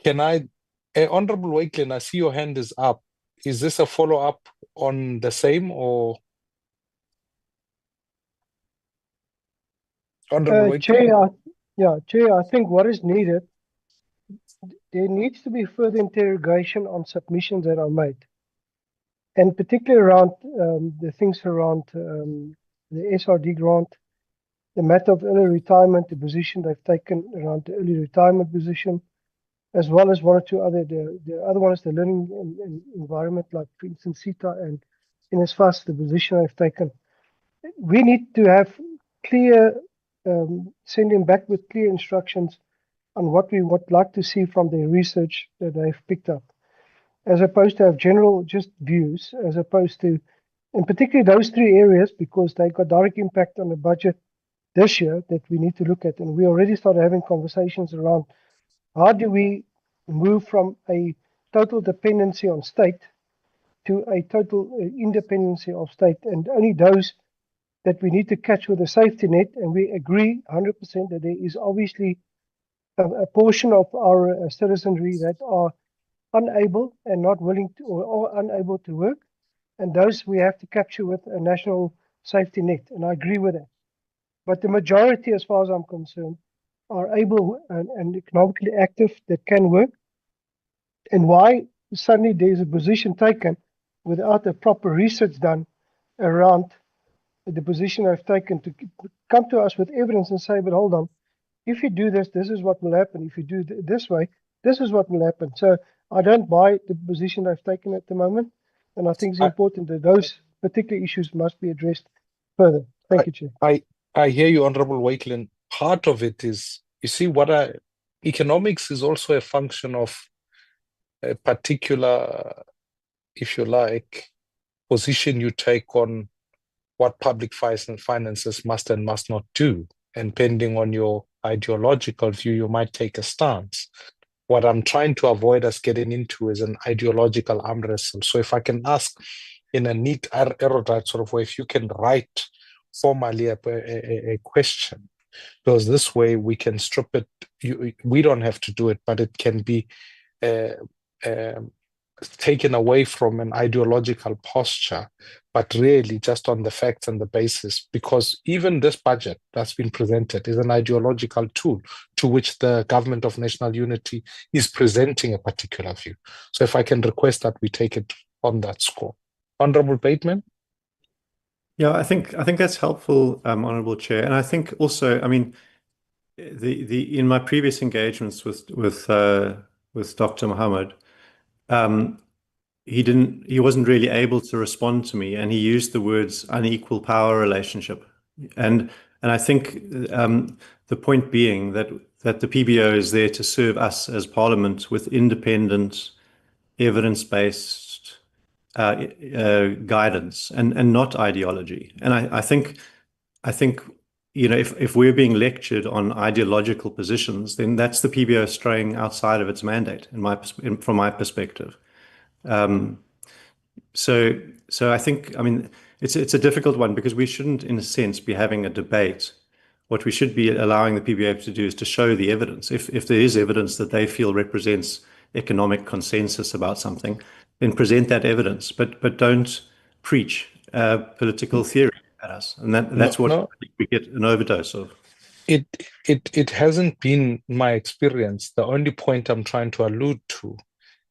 Can I, Honorable Wakelin, I see your hand is up. Is this a follow-up on the same, or? Honorable Chair, Chair, I think what is needed, there needs to be further interrogation on submissions that are made, and particularly around the things around the SRD grant, the matter of early retirement, the position they've taken around the early retirement position, as well as one or two other, the other one is the learning environment, like for instance CETA and NSFAS, the position they've taken. We need to have clear, send them back with clear instructions on what we would like to see from the research that they've picked up, as opposed to have general just views, as opposed to, in particularly those three areas, because they got direct impact on the budget this year that we need to look at. And we already started having conversations around how do we move from a total dependency on state to a total independency of state, and only those that we need to catch with a safety net. And we agree 100% that there is obviously a portion of our citizenry that are unable and not willing to, or unable to work, and those we have to capture with a national safety net, and I agree with that. But the majority, as far as I'm concerned, are able and economically active that can work. And why suddenly there's a position taken without a proper research done around the position I've taken, to come to us with evidence and say, but hold on, if you do this, this is what will happen. If you do this way, this is what will happen. So I don't buy the position I've taken at the moment. And I think it's important that those particular issues must be addressed further. Thank you, Chair. I hear you, Honorable Wakelin. Part of it is, you see, economics is also a function of a particular, if you like, position you take on what public finances must and must not do. And depending on your ideological view, you might take a stance. What I'm trying to avoid us getting into is an ideological arm wrestle. So if I can ask in a neat, erudite sort of way, if you can write formally a question, because this way we can strip it. We don't have to do it, but it can be taken away from an ideological posture, but really just on the facts and the basis, because even this budget that's been presented is an ideological tool to which the Government of National Unity is presenting a particular view. So if I can request that we take it on that score. Honorable Bateman? Yeah, I think that's helpful, Honorable Chair. And I think also, I mean, in my previous engagements with Dr. Mohammed, he wasn't really able to respond to me, and he used the words unequal power relationship. And I think the point being that the PBO is there to serve us as Parliament with independent, evidence-based guidance and not ideology. And I think you know, if we're being lectured on ideological positions, then that's the PBO straying outside of its mandate, from my perspective. So I think, I mean, it's a difficult one, because we shouldn't, in a sense, be having a debate What we should be allowing the PBA to do is to show the evidence. If there is evidence that they feel represents economic consensus about something, then present that evidence, but don't preach political theory at us. And that's what I think we get an overdose of. It hasn't been my experience. The only point I'm trying to allude to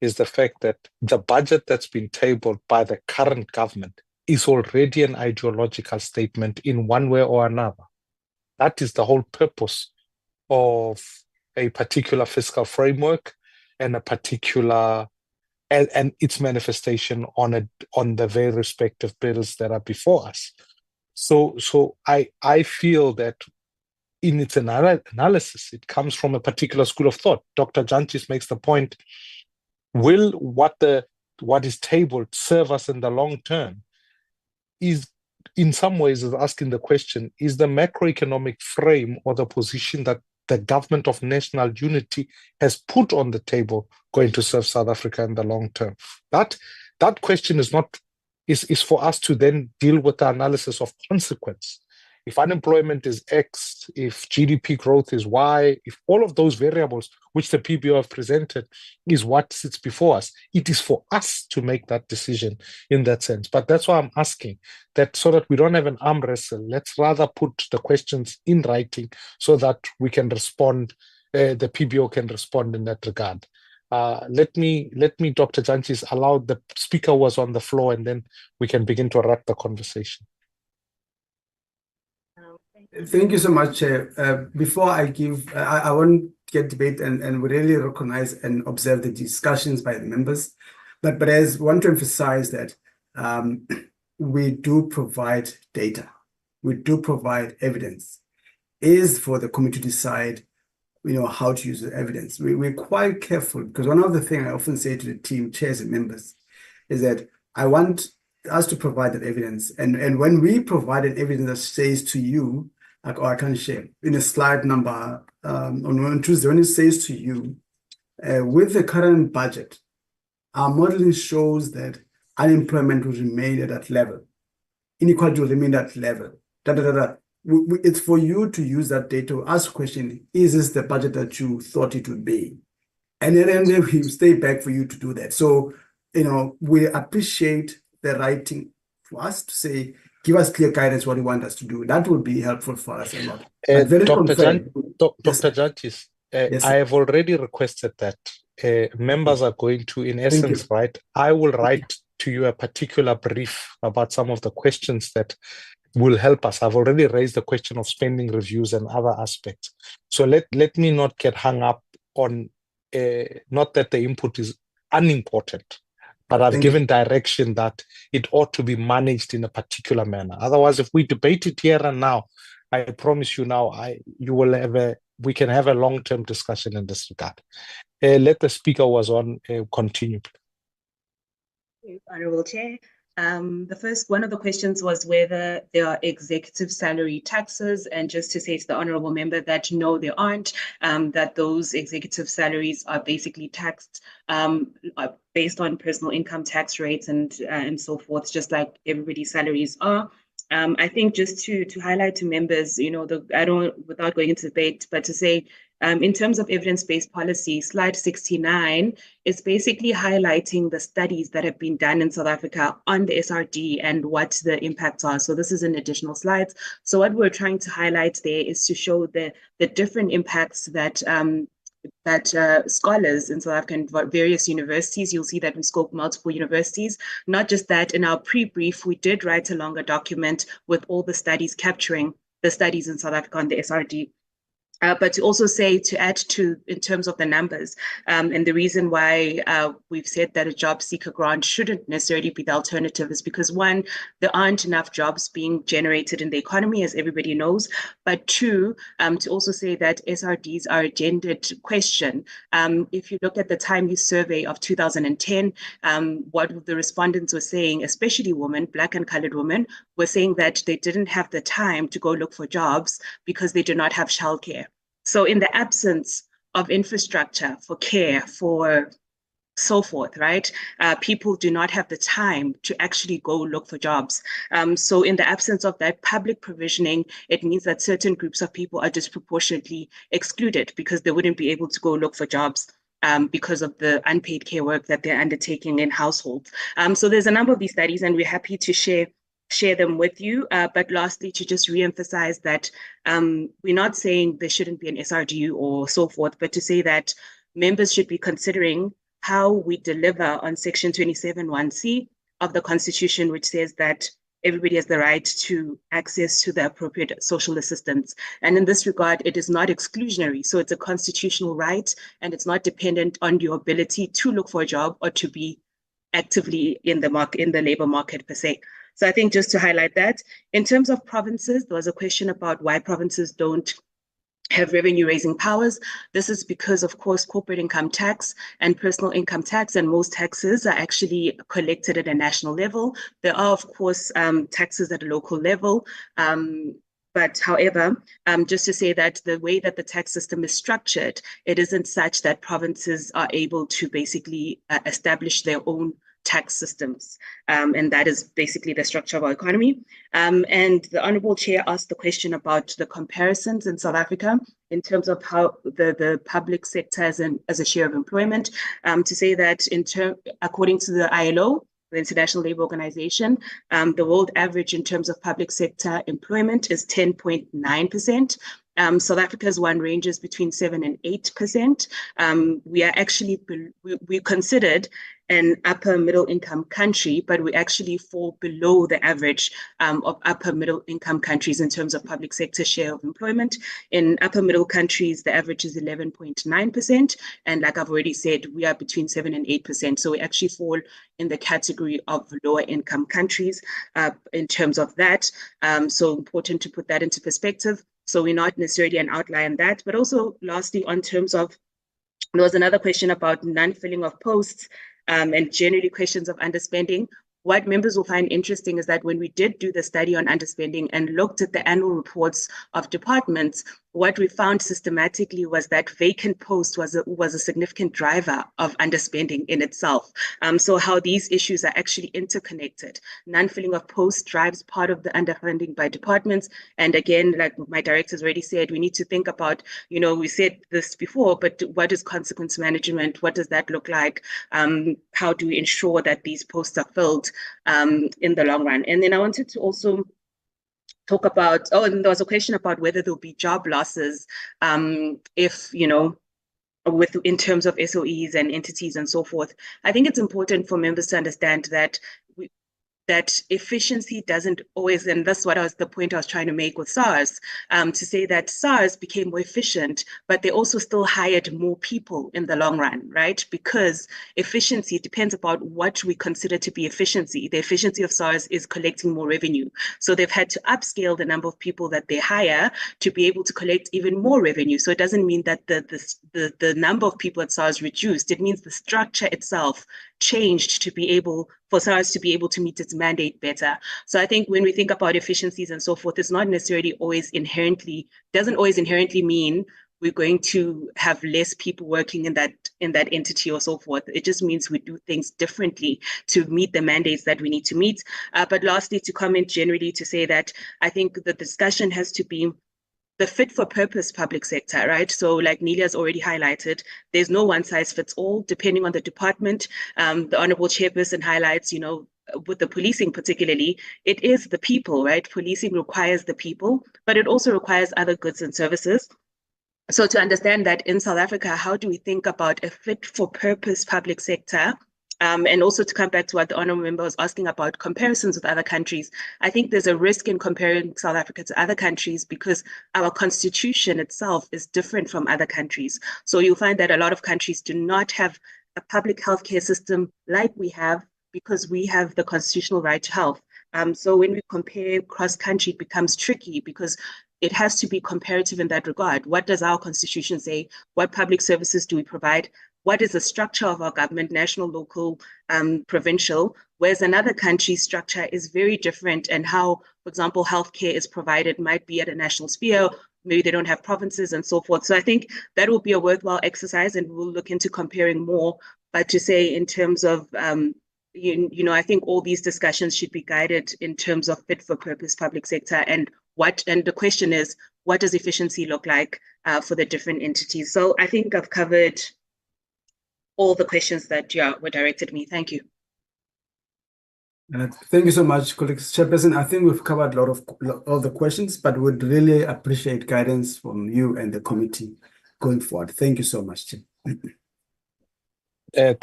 is the fact that the budget that's been tabled by the current government is already an ideological statement in one way or another. That is the whole purpose of a particular fiscal framework and a particular and its manifestation on the very respective bills that are before us. So I feel that in its analysis, it comes from a particular school of thought. Dr. Jantjies makes the point, will what is tabled serve us in the long term? Is in some ways is asking the question, is the macroeconomic frame or the position that the government of national unity has put on the table going to serve South Africa in the long term? That question is for us to then deal with the analysis of consequence. If unemployment is X, if GDP growth is Y, if all of those variables which the PBO have presented is what sits before us, it is for us to make that decision in that sense. But that's why I'm asking that so that we don't have an arm wrestle, let's rather put the questions in writing so that we can respond, the PBO can respond in that regard. Let me, Dr. Jantjies, allow the speaker was on the floor and then we can begin to wrap the conversation. Thank you so much, Chair. Before I give, I won't get debate and we really recognize and observe the discussions by the members. But I want to emphasize that we do provide data. We do provide evidence. It is for the committee to decide, how to use the evidence. We're quite careful because one of the things I often say to the team, chairs and members, is that I want us to provide that evidence. And when we provide an evidence that says to you, or I can share in a slide number on Tuesday, when it says to you, with the current budget, our modeling shows that unemployment will remain at that level. Inequality will remain at that level. It's for you to use that data to ask the question, is this the budget that you thought it would be? And then we stay back for you to do that. So, we appreciate the writing for us to say, give us clear guidance what you want us to do. That would be helpful for us a lot. Dr. Jantjies, Yes, I have already requested that members are going to, in essence, right? I will write to you a particular brief about some of the questions that will help us. I've already raised the question of spending reviews and other aspects. So let me not get hung up on, not that the input is unimportant, but I've given direction that it ought to be managed in a particular manner. Otherwise, if we debate it here and now, I promise you now, we can have a long-term discussion in this regard. Let the speaker was on continue. Honorable Chair. One of the questions was whether there are executive salary taxes, and just to say to the honorable member that no, there aren't, that those executive salaries are basically taxed based on personal income tax rates and so forth, just like everybody's salaries are. I think just to highlight to members, without going into debate, but to say, in terms of evidence-based policy, slide 69 is basically highlighting the studies that have been done in South Africa on the SRD and what the impacts are. So this is an additional slide. So what we're trying to highlight there is to show the different impacts that scholars in South Africa and various universities, you'll see that we scope multiple universities. Not just that, in our pre-brief, we did write a longer document with all the studies capturing the studies in South Africa on the SRD. But to also say, to add to in terms of the numbers, and the reason why we've said that a job seeker grant shouldn't necessarily be the alternative is because, one, there aren't enough jobs being generated in the economy, as everybody knows. But two, to also say that SRDs are a gendered question. If you look at the time use survey of 2010, what the respondents were saying, especially women, Black and colored women, were saying that they didn't have the time to go look for jobs because they do not have childcare. So in the absence of infrastructure for care, for so forth, right? People do not have the time to actually go look for jobs. So in the absence of that public provisioning, it means that certain groups of people are disproportionately excluded because they wouldn't be able to go look for jobs because of the unpaid care work that they're undertaking in households. So there's a number of these studies, and we're happy to share them with you. But lastly, to just reemphasize that we're not saying there shouldn't be an SRDU or so forth, but to say that members should be considering how we deliver on Section 27(1)(c) of the Constitution, which says that everybody has the right to access to the appropriate social assistance. And in this regard, it is not exclusionary. So it's a constitutional right, and it's not dependent on your ability to look for a job or to be actively in the labor market per se. So I think just to highlight that, in terms of provinces, there was a question about why provinces don't have revenue raising powers. This is because, of course, corporate income tax and personal income tax and most taxes are actually collected at a national level. There are, of course, taxes at a local level. But however, just to say that the way that the tax system is structured, it isn't such that provinces are able to basically establish their own tax systems. And that is basically the structure of our economy. And the Honorable Chair asked the question about the comparisons in South Africa in terms of how the public sector as a share of employment, to say that according to the ILO, the International Labour Organization, the world average in terms of public sector employment is 10.9%. South Africa's one ranges between 7 and 8%. We are actually, we're considered an upper middle income country, but we actually fall below the average of upper middle income countries in terms of public sector share of employment. In upper middle countries, the average is 11.9%. And like I've already said, we are between 7 and 8%. So we actually fall in the category of lower income countries in terms of that. So important to put that into perspective. So we're not necessarily an outlier in that, but also lastly, on terms of, there was another question about non-filling of posts and generally questions of underspending. What members will find interesting is that when we did do the study on underspending and looked at the annual reports of departments, what we found systematically was that vacant posts was a significant driver of underspending in itself. So how these issues are actually interconnected. Non-filling of posts drives part of the underfunding by departments. And again, like my directors already said, we need to think about, we said this before, but what is consequence management? What does that look like? How do we ensure that these posts are filled in the long run? And then I wanted to also talk about, and there was a question about whether there'll be job losses if, in terms of SOEs and entities and so forth. I think it's important for members to understand that that efficiency doesn't always, and that's what the point I was trying to make with SARS, to say that SARS became more efficient, but they also still hired more people in the long run, right? Because efficiency depends upon what we consider to be efficiency. The efficiency of SARS is collecting more revenue. So they've had to upscale the number of people that they hire to be able to collect even more revenue. So it doesn't mean that the number of people at SARS reduced. It means the structure itself changed to be able for SARS to be able to meet its mandate better. So I think when we think about efficiencies and so forth, it's not necessarily doesn't always inherently mean we're going to have less people working in that entity or so forth. It just means we do things differently to meet the mandates that we need to meet. But lastly, to comment generally to say that I think the discussion has to be the fit for purpose public sector, right? So like Nelia's already highlighted, there's no one size fits all depending on the department. The Honorable Chairperson highlights, with the policing particularly, it is the people, right? Policing requires the people, but it also requires other goods and services. So to understand that in South Africa, how do we think about a fit for purpose public sector? And also to come back to what the honourable member was asking about comparisons with other countries, I think there's a risk in comparing South Africa to other countries because our constitution itself is different from other countries. So you'll find that a lot of countries do not have a public healthcare system like we have because we have the constitutional right to health. So when we compare cross-country, it becomes tricky because it has to be comparative in that regard. What does our constitution say? What public services do we provide? What is the structure of our government, national, local, provincial, whereas another country's structure is very different and how, for example, healthcare is provided might be at a national sphere, maybe they don't have provinces and so forth. So I think that will be a worthwhile exercise and we'll look into comparing more but to say in terms of, you know, I think all these discussions should be guided in terms of fit for purpose public sector and the question is, what does efficiency look like for the different entities? So I think I've covered all the questions that were directed at me. Thank you. Thank you so much, colleagues. Chairperson, I think we've covered a lot of all the questions, but would really appreciate guidance from you and the committee going forward. Thank you so much, Chair.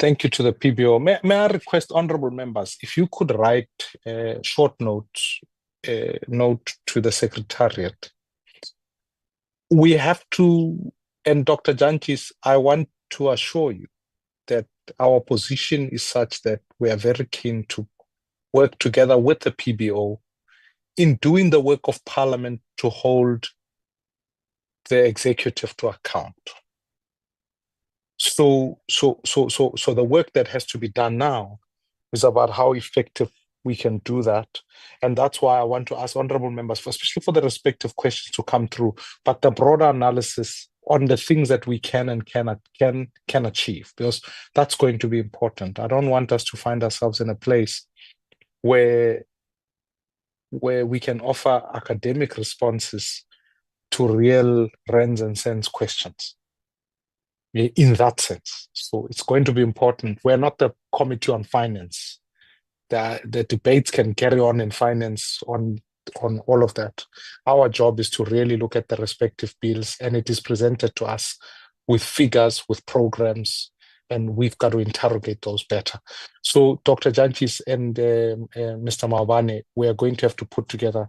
Thank you to the PBO. May I request honorable members, if you could write a short note to the Secretariat. We have to, and Dr. Jantjies, I want to assure you that our position is such that we are very keen to work together with the PBO in doing the work of Parliament to hold the executive to account. So the work that has to be done now is about how effective we can do that. And that's why I want to ask honorable members, especially for the respective questions to come through, but the broader analysis on the things that we can and can achieve, because that's going to be important. I don't want us to find ourselves in a place where we can offer academic responses to real rands and cents questions in that sense. So it's going to be important. We're not the Committee on Finance. The debates can carry on in finance on all of that. Our job is to really look at the respective bills, and it is presented to us with figures, with programs, and we've got to interrogate those better. So Dr. Jantjies and Mr. Maobane, we are going to have to put together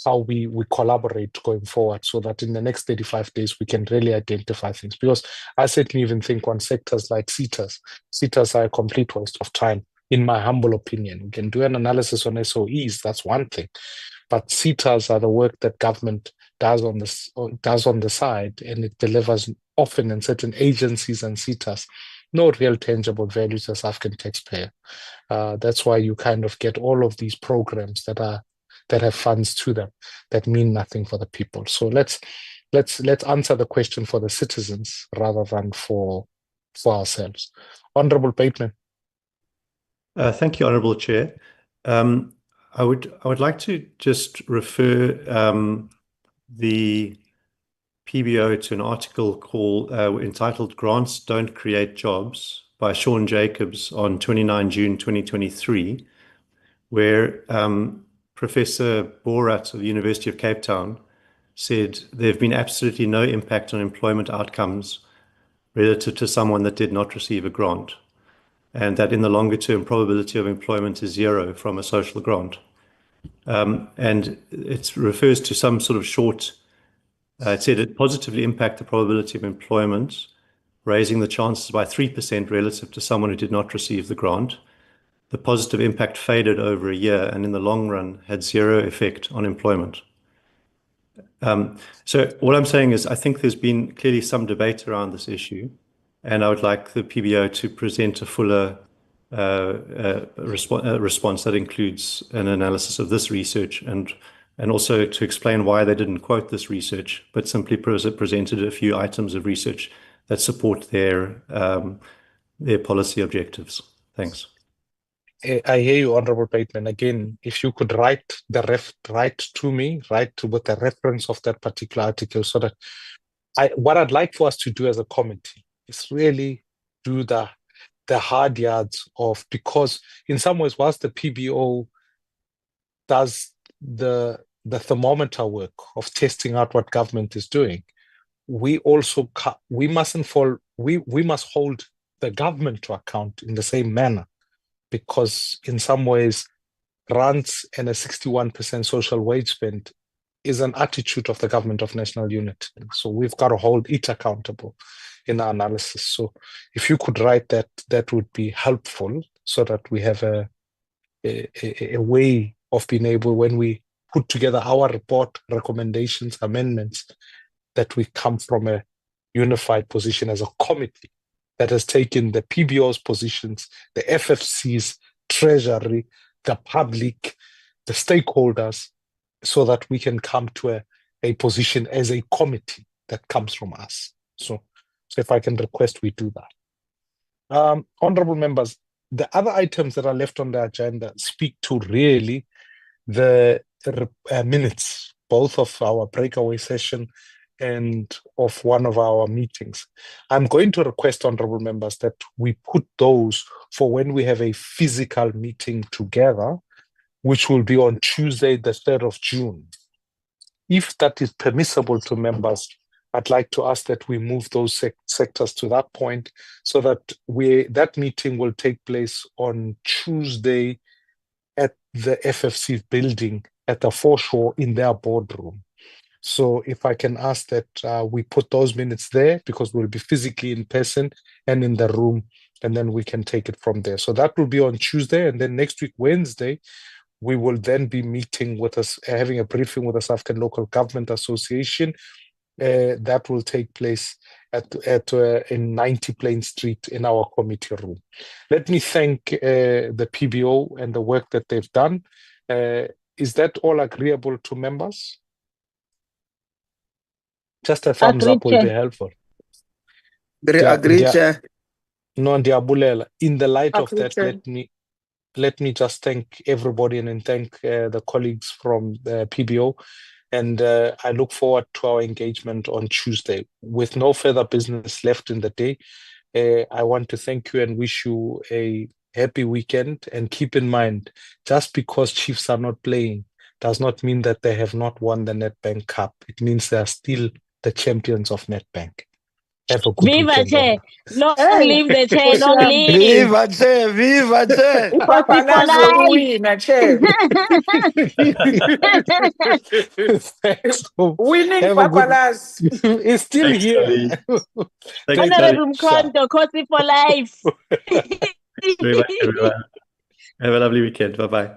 how we collaborate going forward so that in the next 35 days we can really identify things. Because I certainly even think on sectors like CETAs are a complete waste of time, in my humble opinion. We can do an analysis on SOEs, that's one thing. But CETAs are the work that government does on the side, and it delivers often in certain agencies and CETAs no real tangible value to the South African taxpayer. That's why you kind of get all of these programs that have funds to them that mean nothing for the people. So let's answer the question for the citizens rather than for ourselves. Honorable Bateman. Thank you, Honourable Chair. I would like to just refer the PBO to an article entitled "Grants Don't Create Jobs" by Sean Jacobs on 29 June 2023, where Professor Borat of the University of Cape Town said there have been absolutely no impact on employment outcomes relative to someone that did not receive a grant, and that in the longer term probability of employment is zero from a social grant. And it refers to some sort of short, it said it positively impact the probability of employment, raising the chances by 3% relative to someone who did not receive the grant. The positive impact faded over a year and in the long run had zero effect on employment. So what I'm saying is I think there's been clearly some debate around this issue, and I would like the PBO to present a fuller response that includes an analysis of this research and also to explain why they didn't quote this research, but simply presented a few items of research that support their policy objectives. Thanks. I hear you, Honorable Bateman. Again, if you could write to me with the reference of that particular article, so that what I'd like for us to do as a committee is really do the hard yards of, because in some ways, whilst the PBO does the thermometer work of testing out what government is doing, we must hold the government to account in the same manner, because in some ways, grants and a 61% social wage spend is an attitude of the government of national unity. So we've got to hold it accountable in our analysis. So if you could write that would be helpful, so that we have a way of being able, when we put together our report, recommendations, amendments, that we come from a unified position as a committee that has taken the PBO's positions, the FFC's, Treasury, the public, the stakeholders, so that we can come to a position as a committee that comes from us. So if I can request we do that. Honorable members, the other items that are left on the agenda speak to really the minutes, both of our breakaway session and of one of our meetings. I'm going to request, honorable members, that we put those for when we have a physical meeting together, which will be on Tuesday, the 3rd of June. If that is permissible to members, I'd like to ask that we move those sectors to that point so that that meeting will take place on Tuesday at the FFC building at the foreshore in their boardroom. So if I can ask that we put those minutes there, because we'll be physically in person and in the room, and then we can take it from there. So that will be on Tuesday, and then next week, Wednesday, we will then be meeting with us, having a briefing with the South African Local Government Association. That will take place in 90 Plain Street in our committee room. Let me thank the PBO and the work that they've done. Is that all agreeable to members? Just a thumbs up will be helpful. Agree, Chair. No, Ndiabulela. In the light of Agree, that, Chair. let me just thank everybody and then thank the colleagues from the PBO. And I look forward to our engagement on Tuesday. With no further business left in the day, I want to thank you and wish you a happy weekend. And keep in mind, just because Chiefs are not playing does not mean that they have not won the Nedbank Cup. It means they are still the champions of Nedbank. Have a good Viva weekend. Chair. Long Hey, live the Chair, long live. Viva Chair, Viva Chair. Coffee for Papalazo life. win, Chair. Thanks. Winning Have a good. Papalas. It's still Thanks, here. Charlie. Thanks, Thank Charlie. Honorable Mkondo, coffee for life. Very much, everyone. Have a lovely weekend. Bye-bye.